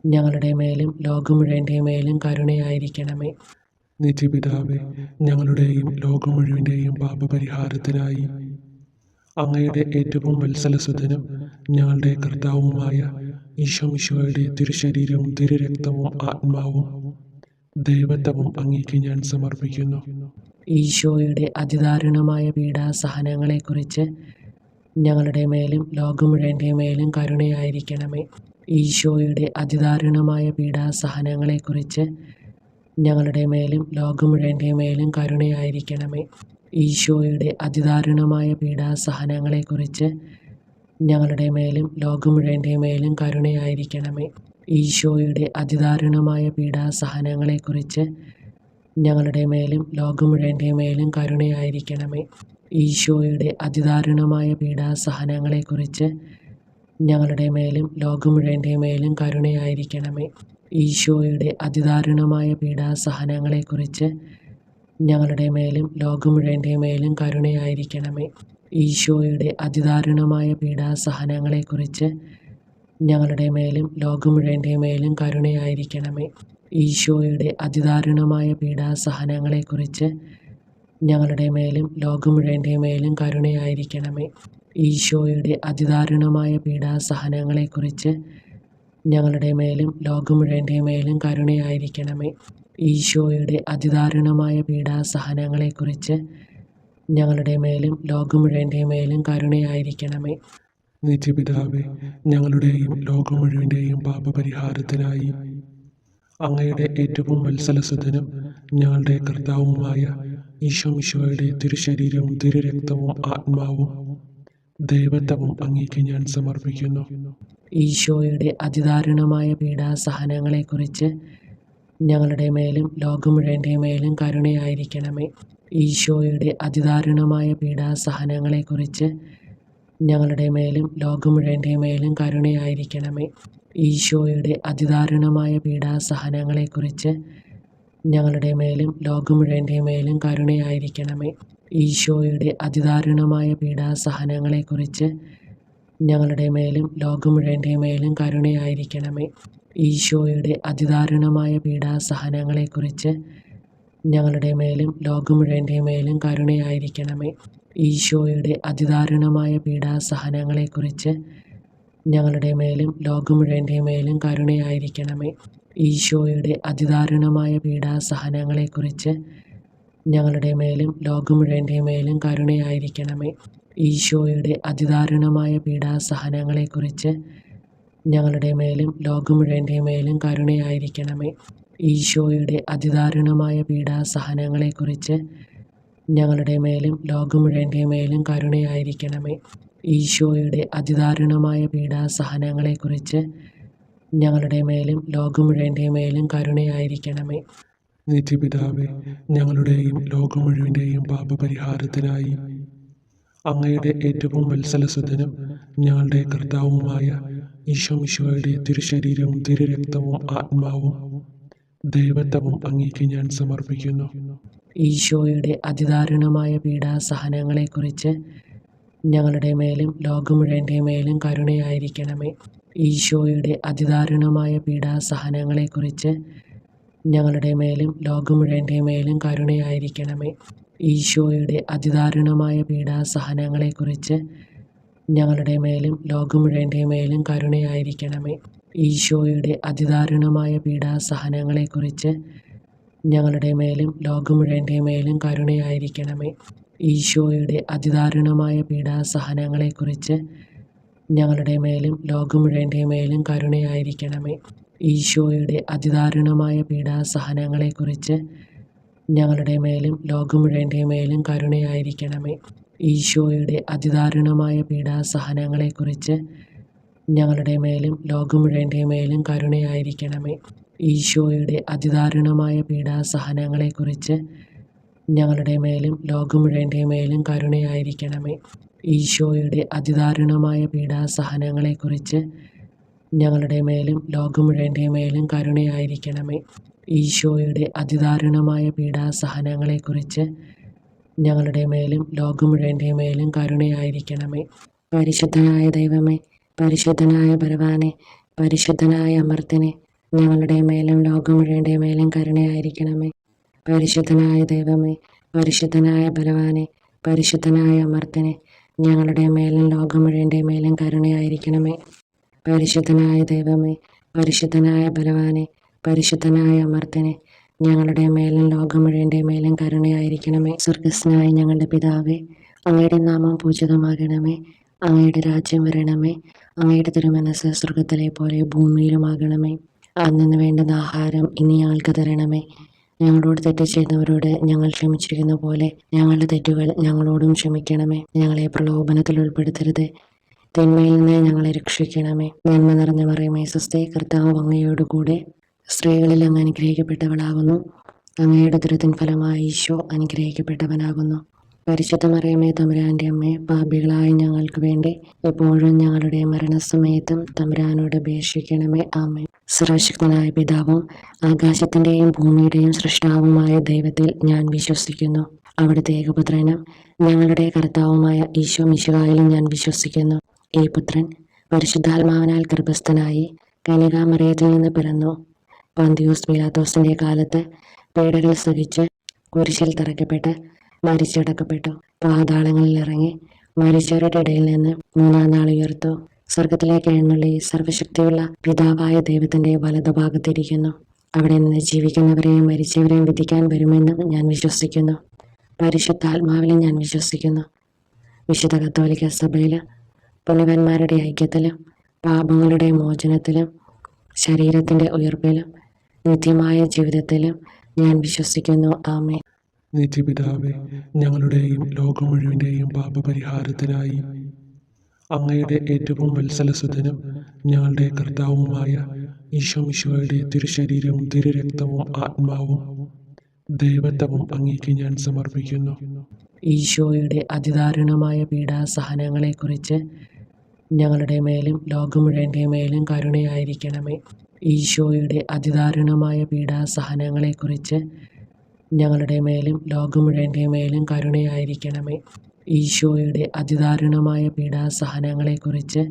ഞങ്ങളുടെ മേലും ലോകം മുഴുവൻ്റെ മേലും കരുണയായിരിക്കണമേ. നിത്യപിതാവേ, ഞങ്ങളുടെയും ലോകം മുഴുവൻ്റെയും പാപപരിഹാരത്തിനായി അങ്ങയുടെ ഏറ്റവും വത്സലസുതനും ഞങ്ങളുടെ കർത്താവുമായ ഈശോ മിശിഹായുടെ തിരുശരീരവും തിരുരക്തവും ആത്മാവും ദൈവത്വവും അങ്ങേക്ക് ഞാൻ സമർപ്പിക്കുന്നു. ഈശോയുടെ അതിദാരുണമായ പീഡാസഹനങ്ങളെക്കുറിച്ച് ഞങ്ങളുടെ മേലും ലോകം മുഴുവൻ്റെ മേലും കരുണയായിരിക്കണമേ. ഈശോയുടെ അതിദാരുണമായ പീഡാസഹനങ്ങളെക്കുറിച്ച് ഞങ്ങളുടെ മേലും ലോകം മുഴുവൻ്റെ മേലും കരുണയായിരിക്കണമേ. ഈശോയുടെ അതിദാരുണമായ പീഡാസഹനങ്ങളെക്കുറിച്ച് ഞങ്ങളുടെ മേലും ലോകം മുഴുവൻ്റെ മേലും കരുണയായിരിക്കണമേ. ഈശോയുടെ അതിദാരുണമായ പീഡാസഹനങ്ങളെക്കുറിച്ച് ഞങ്ങളുടെ മേലും ലോകം മുഴുവൻ്റെ മേലും കരുണയായിരിക്കണമേ. ഈശോയുടെ അതിദാരുണമായ പീഡാസഹനങ്ങളെക്കുറിച്ച് ഞങ്ങളുടെ മേലും ലോകം മുഴുവൻ്റെ മേലും കരുണയായിരിക്കണമേ. ഈശോയുടെ അതിദാരുണമായ പീഡാസഹനങ്ങളെക്കുറിച്ച് ഞങ്ങളുടെ മേലും ലോകം മുഴുവൻ്റെ മേലും കരുണയായിരിക്കണമേ. ഈശോയുടെ അതിദാരുണമായ പീഡാസഹനങ്ങളെക്കുറിച്ച് ഞങ്ങളുടെ മേലും ലോകം മുഴുവൻ്റെ മേലും കരുണയായിരിക്കണമേ. ഈശോയുടെ അതിദാരുണമായ പീഡാസഹനങ്ങളെക്കുറിച്ച് ഞങ്ങളുടെ മേലും ലോകം മുഴുവൻ്റെ മേലും കരുണയായിരിക്കണമേ. ഈശോയുടെ അതിദാരുണമായ പീഡാസഹനങ്ങളെക്കുറിച്ച് ഞങ്ങളുടെ മേലും ലോകം മുഴുവൻ്റെ മേലും കരുണയായിരിക്കണമേ. ഈശോയുടെ അതിദാരുണമായ പീഡാസഹനങ്ങളെക്കുറിച്ച് ഞങ്ങളുടെ മേലും ലോകം മുഴുവൻ്റെ മേലും കരുണയായിരിക്കണമേ. നിത്യപിതാവേ, ഞങ്ങളുടെയും ലോകം മുഴുവൻ്റെയും പാപപരിഹാരത്തിനായി അങ്ങയുടെ ഏറ്റവും വത്സലസുതനും ഞങ്ങളുടെ കർത്താവുമായ ഈശോമിശിഹായുടെ തിരുശരീരവും തിരുരക്തവും ആത്മാവും ദൈവത്വവും അങ്ങേക്ക് ഞാൻ സമർപ്പിക്കുന്നു. ഈശോയുടെ അതിദാരുണമായ പീഡാസഹനങ്ങളെക്കുറിച്ച് ഞങ്ങളുടെ മേലും ലോകം മുഴുവൻ്റെ മേലും കരുണയായിരിക്കണമേ. ഈശോയുടെ അതിദാരുണമായ പീഡാസഹനങ്ങളെക്കുറിച്ച് ഞങ്ങളുടെ മേലും ലോകം മുഴുവൻ്റെ മേലും കരുണയായിരിക്കണമേ. ഈശോയുടെ അതിദാരുണമായ പീഡാസഹനങ്ങളെക്കുറിച്ച് ഞങ്ങളുടെ മേലും ലോകം മുഴുവൻ്റെ മേലും കരുണയായിരിക്കണമേ. ഈശോയുടെ അതിദാരുണമായ പീഡാസഹനങ്ങളെക്കുറിച്ച് ഞങ്ങളുടെ മേലും ലോകം മുഴുവൻ്റെ മേലും കരുണയായിരിക്കണമേ. ഈശോയുടെ അതിദാരുണമായ പീഡാസഹനങ്ങളെക്കുറിച്ച് ഞങ്ങളുടെ മേലും ലോകം മുഴുവൻ്റെ മേലും കരുണയായിരിക്കണമേ. ഈശോയുടെ അതിദാരുണമായ പീഡാസഹനങ്ങളെക്കുറിച്ച് ഞങ്ങളുടെ മേലും ലോകം മുഴുവൻ്റെ മേലും കരുണയായിരിക്കണമേ. ഈശോയുടെ അതിദാരുണമായ പീഡാസഹനങ്ങളെക്കുറിച്ച് ഞങ്ങളുടെ മേലും ലോകം മുഴുവൻ്റെ മേലും കരുണയായിരിക്കണമേ. ഈശോയുടെ അതിദാരുണമായ പീഡാസഹനങ്ങളെക്കുറിച്ച് ഞങ്ങളുടെ മേലും ലോകം മുഴുവൻ്റെ മേലും കരുണയായിരിക്കണമേ. ഈശോയുടെ അതിദാരുണമായ പീഡാസഹനങ്ങളെക്കുറിച്ച് ഞങ്ങളുടെ മേലും ലോകം മുഴുവൻ്റെ മേലും കരുണയായിരിക്കണമേ. ഈശോയുടെ അതിദാരുണമായ പീഡാസഹനങ്ങളെക്കുറിച്ച് ഞങ്ങളുടെ മേലും ലോകം മുഴുവൻ്റെ മേലും കരുണയായിരിക്കണമേ. നിത്യപിതാവേ, ഞങ്ങളുടെയും ലോകം മുഴുവൻ്റെയും പാപപരിഹാരത്തിനായി അങ്ങയുടെ ഏറ്റവും വത്സലസുതനും ഞങ്ങളുടെ കർത്താവുമായ ഈശോമിശിഹായുടെ തിരുശരീരവും തിരുരക്തവും ആത്മാവും ദൈവത്വവും അങ്ങേക്ക് ഞാൻ സമർപ്പിക്കുന്നു. ഈശോയുടെ അതിദാരുണമായ പീഡാസഹനങ്ങളെക്കുറിച്ച് ഞങ്ങളുടെ മേലും ലോകം മുഴുവൻ്റെ മേലും കരുണയായിരിക്കണമേ. ഈശോയുടെ അതിദാരുണമായ പീഡാസഹനങ്ങളെക്കുറിച്ച് ഞങ്ങളുടെ മേലും ലോകം മുഴുവൻ്റെ മേലും കരുണയായിരിക്കണമേ. ഈശോയുടെ അതിദാരുണമായ പീഡാസഹനങ്ങളെക്കുറിച്ച് ഞങ്ങളുടെ മേലും ലോകം മുഴുവൻ്റെ മേലും കരുണയായിരിക്കണമേ. ഈശോയുടെ അതിദാരുണമായ പീഡാസഹനങ്ങളെക്കുറിച്ച് ഞങ്ങളുടെ മേലും ലോകം മുഴുവൻ്റെ മേലും കരുണയായിരിക്കണമേ. ഈശോയുടെ അതിദാരുണമായ പീഡാസഹനങ്ങളെക്കുറിച്ച് ഞങ്ങളുടെ മേലും ലോകം മുഴുവൻ്റെ മേലും കരുണയായിരിക്കണമേ. ഈശോയുടെ അതിദാരുണമായ പീഡാസഹനങ്ങളെക്കുറിച്ച് ഞങ്ങളുടെ മേലും ലോകം മുഴുവൻ്റെ മേലും കരുണയായിരിക്കണമേ. ഈശോയുടെ അതിദാരുണമായ പീഡാസഹനങ്ങളെക്കുറിച്ച് ഞങ്ങളുടെ മേലും ലോകം മുഴുവൻ്റെ മേലും കരുണയായിരിക്കണമേ. ഈശോയുടെ അതിദാരുണമായ പീഡാസഹനങ്ങളെക്കുറിച്ച് ഞങ്ങളുടെ മേലും ലോകം മുഴുവൻ്റെ മേലും കരുണയായിരിക്കണമേ. ഈശോയുടെ അതിദാരുണമായ പീഡാസഹനങ്ങളെക്കുറിച്ച് ഞങ്ങളുടെ മേലും ലോകം മുഴുവൻ്റെ മേലും കരുണയായിരിക്കണമേ. ഈശോയുടെ അതിദാരുണമായ പീഡാസഹനങ്ങളെക്കുറിച്ച് ഞങ്ങളുടെ മേലും ലോകം മുഴുവൻ്റെ മേലും കരുണയായിരിക്കണമേ. പരിശുദ്ധനായ ദൈവമേ, പരിശുദ്ധനായ ബലവാനെ, പരിശുദ്ധനായ അമർത്തിനെ, ഞങ്ങളുടെ മേലും ലോകം മുഴുവൻ്റെ മേലും കരുണയായിരിക്കണമേ. പരിശുദ്ധനായ ദൈവമേ, പരിശുദ്ധനായ ബലവാനെ, പരിശുദ്ധനായ അമർത്തിനെ, ഞങ്ങളുടെ മേലും ലോകം മുഴുവൻ്റെ മേലും കരുണയായിരിക്കണമേ. പരിശുദ്ധനായ ദൈവമേ, പരിശുദ്ധനായ ബലവാനെ, പരിശുദ്ധനായ അമർത്തിനെ, ഞങ്ങളുടെ മേലും ലോകം മുഴുവൻ്റെ മേലും കരുണയായിരിക്കണമേ. സ്വർഗസ്നായ ഞങ്ങളുടെ പിതാവേ, അങ്ങയുടെ നാമം പൂജിതമാകണമേ. അങ്ങയുടെ രാജ്യം വരണമേ. അങ്ങയുടെ തിരുമനസ് സ്വർഗത്തിലെ പോലെ ഭൂമിയിലുമാകണമേ. അന്നു വേണ്ടുന്ന ആഹാരം ഇനി ഞങ്ങൾക്ക് തരണമേ. ഞങ്ങളോട് തെറ്റ് ചെയ്തവരോട് ഞങ്ങൾ ക്ഷമിച്ചിരിക്കുന്ന പോലെ ഞങ്ങളുടെ തെറ്റുകൾ ഞങ്ങളോടും ക്ഷമിക്കണമേ. ഞങ്ങളെ പ്രലോഭനത്തിൽ ഉൾപ്പെടുത്തരുത്, തിന്മയിൽ നിന്ന് ഞങ്ങളെ രക്ഷിക്കണമേ. നന്മ നിറഞ്ഞ മറിയമേ, സ്വസ്തി, കർത്താവ് അങ്ങയോടുകൂടെ സ്ത്രീകളിൽ അങ്ങ് അനുഗ്രഹിക്കപ്പെട്ടവളാകുന്നു. അങ്ങയുടെ ദുരിതത്തിൻ ഫലമായി ഈശോ അനുഗ്രഹിക്കപ്പെട്ടവനാകുന്നു. പരിശുദ്ധ മറിയമേ, തമ്പുരാൻ്റെ അമ്മേ, പാപികളായ ഞങ്ങൾക്ക് വേണ്ടി എപ്പോഴും ഞങ്ങളുടെ മരണസമയത്തും തമ്പുരാനോട് അപേക്ഷിക്കണമേ. ആമേൻ. സർവശക്തനായ പിതാവും ആകാശത്തിൻ്റെയും ഭൂമിയുടെയും സൃഷ്ടാവുമായ ദൈവത്തിൽ ഞാൻ വിശ്വസിക്കുന്നു. അവിടുത്തെ ഏകപുത്രനും ഞങ്ങളുടെ കർത്താവുമായ ഈശോ മിശിഹായിലും ഞാൻ വിശ്വസിക്കുന്നു. ഈ പുത്രൻ പരിശുദ്ധാത്മാവിനാൽ ഗർഭസ്ഥനായി കന്യകാമറിയത്തിൽ നിന്ന് പിറന്നു. പന്തിയൂസ് പീലാത്തോസിൻ്റെ കാലത്ത് പീഡകൾ സഹിച്ച് കുരിശിൽ തറയ്ക്കപ്പെട്ട് മരിച്ചടക്കപ്പെട്ടു. പാതാളങ്ങളിൽ ഇറങ്ങി മരിച്ചവരുടെ ഇടയിൽ നിന്ന് മൂന്നാം നാൾ ഉയർത്തു. സ്വർഗത്തിലേക്ക് എഴുന്നള്ളി സർവശക്തിയുള്ള പിതാവായ ദൈവത്തിൻ്റെ വലതുഭാഗത്തിരിക്കുന്നു. അവിടെ നിന്ന് ജീവിക്കുന്നവരെയും മരിച്ചവരെയും വിധിക്കാൻ വരുമെന്നും ഞാൻ വിശ്വസിക്കുന്നു. പരിശുദ്ധാത്മാവിലും ഞാൻ വിശ്വസിക്കുന്നു. വിശുദ്ധ കത്തോലിക്ക സഭയിൽ പുണ്യവാന്മാരുടെ ഐക്യത്തിലും പാപങ്ങളുടെ മോചനത്തിലും ശരീരത്തിൻ്റെ ഉയർപ്പിലും നിത്യമായ ജീവിതത്തിലും ഞാൻ വിശ്വസിക്കുന്നു. ആമേൻ. നിത്യപിതാവേ, ഞങ്ങളുടെയും ലോകം മുഴുവൻ്റെയും പാപപരിഹാരത്തിനായി അങ്ങയുടെ ഏറ്റവും വത്സലസുതനും ഞങ്ങളുടെ കർത്താവുമായ ഈശോ മിശിഹായുടെ തിരുശരീരവും തിരുരക്തവും ആത്മാവും ദൈവത്വവും അങ്ങേക്ക് ഞാൻ സമർപ്പിക്കുന്നു. ഈശോയുടെ അതിദാരുണമായ പീഡാസഹനങ്ങളെക്കുറിച്ച് ഞങ്ങളുടെ മേലും ലോകം മുഴുവൻ്റെ മേലും കരുണയായിരിക്കണമേ. ഈശോയുടെ അതിദാരുണമായ പീഡാസഹനങ്ങളെക്കുറിച്ച് ഞങ്ങളുടെ മേലും ലോകം മുഴുവൻ്റെ മേലും കരുണയായിരിക്കണമേ. ഈശോയുടെ അതിദാരുണമായ പീഡാസഹനങ്ങളെക്കുറിച്ച്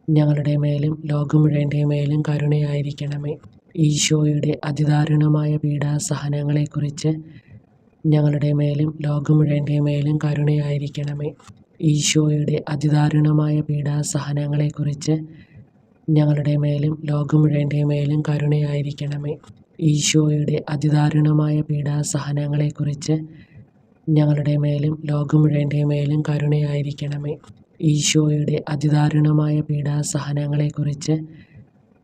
ഞങ്ങളുടെ മേലും ലോകം മുഴുവൻ്റെ മേലും കരുണയായിരിക്കണമേ. ഈശോയുടെ അതിദാരുണമായ പീഡാസഹനങ്ങളെക്കുറിച്ച് ഞങ്ങളുടെ മേലും ലോകം മുഴുവൻ്റെ മേലും കരുണയായിരിക്കണമേ. ഈശോയുടെ അതിദാരുണമായ പീഡാസഹനങ്ങളെക്കുറിച്ച് ഞങ്ങളുടെ മേലും ലോകം മുഴുവൻ്റെ മേലും കരുണയായിരിക്കണമേ. ഈശോയുടെ അതിദാരുണമായ പീഡാസഹനങ്ങളെക്കുറിച്ച് ഞങ്ങളുടെ മേലും ലോകം മുഴുവൻ്റെ മേലും കരുണയായിരിക്കണമേ. ഈശോയുടെ അതിദാരുണമായ പീഡാസഹനങ്ങളെക്കുറിച്ച്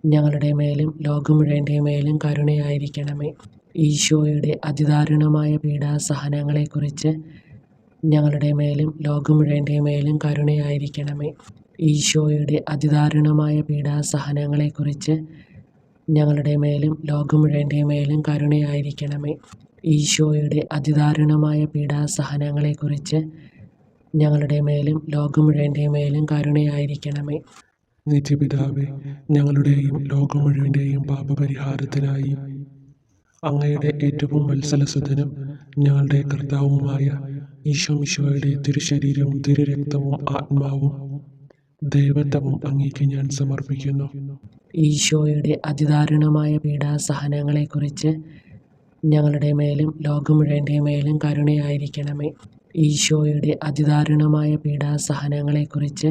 ഞങ്ങളുടെ മേലും ലോകം മുഴുവൻ്റെ മേലും കരുണയായിരിക്കണമേ. ഈശോയുടെ അതിദാരുണമായ പീഡാസഹനങ്ങളെക്കുറിച്ച് ഞങ്ങളുടെ മേലും ലോകം മുഴുവൻ്റെ മേലും കരുണയായിരിക്കണമേ. ഈശോയുടെ അതിദാരുണമായ പീഡാസഹനങ്ങളെക്കുറിച്ച് ഞങ്ങളുടെ മേലും ലോകം മുഴുവൻ്റെ മേലും കരുണയായിരിക്കണമേ. ഈശോയുടെ അതിദാരുണമായ പീഡാസഹനങ്ങളെക്കുറിച്ച് ഞങ്ങളുടെ മേലും ലോകം മുഴുവൻ്റെ മേലും കരുണയായിരിക്കണമേ. നിത്യപിതാവേ, ഞങ്ങളുടെയും ലോകം മുഴുവൻ്റെയും പാപപരിഹാരത്തിനായി അങ്ങയുടെ ഏറ്റവും വത്സലസുതനും ഞങ്ങളുടെ കർത്താവുമായ ഈശോ മിശിഹായുടെ തിരുശരീരവും തിരുരക്തവും ആത്മാവും ദൈവത്വവും അങ്ങേക്ക് ഞാൻ സമർപ്പിക്കുന്നു. ഈശോയുടെ അതിദാരുണമായ പീഡാസഹനങ്ങളെക്കുറിച്ച് ഞങ്ങളുടെ മേലും ലോകം മുഴുവൻ്റെ മേലും കരുണയായിരിക്കണമേ. ഈശോയുടെ അതിദാരുണമായ പീഡാസഹനങ്ങളെക്കുറിച്ച്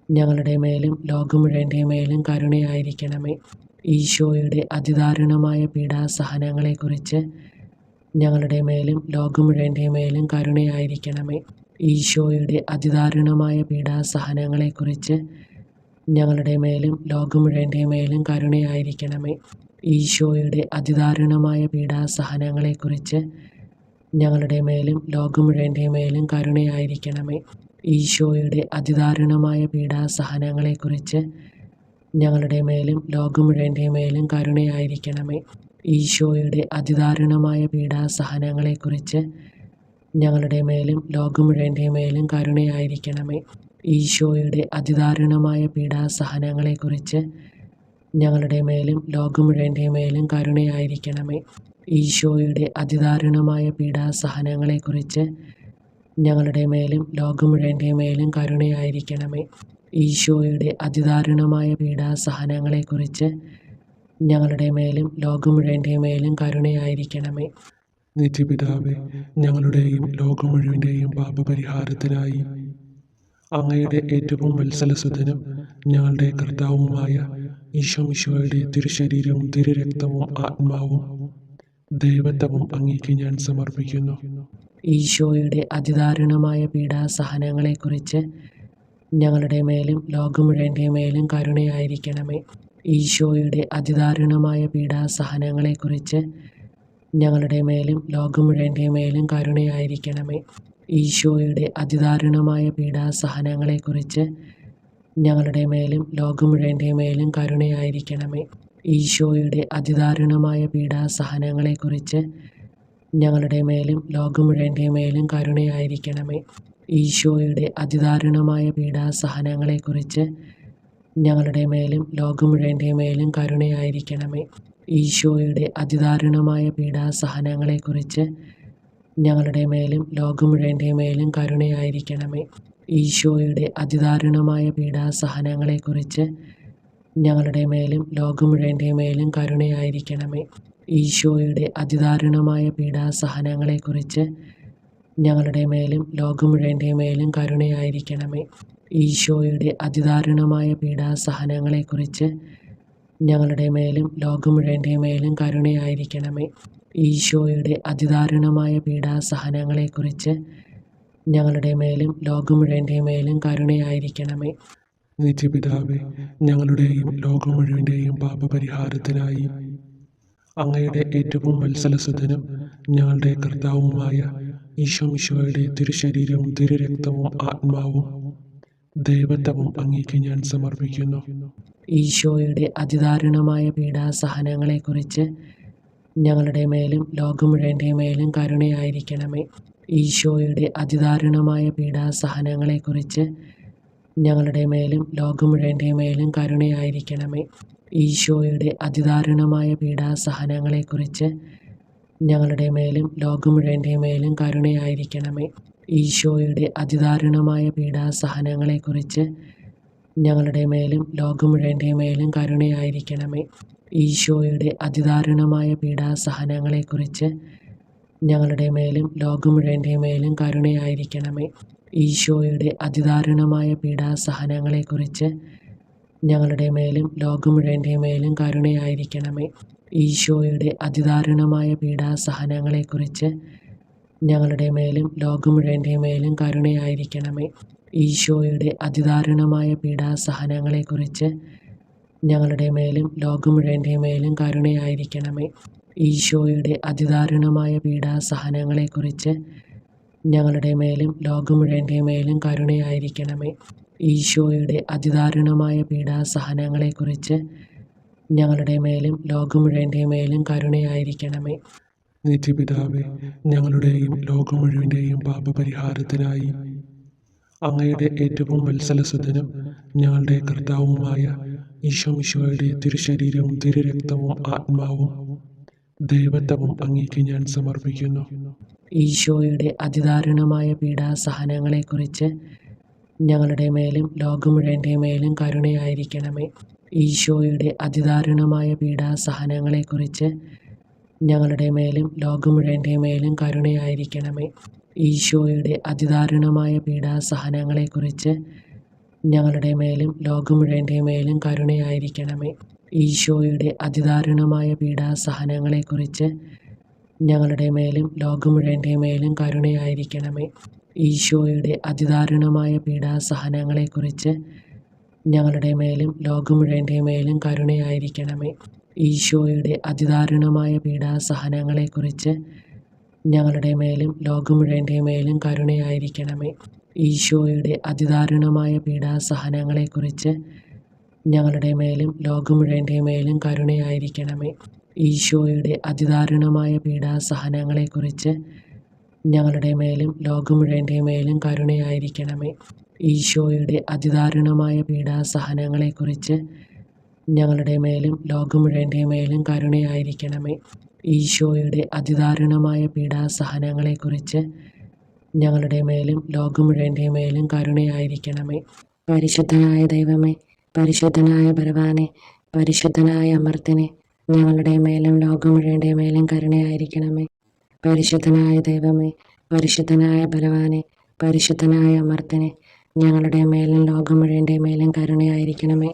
ഞങ്ങളുടെ മേലും ലോകം മുഴുവൻ്റെ മേലും കരുണയായിരിക്കണമേ. ഈശോയുടെ അതിദാരുണമായ പീഡാസഹനങ്ങളെക്കുറിച്ച് ഞങ്ങളുടെ മേലും ലോകം മുഴുവൻ്റെ മേലും കരുണയായിരിക്കണമേ. ഈശോയുടെ അതിദാരുണമായ പീഡാസഹനങ്ങളെക്കുറിച്ച് ഞങ്ങളുടെ മേലും ലോകം മുഴുവൻ്റെ മേലും കരുണയായിരിക്കണമേ. ഈശോയുടെ അതിദാരുണമായ പീഡാസഹനങ്ങളെക്കുറിച്ച് ഞങ്ങളുടെ മേലും ലോകം മുഴുവൻ്റെ മേലും കരുണയായിരിക്കണമേ. ഈശോയുടെ അതിദാരുണമായ പീഡാസഹനങ്ങളെക്കുറിച്ച് ഞങ്ങളുടെ മേലും ലോകം മുഴുവൻ്റെ മേലും കരുണയായിരിക്കണമേ. ഈശോയുടെ അതിദാരുണമായ പീഡാസഹനങ്ങളെക്കുറിച്ച് ഞങ്ങളുടെ മേലും ലോകം മുഴുവൻ്റെ മേലും കരുണയായിരിക്കണമേ. ഈശോയുടെ അതിദാരുണമായ പീഡാസഹനങ്ങളെക്കുറിച്ച് ഞങ്ങളുടെ മേലും ലോകം മുഴുവൻ്റെ മേലും കരുണയായിരിക്കണമേ. ഈശോയുടെ അതിദാരുണമായ പീഡാസഹനങ്ങളെക്കുറിച്ച് ഞങ്ങളുടെ മേലും ലോകം മുഴുവൻ്റെ മേലും കരുണയായിരിക്കണമേ. ഈശോയുടെ അതിദാരുണമായ പീഡാസഹനങ്ങളെക്കുറിച്ച് ഞങ്ങളുടെ മേലും ലോകം മുഴുവൻ്റെ മേലും കരുണയായിരിക്കണമേ. നിത്യപിതാവേ, ഞങ്ങളുടെയും ലോകം മുഴുവൻ്റെയും പാപപരിഹാരത്തിനായി അങ്ങയുടെ ഏറ്റവും വത്സലസുതനും ഞങ്ങളുടെ കർത്താവുമായ ഈശോ മിശിഹായുടെ തിരുശരീരവും തിരുരക്തവും ആത്മാവും ദൈവത്വവും അങ്ങേക്ക് ഞാൻ സമർപ്പിക്കുന്നു. ഈശോയുടെ അതിദാരുണമായ പീഡാസഹനങ്ങളെക്കുറിച്ച് ഞങ്ങളുടെ മേലും ലോകം മുഴുവൻ്റെ മേലും കരുണയായിരിക്കണമേ. ഈശോയുടെ അതിദാരുണമായ പീഡാസഹനങ്ങളെക്കുറിച്ച് ഞങ്ങളുടെ മേലും ലോകം മുഴുവൻ്റെ മേലും കരുണയായിരിക്കണമേ. ഈശോയുടെ അതിദാരുണമായ പീഡാസഹനങ്ങളെക്കുറിച്ച് ഞങ്ങളുടെ മേലും ലോകം മുഴുവൻ്റെ മേലും കരുണയായിരിക്കണമേ. ഈശോയുടെ അതിദാരുണമായ പീഡാസഹനങ്ങളെക്കുറിച്ച് ഞങ്ങളുടെ മേലും ലോകം മുഴുവൻ്റെ മേലും കരുണയായിരിക്കണമേ. ഈശോയുടെ അതിദാരുണമായ പീഡാസഹനങ്ങളെക്കുറിച്ച് ഞങ്ങളുടെ മേലും ലോകം മുഴുവൻ്റെ മേലും കരുണയായിരിക്കണമേ. ഈശോയുടെ അതിദാരുണമായ പീഡാസഹനങ്ങളെക്കുറിച്ച് ഞങ്ങളുടെ മേലും ലോകം മുഴുവൻ്റെ മേലും കരുണയായിരിക്കണമേ. ഈശോയുടെ അതിദാരുണമായ പീഡാസഹനങ്ങളെക്കുറിച്ച് ഞങ്ങളുടെ മേലും ലോകം മുഴുവൻ്റെ മേലും കരുണയായിരിക്കണമേ. ഈശോയുടെ അതിദാരുണമായ പീഡാസഹനങ്ങളെക്കുറിച്ച് ഞങ്ങളുടെ മേലും ലോകം മുഴുവൻ്റെ മേലും കരുണയായിരിക്കണമേ. ഈശോയുടെ അതിദാരുണമായ പീഡാസഹനങ്ങളെക്കുറിച്ച് ഞങ്ങളുടെ മേലും ലോകം മുഴുവൻ്റെ മേലും കരുണയായിരിക്കണമേ. ഈശോയുടെ അതിദാരുണമായ പീഡാസഹനങ്ങളെക്കുറിച്ച് ഞങ്ങളുടെ മേലും ലോകം മുഴുവൻ്റെ മേലും കരുണയായിരിക്കണമേ. നിത്യപിതാവേ, ഞങ്ങളുടെയും ലോകം മുഴുവൻ്റെയും പാപപരിഹാരത്തിനായി അങ്ങയുടെ ഏറ്റവും വത്സലസുതനും ഞങ്ങളുടെ കർത്താവുമായ ഈശോമിശിഹായുടെ തിരുശരീരവും തിരുരക്തവും ആത്മാവും ദൈവത്വവും അങ്ങേക്ക് ഞാൻ സമർപ്പിക്കുന്നു. ഈശോയുടെ അതിദാരുണമായ പീഡാസഹനങ്ങളെക്കുറിച്ച് ഞങ്ങളുടെ മേലും ലോകം മുഴുവൻ്റെ മേലും കരുണയായിരിക്കണമേ. ഈശോയുടെ അതിദാരുണമായ പീഡാസഹനങ്ങളെക്കുറിച്ച് ഞങ്ങളുടെ മേലും ലോകം മുഴുവൻ്റെ മേലും കരുണയായിരിക്കണമേ. ഈശോയുടെ അതിദാരുണമായ പീഡാസഹനങ്ങളെക്കുറിച്ച് ഞങ്ങളുടെ മേലും ലോകം മുഴുവൻ്റെ മേലും കരുണയായിരിക്കണമേ. ഈശോയുടെ അതിദാരുണമായ പീഡാസഹനങ്ങളെക്കുറിച്ച് ഞങ്ങളുടെ മേലും ലോകം മുഴുവൻ്റെ മേലും കരുണയായിരിക്കണമേ. ഈശോയുടെ അതിദാരുണമായ പീഡാസഹനങ്ങളെക്കുറിച്ച് ഞങ്ങളുടെ മേലും ലോകം മുഴുവൻ്റെ മേലും കരുണയായിരിക്കണമേ. ഈശോയുടെ അതിദാരുണമായ പീഡാസഹനങ്ങളെക്കുറിച്ച് ഞങ്ങളുടെ മേലും ലോകം മുഴുവൻ്റെ മേലും കരുണയായിരിക്കണമേ. ഈശോയുടെ അതിദാരുണമായ പീഡാസഹനങ്ങളെക്കുറിച്ച് ഞങ്ങളുടെ മേലും ലോകം മുഴുവൻ്റെ മേലും കരുണയായിരിക്കണമേ. ഈശോയുടെ അതിദാരുണമായ പീഡാസഹനങ്ങളെക്കുറിച്ച് ഞങ്ങളുടെ മേലും ലോകം മുഴുവൻ്റെ മേലും കരുണയായിരിക്കണമേ. ഈശോയുടെ അതിദാരുണമായ പീഡാസഹനങ്ങളെക്കുറിച്ച് ഞങ്ങളുടെ മേലും ലോകം മുഴുവൻ്റെ മേലും കരുണയായിരിക്കണമേ. ഈശോയുടെ അതിദാരുണമായ പീഡാസഹനങ്ങളെക്കുറിച്ച് ഞങ്ങളുടെ മേലും ലോകം മുഴുവൻ്റെ മേലും കരുണയായിരിക്കണമേ. നിത്യപിതാവേ, ഞങ്ങളുടെയും ലോകം മുഴുവൻ്റെയും പാപപരിഹാരത്തിനായി അങ്ങയുടെ ഏറ്റവും വത്സലസുതനും ഞങ്ങളുടെ കർത്താവുമായ ഈശോമിശിഹായുടെ തിരുശരീരവും തിരുരക്തവും ആത്മാവും ദൈവത്വവും അങ്ങേക്ക് ഞാൻ സമർപ്പിക്കുന്നു. ഈശോയുടെ അതിദാരുണമായ പീഡാസഹനങ്ങളെക്കുറിച്ച് ഞങ്ങളുടെ മേലും ലോകം മുഴുവൻ്റെ മേലും കരുണയായിരിക്കണമേ. ഈശോയുടെ അതിദാരുണമായ പീഡാസഹനങ്ങളെക്കുറിച്ച് ഞങ്ങളുടെ മേലും ലോകം മുഴുവൻ്റെ മേലും കരുണയായിരിക്കണമേ. ഈശോയുടെ അതിദാരുണമായ പീഡാസഹനങ്ങളെക്കുറിച്ച് ഞങ്ങളുടെ മേലും ലോകം മുഴുവൻ്റെ മേലും കരുണയായിരിക്കണമേ. ഈശോയുടെ അതിദാരുണമായ പീഡാസഹനങ്ങളെക്കുറിച്ച് ഞങ്ങളുടെ മേലും ലോകം മുഴുവൻ്റെ മേലും കരുണയായിരിക്കണമേ. ഈശോയുടെ അതിദാരുണമായ പീഡാസഹനങ്ങളെക്കുറിച്ച് ഞങ്ങളുടെ മേലും ലോകം മുഴുവൻ്റെ മേലും കരുണയായിരിക്കണമേ. ഈശോയുടെ അതിദാരുണമായ പീഡാസഹനങ്ങളെക്കുറിച്ച് ഞങ്ങളുടെ മേലും ലോകം മുഴുവൻ്റെ മേലും കരുണയായിരിക്കണമേ. ഈശോയുടെ അതിദാരുണമായ പീഡാസഹനങ്ങളെക്കുറിച്ച് ഞങ്ങളുടെ മേലും ലോകം മുഴുവൻ്റെ മേലും കരുണയായിരിക്കണമേ. ഈശോയുടെ അതിദാരുണമായ പീഡാസഹനങ്ങളെക്കുറിച്ച് ഞങ്ങളുടെ മേലും ലോകം മുഴുവൻ്റെ മേലും കരുണയായിരിക്കണമേ. ഈശോയുടെ അതിദാരുണമായ പീഡാസഹനങ്ങളെക്കുറിച്ച് ഞങ്ങളുടെ മേലും ലോകം മുഴുവൻ്റെ മേലും കരുണയായിരിക്കണമേ. ഈശോയുടെ അതിദാരുണമായ പീഡാസഹനങ്ങളെക്കുറിച്ച് ഞങ്ങളുടെ മേലും ലോകം മുഴുവൻ്റെ മേലും കരുണയായിരിക്കണമേ. പരിശുദ്ധനായ ദൈവമേ, പരിശുദ്ധനായ ബലവാനെ, പരിശുദ്ധനായ അമർത്തിനെ, ഞങ്ങളുടെ മേലും ലോകം മുഴുവൻ്റെ മേലും കരുണയായിരിക്കണമേ. പരിശുദ്ധനായ ദൈവമേ, പരിശുദ്ധനായ ബലവാനെ, പരിശുദ്ധനായ അമർത്തിനെ, ഞങ്ങളുടെ മേലും ലോകം മുഴുവൻ്റെ മേലും കരുണയായിരിക്കണമേ.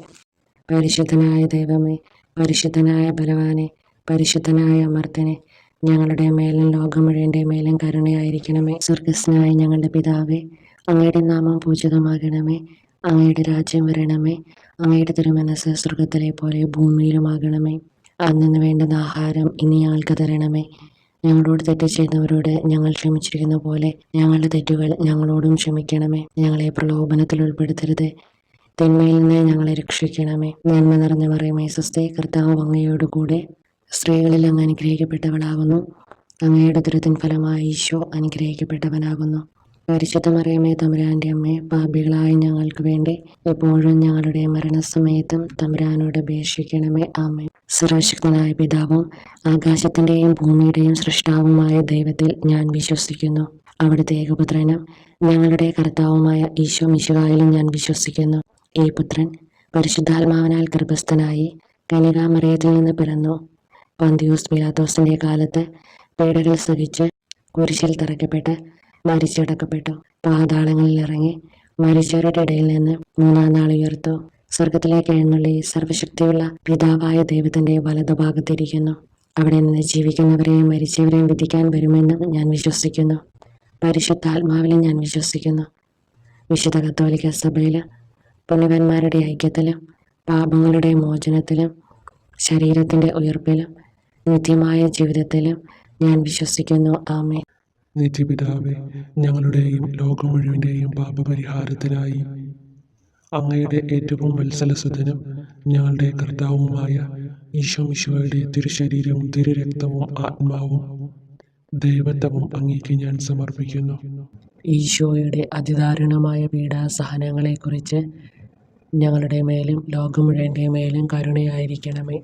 പരിശുദ്ധനായ ദൈവമേ, പരിശുദ്ധനായ ബലവാനെ, പരിശുദ്ധനായ അമർത്തിനെ, ഞങ്ങളുടെ മേലും ലോകം മുഴുവൻ്റെ മേലും കരുണയായിരിക്കണമേ. സ്വർഗസ്നായ ഞങ്ങളുടെ പിതാവേ, അങ്ങയുടെ നാമം പൂജിതമാകണമേ. അങ്ങയുടെ രാജ്യം വരണമേ. അങ്ങയുടെ തിരുമനസ് സ്വർഗത്തിലെ പോലെ ഭൂമിയിലുമാകണമേ. അന്നു വേണ്ടുന്ന ആഹാരം ഇനി ഞങ്ങൾക്ക് തരണമേ. ഞങ്ങളോട് തെറ്റ് ചെയ്യുന്നവരോട് ഞങ്ങൾ ക്ഷമിച്ചിരിക്കുന്ന പോലെ ഞങ്ങളുടെ തെറ്റുകൾ ഞങ്ങളോടും ക്ഷമിക്കണമേ. ഞങ്ങളെ പ്രലോഭനത്തിൽ ഉൾപ്പെടുത്തരുത്, തിന്മയിൽ നിന്ന് ഞങ്ങളെ രക്ഷിക്കണമേ. നന്മ നിറഞ്ഞ മറിയമേ, സ്വസ്തി, കർത്താവ് അങ്ങയോടുകൂടെ സ്ത്രീകളിൽ അങ്ങ് അനുഗ്രഹിക്കപ്പെട്ടവളാകുന്നു. അങ്ങയുടെ ഉദരത്തിൻ ഫലമായി ഈശോ അനുഗ്രഹിക്കപ്പെട്ടവനാകുന്നു. പരിശുദ്ധ മറിയമേ, തമ്പുരാൻ്റെ അമ്മേ, പാപികളായ ഞങ്ങൾക്ക് വേണ്ടി എപ്പോഴും ഞങ്ങളുടെ മരണസമയത്തും തമ്പുരാനോട് അപേക്ഷിക്കണമേ. ആമേൻ. സർവശക്തനായ പിതാവും ആകാശത്തിൻ്റെയും ഭൂമിയുടെയും സൃഷ്ടാവുമായ ദൈവത്തിൽ ഞാൻ വിശ്വസിക്കുന്നു. അവിടുത്തെ ഏകപുത്രനും ഞങ്ങളുടെ കർത്താവുമായ ഈശോ മിശിഹായിലും ഞാൻ വിശ്വസിക്കുന്നു. ഈ പുത്രൻ പരിശുദ്ധാത്മാവിനാൽ ഗർഭസ്ഥനായി കന്യകാമറിയത്തിൽ നിന്ന് പിറന്നു. പന്തിയൂസ് പിലാത്തോസിൻ്റെ കാലത്ത് പീഡകൾ സഹിച്ച് കുരിശിൽ തറയ്ക്കപ്പെട്ട് മരിച്ചടക്കപ്പെട്ടു. പാതാളങ്ങളിൽ ഇറങ്ങി മരിച്ചവരുടെ ഇടയിൽ നിന്ന് മൂന്നാം നാൾ ഉയർത്തു. സ്വർഗത്തിലേക്ക് എഴുന്നള്ളി സർവശക്തിയുള്ള പിതാവായ ദൈവത്തിൻ്റെ വലതുഭാഗത്തിരിക്കുന്നു. അവിടെ നിന്ന് ജീവിക്കുന്നവരെയും മരിച്ചവരെയും വിധിക്കാൻ വരുമെന്ന് ഞാൻ വിശ്വസിക്കുന്നു. പരിശുദ്ധാത്മാവിലും ഞാൻ വിശ്വസിക്കുന്നു. വിശുദ്ധ കത്തോലിക്ക സഭയിൽ പുണ്യവാന്മാരുടെ ഐക്യത്തിലും പാപങ്ങളുടെ മോചനത്തിലും ശരീരത്തിൻ്റെ ഉയർപ്പിലും നിത്യമായ ജീവിതത്തിലും ഞാൻ വിശ്വസിക്കുന്നു. ആമേൻ. നിത്യപിതാവേ, ഞങ്ങളുടെയും ലോകം മുഴുവൻ്റെയും പാപപരിഹാരത്തിനായി അങ്ങയുടെ ഏറ്റവും വത്സലസുതനും ഞങ്ങളുടെ കർത്താവുമായ ഈശോ മിശിഹായുടെ തിരുശരീരവും തിരുരക്തവും ആത്മാവും ദൈവത്വവും അങ്ങേക്ക് ഞാൻ സമർപ്പിക്കുന്നു. ഈശോയുടെ അതിദാരുണമായ പീഡാസഹനങ്ങളെക്കുറിച്ച് ഞങ്ങളുടെ മേലും ലോകം മുഴുവൻ്റെ മേലും കരുണയായിരിക്കണമേ.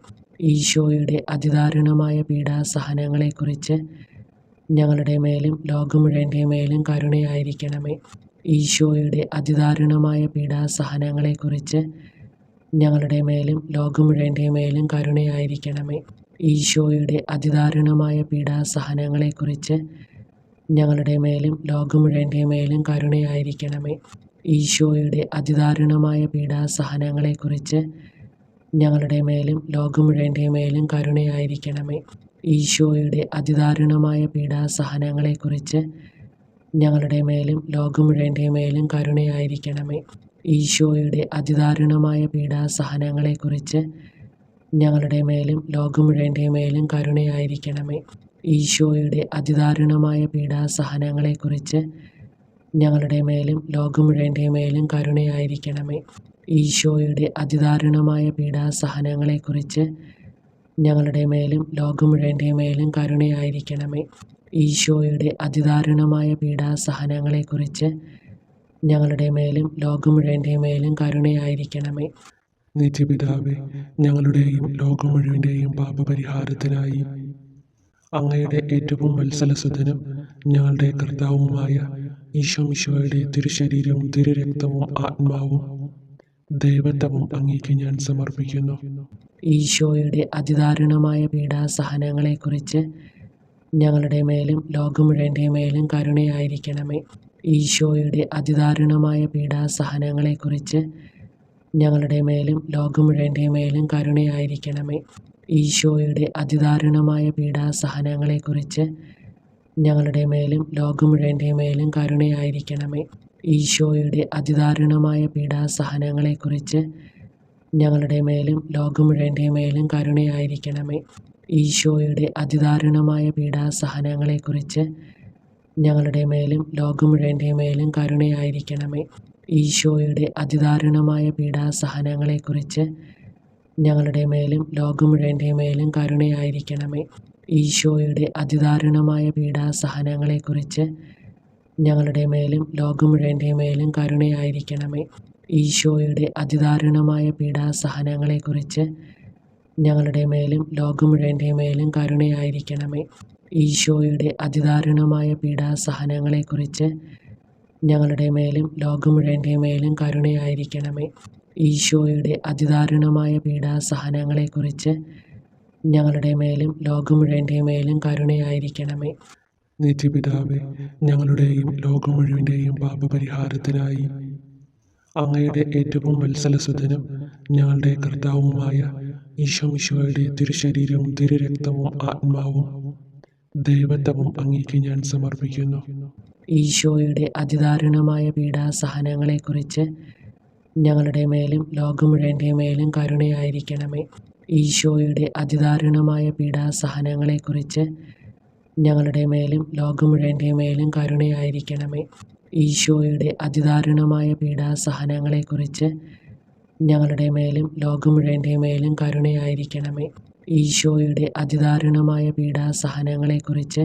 ഈശോയുടെ അതിദാരുണമായ പീഡാസഹനങ്ങളെക്കുറിച്ച് ഞങ്ങളുടെ മേലും ലോകം മുഴുവൻ്റെ മേലും കരുണയായിരിക്കണമേ. ഈശോയുടെ അതിദാരുണമായ പീഡാസഹനങ്ങളെക്കുറിച്ച് ഞങ്ങളുടെ മേലും ലോകം മുഴുവൻ്റെ മേലും കരുണയായിരിക്കണമേ. ഈശോയുടെ അതിദാരുണമായ പീഡാസഹനങ്ങളെക്കുറിച്ച് ഞങ്ങളുടെ മേലും ലോകം മുഴുവൻ്റെ മേലും കരുണയായിരിക്കണമേ. ഈശോയുടെ അതിദാരുണമായ പീഡാസഹനങ്ങളെക്കുറിച്ച് ഞങ്ങളുടെ മേലും ലോകം മുഴുവൻ്റെ മേലും കരുണയായിരിക്കണമേ. ഈശോയുടെ അതിദാരുണമായ പീഡാസഹനങ്ങളെക്കുറിച്ച് ഞങ്ങളുടെ മേലും ലോകം മുഴുവൻ്റെ മേലും കരുണയായിരിക്കണമേ. ഈശോയുടെ അതിദാരുണമായ പീഡാസഹനങ്ങളെക്കുറിച്ച് ഞങ്ങളുടെ മേലും ലോകം മുഴുവൻ്റെ മേലും കരുണയായിരിക്കണമേ. ഈശോയുടെ അതിദാരുണമായ പീഡാസഹനങ്ങളെക്കുറിച്ച് ഞങ്ങളുടെ മേലും ലോകം മുഴുവൻ്റെ മേലും കരുണയായിരിക്കണമേ. ഈശോയുടെ അതിദാരുണമായ പീഡാസഹനങ്ങളെക്കുറിച്ച് ഞങ്ങളുടെ മേലും ലോകം മുഴുവൻ്റെ മേലും കരുണയായിരിക്കണമേ. ഈശോയുടെ അതിദാരുണമായ പീഡാസഹനങ്ങളെക്കുറിച്ച് ഞങ്ങളുടെ മേലും ലോകം മുഴുവൻ്റെ മേലും കരുണയായിരിക്കണമേ. നിത്യപിതാവേ, ഞങ്ങളുടെയും ലോകം മുഴുവൻ്റെയും പാപപരിഹാരത്തിനായി അങ്ങയുടെ ഏറ്റവും വത്സലസുതനും ഞങ്ങളുടെ കർത്താവുമായ ഈശോ മിശിഹായുടെ തിരുശരീരവും തിരുരക്തവും ആത്മാവും ദൈവത്വവും അങ്ങേക്ക് ഞാൻ സമർപ്പിക്കുന്നു. ഈശോയുടെ അതിദാരുണമായ പീഡാസഹനങ്ങളെക്കുറിച്ച് ഞങ്ങളുടെ മേലും ലോകം മുഴുവൻ്റെ മേലും കരുണയായിരിക്കണമേ. ഈശോയുടെ അതിദാരുണമായ പീഡാസഹനങ്ങളെക്കുറിച്ച് ഞങ്ങളുടെ മേലും ലോകം മുഴുവൻ്റെ മേലും കരുണയായിരിക്കണമേ. ഈശോയുടെ അതിദാരുണമായ പീഡാസഹനങ്ങളെക്കുറിച്ച് ഞങ്ങളുടെ മേലും ലോകം മുഴുവൻ്റെ മേലും കരുണയായിരിക്കണമേ. ഈശോയുടെ അതിദാരുണമായ പീഡാസഹനങ്ങളെക്കുറിച്ച് ഞങ്ങളുടെ മേലും ലോകം മുഴുവൻ്റെ മേലും കരുണയായിരിക്കണമേ. ഈശോയുടെ അതിദാരുണമായ പീഡാസഹനങ്ങളെക്കുറിച്ച് ഞങ്ങളുടെ മേലും ലോകം മുഴുവൻ്റെ മേലും കരുണയായിരിക്കണമേ. ഈശോയുടെ അതിദാരുണമായ പീഡാസഹനങ്ങളെക്കുറിച്ച് ഞങ്ങളുടെ മേലും ലോകം മുഴുവൻ്റെ മേലും കരുണയായിരിക്കണമേ. ഈശോയുടെ അതിദാരുണമായ പീഡാസഹനങ്ങളെക്കുറിച്ച് ഞങ്ങളുടെ മേലും ലോകം മുഴുവൻ്റെ മേലും കരുണയായിരിക്കണമേ. ഈശോയുടെ അതിദാരുണമായ പീഡാസഹനങ്ങളെക്കുറിച്ച് ഞങ്ങളുടെ മേലും ലോകം മുഴുവൻ്റെ മേലും കരുണയായിരിക്കണമേ. ഈശോയുടെ അതിദാരുണമായ പീഡാസഹനങ്ങളെക്കുറിച്ച് ഞങ്ങളുടെ മേലും ലോകം മുഴുവൻ്റെ മേലും കരുണയായിരിക്കണമേ. ഈശോയുടെ അതിദാരുണമായ പീഡാസഹനങ്ങളെക്കുറിച്ച് ഞങ്ങളുടെ മേലും ലോകം മുഴുവൻ്റെ മേലും കരുണയായിരിക്കണമേ. നിത്യപിതാവേ, ഞങ്ങളുടെയും ലോകം മുഴുവൻ്റെയും പാപപരിഹാരത്തിനായി അങ്ങയുടെ ഏറ്റവും വത്സലസുതനും ഞങ്ങളുടെ കർത്താവുമായ ഈശോ മിശിഹായുടെ തിരുശരീരവും തിരുരക്തവും ആത്മാവും ദൈവത്വവും അങ്ങേക്ക് ഞാൻ സമർപ്പിക്കുന്നു. ഈശോയുടെ അതിദാരുണമായ പീഡാസഹനങ്ങളെക്കുറിച്ച് ഞങ്ങളുടെ മേലും ലോകം മുഴുവൻ്റെ മേലും കരുണയായിരിക്കണമേ. ഈശോയുടെ അതിദാരുണമായ പീഡാസഹനങ്ങളെക്കുറിച്ച് ഞങ്ങളുടെ മേലും ലോകം മുഴുവൻ്റെ മേലും കരുണയായിരിക്കണമേ. ഈശോയുടെ അതിദാരുണമായ പീഡാസഹനങ്ങളെക്കുറിച്ച് ഞങ്ങളുടെ മേലും ലോകം മുഴുവൻ്റെ മേലും കരുണയായിരിക്കണമേ. ഈശോയുടെ അതിദാരുണമായ പീഡാസഹനങ്ങളെക്കുറിച്ച്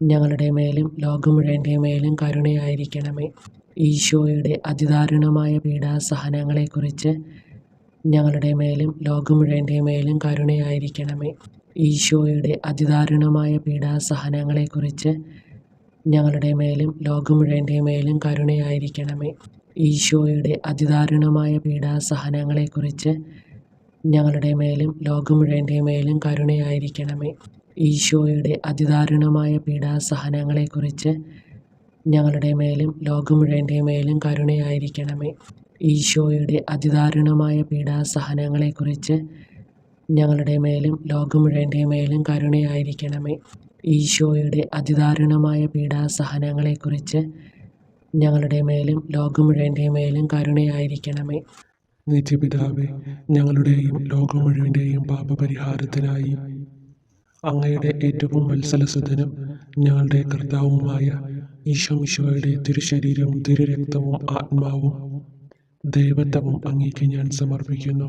ഞങ്ങളുടെ മേലും ലോകം മുഴുവൻ്റെ മേലും കരുണയായിരിക്കണമേ. ഈശോയുടെ അതിദാരുണമായ പീഡാസഹനങ്ങളെക്കുറിച്ച് ഞങ്ങളുടെ മേലും ലോകം മുഴുവൻ്റെ മേലും കരുണയായിരിക്കണമേ. ഈശോയുടെ അതിദാരുണമായ പീഡാസഹനങ്ങളെക്കുറിച്ച് ഞങ്ങളുടെ മേലും ലോകം മുഴുവൻ്റെ മേലും കരുണയായിരിക്കണമേ. ഈശോയുടെ അതിദാരുണമായ പീഡാസഹനങ്ങളെക്കുറിച്ച് ഞങ്ങളുടെ മേലും ലോകം മുഴുവൻ്റെ മേലും കരുണയായിരിക്കണമേ. ഈശോയുടെ അതിദാരുണമായ പീഡാസഹനങ്ങളെക്കുറിച്ച് ഞങ്ങളുടെ മേലും ലോകം മുഴുവൻ്റെ മേലും കരുണയായിരിക്കണമേ. ഈശോയുടെ അതിദാരുണമായ പീഡാസഹനങ്ങളെക്കുറിച്ച് ഞങ്ങളുടെ മേലും ലോകം മുഴുവൻ്റെ മേലും കരുണയായിരിക്കണമേ. ഈശോയുടെ അതിദാരുണമായ പീഡാസഹനങ്ങളെക്കുറിച്ച് ഞങ്ങളുടെ മേലും ലോകം മുഴുവൻ്റെ മേലും കരുണയായിരിക്കണമേ. നിത്യപിതാവേ, ഞങ്ങളുടെയും ലോകം മുഴുവൻ്റെയും പാപപരിഹാരത്തിനായി അങ്ങയുടെ ഏറ്റവും വത്സലസുതനും ഞങ്ങളുടെ കർത്താവുമായ ഈശോമിശിഹായുടെ തിരുശരീരവും തിരുരക്തവും ആത്മാവും ദൈവത്വവും അങ്ങേക്ക് ഞാൻ സമർപ്പിക്കുന്നു.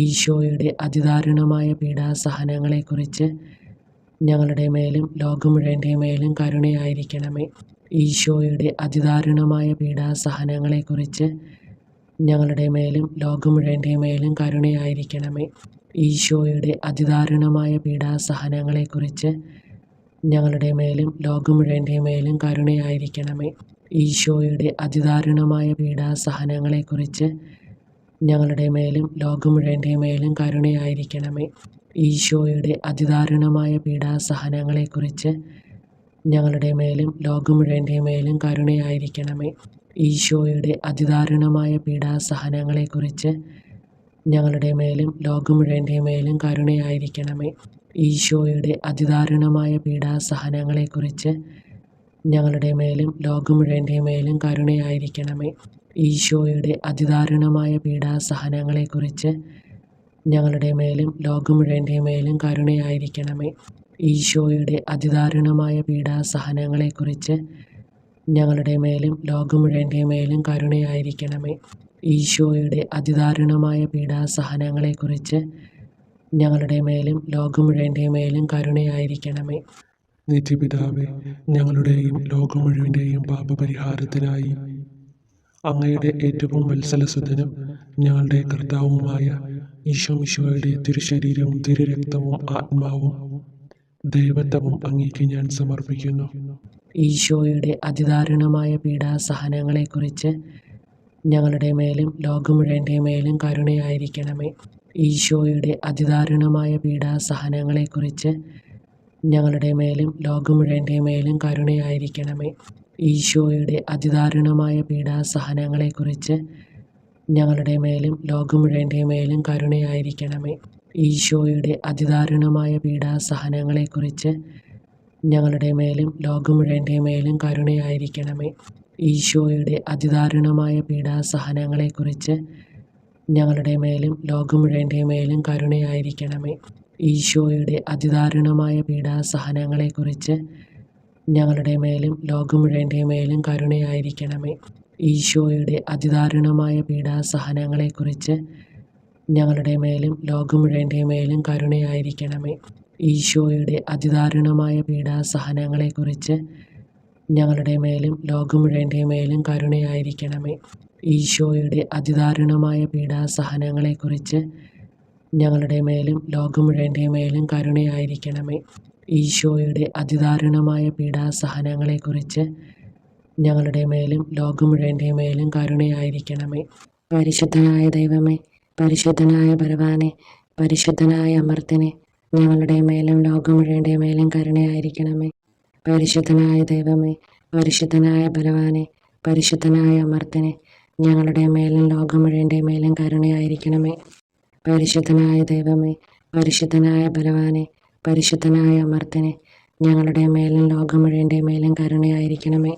ഈശോയുടെ അതിദാരുണമായ പീഡാസഹനങ്ങളെക്കുറിച്ച് ഞങ്ങളുടെ മേലും ലോകം മുഴുവൻ്റെ മേലും കരുണയായിരിക്കണമേ. ഈശോയുടെ അതിദാരുണമായ പീഡാസഹനങ്ങളെക്കുറിച്ച് ഞങ്ങളുടെ മേലും ലോകം മുഴുവൻ്റെ മേലും കരുണയായിരിക്കണമേ. ഈശോയുടെ അതിദാരുണമായ പീഡാസഹനങ്ങളെക്കുറിച്ച് ഞങ്ങളുടെ മേലും ലോകം മുഴുവൻ്റെ മേലും കരുണയായിരിക്കണമേ. ഈശോയുടെ അതിദാരുണമായ പീഡാസഹനങ്ങളെക്കുറിച്ച് ഞങ്ങളുടെ മേലും ലോകം മുഴുവൻ്റെ മേലും കരുണയായിരിക്കണമേ. ഈശോയുടെ അതിദാരുണമായ പീഡാസഹനങ്ങളെക്കുറിച്ച് ഞങ്ങളുടെ മേലും ലോകം മുഴുവൻ്റെ മേലും കരുണയായിരിക്കണമേ. ഈശോയുടെ അതിദാരുണമായ പീഡാസഹനങ്ങളെക്കുറിച്ച് ഞങ്ങളുടെ മേലും ലോകം മുഴുവൻ്റെ മേലും കരുണയായിരിക്കണമേ. ഈശോയുടെ അതിദാരുണമായ പീഡാസഹനങ്ങളെക്കുറിച്ച് ഞങ്ങളുടെ മേലും ലോകം മുഴുവൻ്റെ മേലും കരുണയായിരിക്കണമേ. ഈശോയുടെ അതിദാരുണമായ പീഡാസഹനങ്ങളെക്കുറിച്ച് ഞങ്ങളുടെ മേലും ലോകം മുഴുവൻ്റെ മേലും കരുണയായിരിക്കണമേ. ഈശോയുടെ അതിദാരുണമായ പീഡാസഹനങ്ങളെക്കുറിച്ച് ഞങ്ങളുടെ മേലും ലോകം മുഴുവൻ്റെ മേലും കരുണയായിരിക്കണമേ. ഈശോയുടെ അതിദാരുണമായ പീഡാസഹനങ്ങളെക്കുറിച്ച് ഞങ്ങളുടെ മേലും ലോകം മുഴുവൻ്റെ മേലും കരുണയായിരിക്കണമേ. നിത്യപിതാവേ, ഞങ്ങളുടെയും ലോകം മുഴുവൻ്റെയും പാപപരിഹാരത്തിനായി അങ്ങയുടെ ഏറ്റവും വത്സലസുതനും ഞങ്ങളുടെ കർത്താവുമായ ഈശോമിശിഹായുടെ തിരുശരീരവും തിരുരക്തവും ആത്മാവും ദൈവത്വവും അങ്ങേക്ക് ഞാൻ സമർപ്പിക്കുന്നു. ഈശോയുടെ അതിദാരുണമായ പീഡാസഹനങ്ങളെക്കുറിച്ച് ഞങ്ങളുടെ മേലും ലോകം മുഴുവൻ്റെ മേലും കരുണയായിരിക്കണമേ. ഈശോയുടെ അതിദാരുണമായ പീഡാസഹനങ്ങളെക്കുറിച്ച് ഞങ്ങളുടെ മേലും ലോകം മുഴുവൻ്റെ മേലും കരുണയായിരിക്കണമേ. ഈശോയുടെ അതിദാരുണമായ പീഡാസഹനങ്ങളെക്കുറിച്ച് ഞങ്ങളുടെ മേലും ലോകം മുഴുവൻ്റെ മേലും കരുണയായിരിക്കണമേ. ഈശോയുടെ അതിദാരുണമായ പീഡാസഹനങ്ങളെക്കുറിച്ച് ഞങ്ങളുടെ മേലും ലോകം മുഴുവൻ്റെ മേലും കരുണയായിരിക്കണമേ. ഈശോയുടെ അതിദാരുണമായ പീഡാസഹനങ്ങളെക്കുറിച്ച് ഞങ്ങളുടെ മേലും ലോകം മുഴുവൻ്റെ മേലും കരുണയായിരിക്കണമേ. ഈശോയുടെ അതിദാരുണമായ പീഡാസഹനങ്ങളെക്കുറിച്ച് ഞങ്ങളുടെ മേലും ലോകം മുഴുവൻ്റെ മേലും കരുണയായിരിക്കണമേ. ഈശോയുടെ അതിദാരുണമായ പീഡാസഹനങ്ങളെക്കുറിച്ച് ഞങ്ങളുടെ മേലും ലോകം മുഴുവൻ്റെ മേലും കരുണയായിരിക്കണമേ. ഈശോയുടെ അതിദാരുണമായ പീഡാസഹനങ്ങളെക്കുറിച്ച് ഞങ്ങളുടെ മേലും ലോകം മുഴുവൻ്റെ മേലും കരുണയായിരിക്കണമേ. ഈശോയുടെ അതിദാരുണമായ പീഡാസഹനങ്ങളെക്കുറിച്ച് ഞങ്ങളുടെ മേലും ലോകം മുഴുവൻ്റെ മേലും കരുണയായിരിക്കണമേ. ഈശോയുടെ അതിദാരുണമായ പീഡാസഹനങ്ങളെക്കുറിച്ച് ഞങ്ങളുടെ മേലും ലോകം മുഴുവൻ്റെ മേലും കരുണയായിരിക്കണമേ. പരിശുദ്ധനായ ദൈവമേ, പരിശുദ്ധനായ ബലവാനെ, പരിശുദ്ധനായ അമർത്തിനെ, ഞങ്ങളുടെ മേലും ലോകം മുഴുവൻ്റെ മേലും കരുണയായിരിക്കണമേ. പരിശുദ്ധനായ ദൈവമേ, പരിശുദ്ധനായ ബലവാനെ, പരിശുദ്ധനായ അമർത്തിനെ, ഞങ്ങളുടെ മേലും ലോകം മുഴുവൻ്റെ മേലും കരുണയായിരിക്കണമേ. പരിശുദ്ധനായ ദൈവമേ, പരിശുദ്ധനായ ബലവാനെ, പരിശുദ്ധനായ അമർത്തിനെ, ഞങ്ങളുടെ മേലും ലോകം മുഴുവൻ്റെ മേലും കരുണയായിരിക്കണമേ.